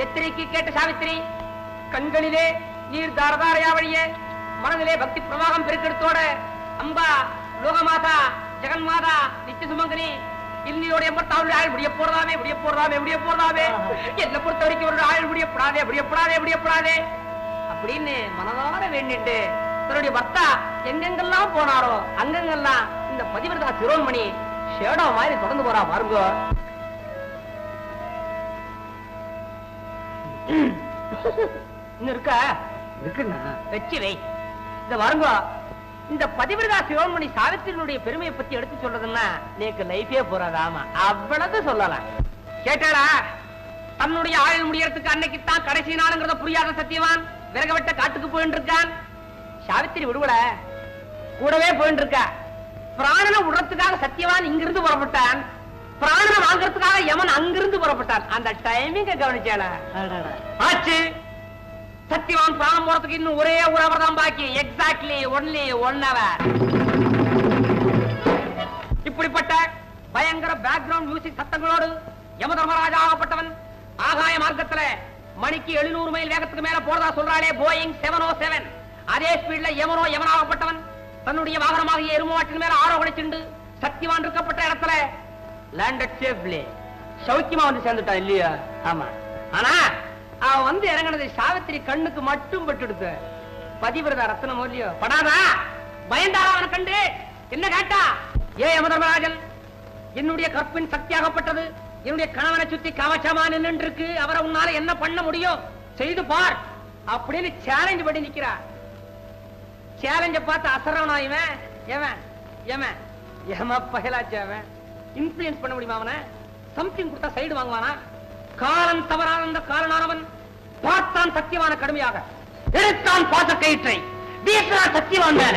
எத்திரைக்கு கேட்ட சாவித்திரி கண்களிலே நீர் தாரதாரையா வழிய மனதிலே பக்தி பிரவாகம் பெருக்கெடுத்தோட அம்பா லோகமாதா ஜெகன்மாதா நித்திய சுமங்கனி இன்னையோடைய பர்த்தாவுடைய ஆயுள் முடிய போறதாமே என்ன பொறுத்த வரைக்கும் ஒரு ஆயுள் முடியப்படாதே அப்படின்னு மனதார வேண்டிட்டு தன்னுடைய பர்த்தா எங்கெங்கெல்லாம் போனாரோ அங்கெங்கெல்லாம் இந்த பதிவிரதா சிரோன்மணி ஷேடோ மாதிரி தொடர்ந்து போறா பாருங்க. இன்னும் இருக்கா இருக்குன்னா வச்சு வை. இந்த பாருங்க, இந்த பதிவிரதா சிரோன்மணி சாவித்திரியினுடைய பெருமையை பத்தி எடுத்து சொல்றதுன்னா நீக்கு லைஃபே போறாது. ஆமா, அவ்வளவு சொல்லலாம். கேட்டாளா, தன்னுடைய ஆயுள் முடியறதுக்கு அன்னைக்கு தான் கடைசி நாளுங்கிறத புரியாத சத்தியவான் விறகவட்ட காட்டுக்கு போயிட்டு இருக்கான். சாவித்திரி விடுவல கூடவே போயிட்டு இருக்கா. பிராணனை விடுறதுக்காக சத்தியவான் இங்கிருந்து புறப்பட்டான். பிராணனை வாங்கறதுக்காக யமன் அங்கிருந்து புறப்பட்டான். அந்த டைமிங்க கவனிச்சால ஆச்சு. சத்தியவான் பிராணம் போறதுக்கு இன்னும் ஒரே ஒரு அவர் தான் பாக்கி. Exactly only 1 hour. இப்படிப்பட்ட பயங்கர பேக்ரவுண்ட் மியூசிக் சத்தங்களோடு யம தர்மராஜா ஆகப்பட்டவன் ஆகாய மார்க்கத்துல மணிக்கு 700 மைல் வேகத்துக்கு மேல போறதா சொல்றாளே போயிங் 707. அதே ஸ்பீட்ல யமனாகப்பட்டவன் தன்னுடைய வாகனமாகிய எருமாட்டின் மேல ஆரோகணிச்சுண்டு சத்தியவான் இருக்கப்பட்ட இடத்துல லேண்டட் சேஃப்லி சௌக்கியமா வந்து சேர்ந்துட்டான் இல்லையா? ஆமா. ஆனா அவன் வந்து இறங்கினது சாவித்திரி கண்ணுக்கு மட்டும் பட்டுடுத்து. பதிவிரதா ரத்னம் இல்லையோ படாதா பயந்தாரா அவனை கண்டு என்ன கேட்டா, ஏ யமதர்மராஜன், என்னுடைய கற்பின் சக்தியாகப்பட்டது என்னுடைய கணவனை சுத்தி கவச்சமா நின்று இருக்கு. அவரை உன்னால என்ன பண்ண முடியும் செய்து பார் அப்படின்னு சேலஞ்ச் பண்ணி நிக்கிறார். சேலஞ்ச பார்த்து அசரவனா இவன் ஏமா பகலாச்சு. அவன் இன்ஃபுளுன்ஸ் பண்ண முடியுமா? அவனை சம்திங் கொடுத்தா சைடு வாங்குவானா? காலம் தவறான அந்த காலனானவன் பார்த்தான் சத்தியமான கடுமையாக, எடுத்தான் பாச கயிற்றை வீசினான் சத்தியவான் மேல.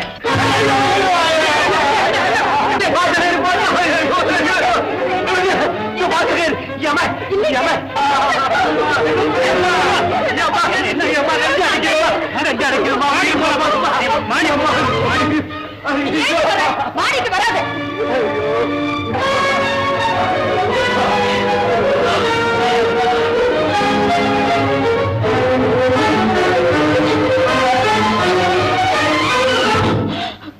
மாடிக்கு வராது.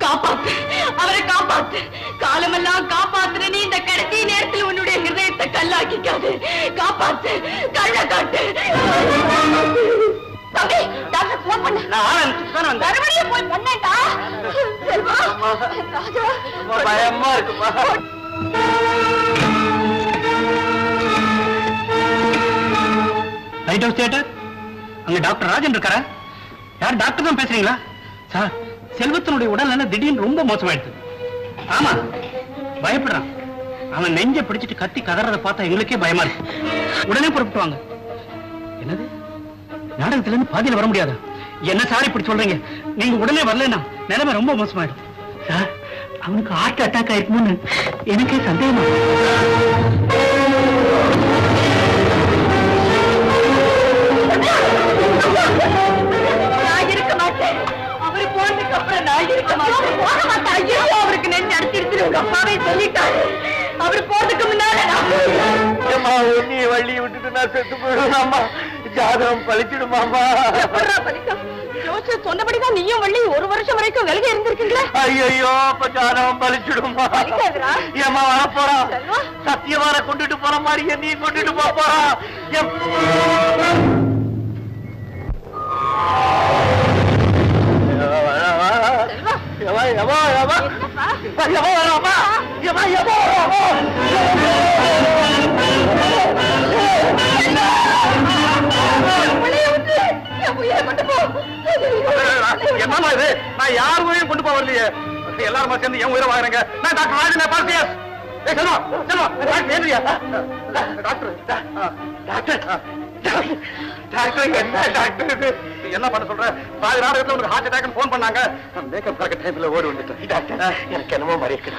காப்பாத்து, அவரை காப்பாத்து. காலமெல்லாம் காப்பாத்துற நீ இந்த கடைசி நேரத்தில் உன்னுடைய ஹிருதயத்தை கல்லாக்கிக்காது. காப்பாத்து, கள்ள காட்டு. தம்பி, டாக்டர் போன் பண்ண. மறுபடியும் போய் பண்ணேன்டா. செல்வா, ராஜா, பயமா இருக்குமா? லைட் ஹவுஸ் தியேட்டர், அங்க டாக்டர் ராஜன் இருக்காரா? யார் டாக்டர் தான் பேசுறீங்களா? சார், செல்வத்தினுடைய உடல்நல திடீர்னு ரொம்ப மோசமாயிடுது. ஆமா, பயப்படுறான். அவன் நெஞ்ச பிடிச்சிட்டு கத்தி கதறத பார்த்தா எங்களுக்கே பயமா இருக்கு. உடனே புறப்பட்டு வாங்க. என்னது, நாடகத்துல இருந்து பாதியில வர முடியாதா? என்ன சார் இப்படி சொல்றீங்க? நீங்க உடனே வரலன்னா நிலைமை ரொம்ப மோசமாயிடும். சார், அவனுக்கு ஹார்ட் அட்டாக் ஆயிருக்கும்னு எனக்கே சந்தேகமா. நான் இருக்க மாட்டேன். அவரு போனதுக்கு அப்புறம் நான் இருக்க மாட்டேன். போக மாட்டேன். ஐயோ, அவருக்கு நெஞ்சு அடிச்சிருச்சு. உங்க அப்பாவே சொல்லிட்டாரு. அவரு போறதுக்கு முன்னால நீ வள்ளி விட்டுட்டு நான் செத்து போயிடுவாமா. ஜாதகம் பழிச்சிடுமாமா. சொன்னபடிதான் நீயும் வள்ளி 1 வருஷம் வரைக்கும் விலகி இருந்திருக்கீங்களா? ஐயோ, அப்ப ஜாதகம் பழிச்சிடுமா. ஏமா வர போறான். சத்தியவார கொண்டுட்டு போற மாதிரி நீ கொண்டுட்டு போறா. என்னமா இது? நான் யார் உயிரையும் கொண்டு போவலையே. எல்லாருமா சேர்ந்து என் உயிரை வாங்குறேங்க. நான் டாக்டர் ராஜன் பாசியஸ். என்ன பண்ண சொல்ற? பாதி நாடகத்துல ஒரு ஹார்ட் அட்டாக் போன் பண்ணாங்க. மேக்கப் பார்க்க டைம்ல ஓடி வந்துட்டேன். எனக்கு என்னமோ மாதிரி இருக்கு.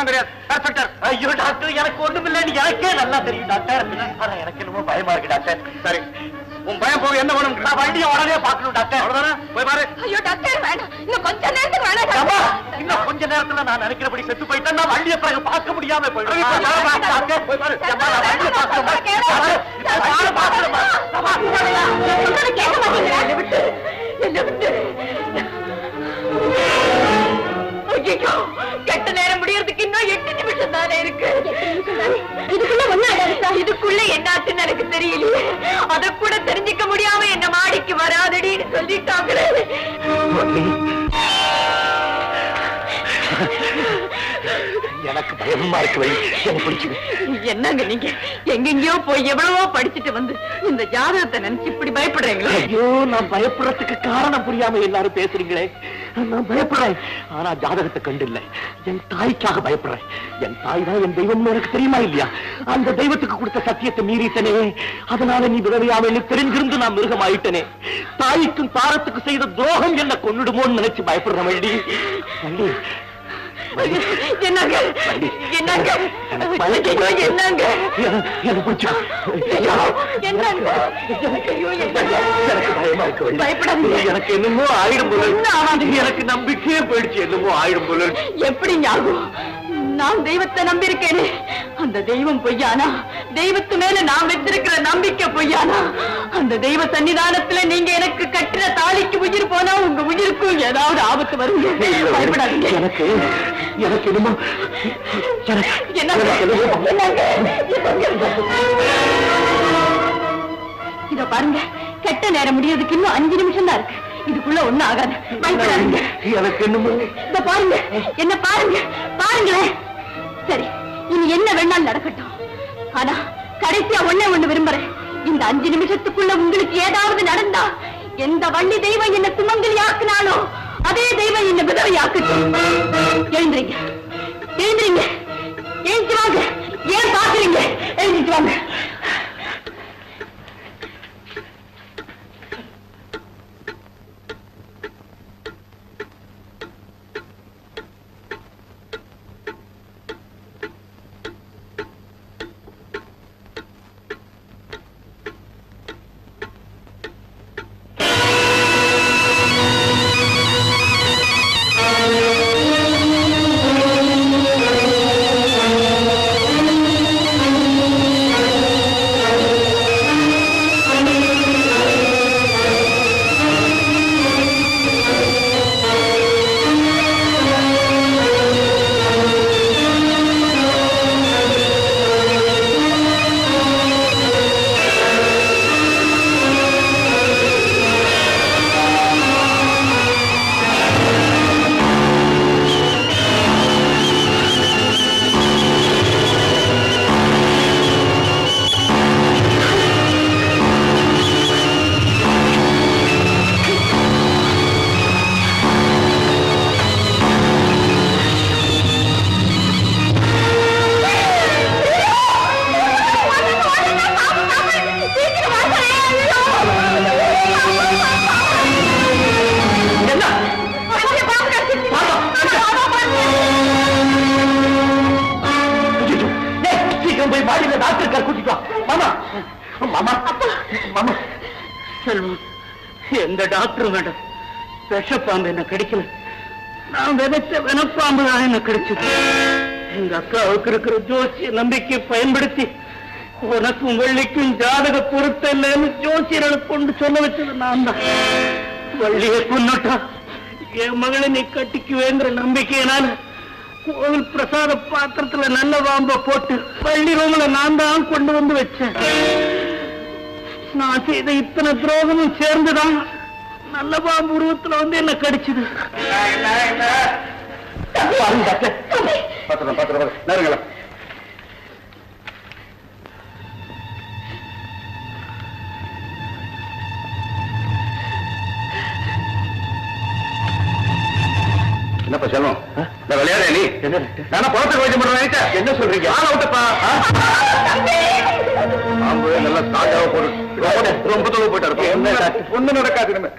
ஒண்ணும் தெரியாது. டாக்டர், ஐயோ டாக்டர், எனக்கு ஒண்ணும் இல்லைன்னு எனக்கே நல்லா தெரியும் டாக்டர். ஆனா எனக்கு என்னமோ பயமா இருக்கு டாக்டர். சரி, உன் பயம் போக என்ன வேணும்? நான் வண்டியை உடனே பார்க்கணும் டாக்டர். அவ்வளவுதானே? போய் பாரு. ஐயோ டாக்டர் வேண்டாம், இன்னும் கொஞ்ச நேரத்துக்கு வேணாம் அம்மா, டாக்டர். இன்னும் கொஞ்ச நேரத்துல நான் நினைக்கிறபடி செத்து போயிட்டேன். நான் வண்டியை பிறகு பார்க்க முடியாம போயிடும். டாக்டர், போய் பாரு. அம்மா, நான் வண்டியை பார்க்கணுமா? பார்க்கணுமா? கேட்க மாட்டேங்கிறேன். என்ன விட்டு ஐயோ, கெட்ட நேரம் முடியறதுக்கு இன்னும் 8 நிமிஷம் தானே இருக்கு. இதுக்குள்ள ஒண்ணு அடர்த்தா. இதுக்குள்ள என்னாச்சுன்னு எனக்கு தெரியலையே. அத கூட தெரிஞ்சுக்க முடியாம என்ன மாடிக்கு வராதடின்னு சொல்லிட்டாங்களே. எனக்கு பயமா இருக்கு. என்னங்க நீங்க எங்கெங்கயோ போய் எவ்வளவோ படிச்சுட்டு வந்து இந்த ஜாதகத்தை நினைச்சு இப்படி பயப்படுறீங்களா? ஐயோ, நான் பயப்படுறதுக்கு காரணம் புரியாம எல்லாரும் பேசுறீங்களே. நான் பயப்படுறேன், ஆனா ஜாதகத்தை கண்டு இல்ல, என் தாய்க்காக பயப்படுறேன். என் தாய் தான் என் தெய்வம், எனக்கு தெரியுமா இல்லையா? அந்த தெய்வத்துக்கு கொடுத்த சத்தியத்தை மீறிட்டனே, அதனால நீ விதவையாமல் தெரிஞ்சிருந்து நான் மிருகம் ஆயிட்டனே. தாய்க்கும் தாரத்துக்கு செய்த துரோகம் என்ன கொன்னுடுமோன்னு நினைச்சு பயப்படுறேன். வள்ளி வள்ளி என்னங்க என்னங்க என்னங்க எனக்கு என்னமோ ஆயிடும் போல, எனக்கு நம்பிக்கையே போயிடுச்சு. என்னமோ ஆயிடும் போல. எப்படி ஞாபகம்? நான் தெய்வத்தை நம்பியிருக்கேனே, அந்த தெய்வம் பொய்யானா? தெய்வத்து மேல நான் வச்சிருக்கிற நம்பிக்கை பொய்யானா? அந்த தெய்வ சன்னிதானத்துல நீங்க எனக்கு கட்டின தாலிக்கு உயிர் போனா உங்க உயிருக்கும் ஏதாவது ஆபத்து வருங்க. பயப்படாதீங்க. எனக்கு எனக்கு என்னமோ இத பாருங்க, கெட்ட நேரம் முடியறதுக்கு இன்னும் 5 நிமிஷம் தான் இருக்கு. இதுக்குள்ள ஒண்ணும் ஆகாது. பயப்படாதீங்க. எனக்கு என்னமோ இத பாருங்க, என்ன பாருங்க, பாருங்களேன். சரி, இனி என்ன வேணாலும் நடக்கட்டும். ஆனா கடைசியா ஒண்ணு விரும்புறேன். இந்த 5 நிமிஷத்துக்குள்ள உங்களுக்கு ஏதாவது நடந்தா, எந்த வள்ளி தெய்வம் என்ன சுமங்கலி ஆக்குனாலோ அதே தெய்வம் என்ன விதவை ஆக்கட்டும். எழுந்துறீங்க, எழுந்துறீங்க, எழுந்து வாங்க. ஏன் பாக்குறீங்க? எழுந்துட்டு வாங்க. எந்த டாக்டரும் வேண்டாம், விஷப்பாம்பு என்ன கிடைக்கல. நான் விதைச்ச வினப்பாம்பு தான் என்ன கிடைச்சது. எங்க அக்காவுக்கு இருக்கிற ஜோசிய நம்பிக்கை பயன்படுத்தி உனக்கும் வெள்ளிக்கும் ஜாதக பொருத்தம் இல்லைன்னு ஜோசியர்களை கொண்டு சொல்ல வச்சது நான் தான். வள்ளியை கொன்னுட்டா என் மகளை நீ கட்டிக்குவேங்கிற நம்பிக்கையினால கோவில் பிரசாத பாத்திரத்துல நல்ல பாம்ப போட்டு வள்ளி ரூம்ல நான் தான் கொண்டு வந்து வச்சேன். நான் செய்த இத்தனை துரோகமும் சேர்ந்துதான் நல்ல பாம்பு உருவத்துல வந்து என்ன கடிச்சது. நேரங்களா என்னப்பா செல்வம், விளையாட நீ நானா பணத்தை வைக்க மாட்டேன். என்ன சொல்றீங்க? பாம்பு நல்லா ஸ்ட்ராங்காக போட்டு ரொம்ப தொழில் போயிட்டாரு. ஒண்ணு நடக்காது.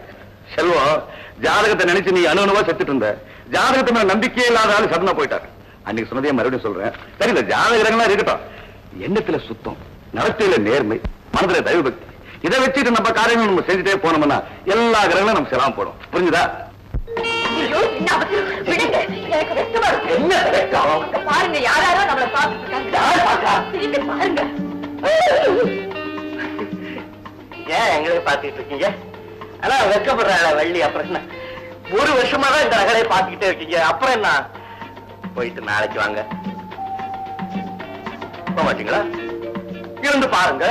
செல்வம், ஜாதகத்தை நினைச்சு நீ அணுவா செத்துட்டு இருந்த. ஜாதகத்தை மேல நம்பிக்கையே இல்லாத ஆளு சடனா போயிட்டாரு. அன்னைக்கு சொன்னதே மறுபடியும் சொல்றேன். சரி, இந்த ஜாதகங்கள்லாம் இருக்கட்டும். எண்ணத்துல சுத்தம், நடத்தையில நேர்மை, மனதுல தெய்வபக்தி, இதை வச்சுட்டு நம்ம காரியங்கள் நம்ம செஞ்சுட்டே போனோம்னா எல்லா கிரகங்களும் நம்ம செலாம போடும். புரிஞ்சுதா? பாருங்க, யாராரோ நம்மளை பார்த்துட்டு பாருங்க. ஏன் எங்களே பாத்துக்கிட்டு இருக்கீங்க? ஆனா வெக்கப்படுற வள்ளி, அப்புறம் என்ன? ஒரு வருஷமா தான் இந்த நகலை பாத்துக்கிட்டே இருக்கீங்க. அப்புறம் என்ன? போயிட்டு நாளைக்கு வாங்க. போக மாட்டீங்களா? இருந்து பாருங்க.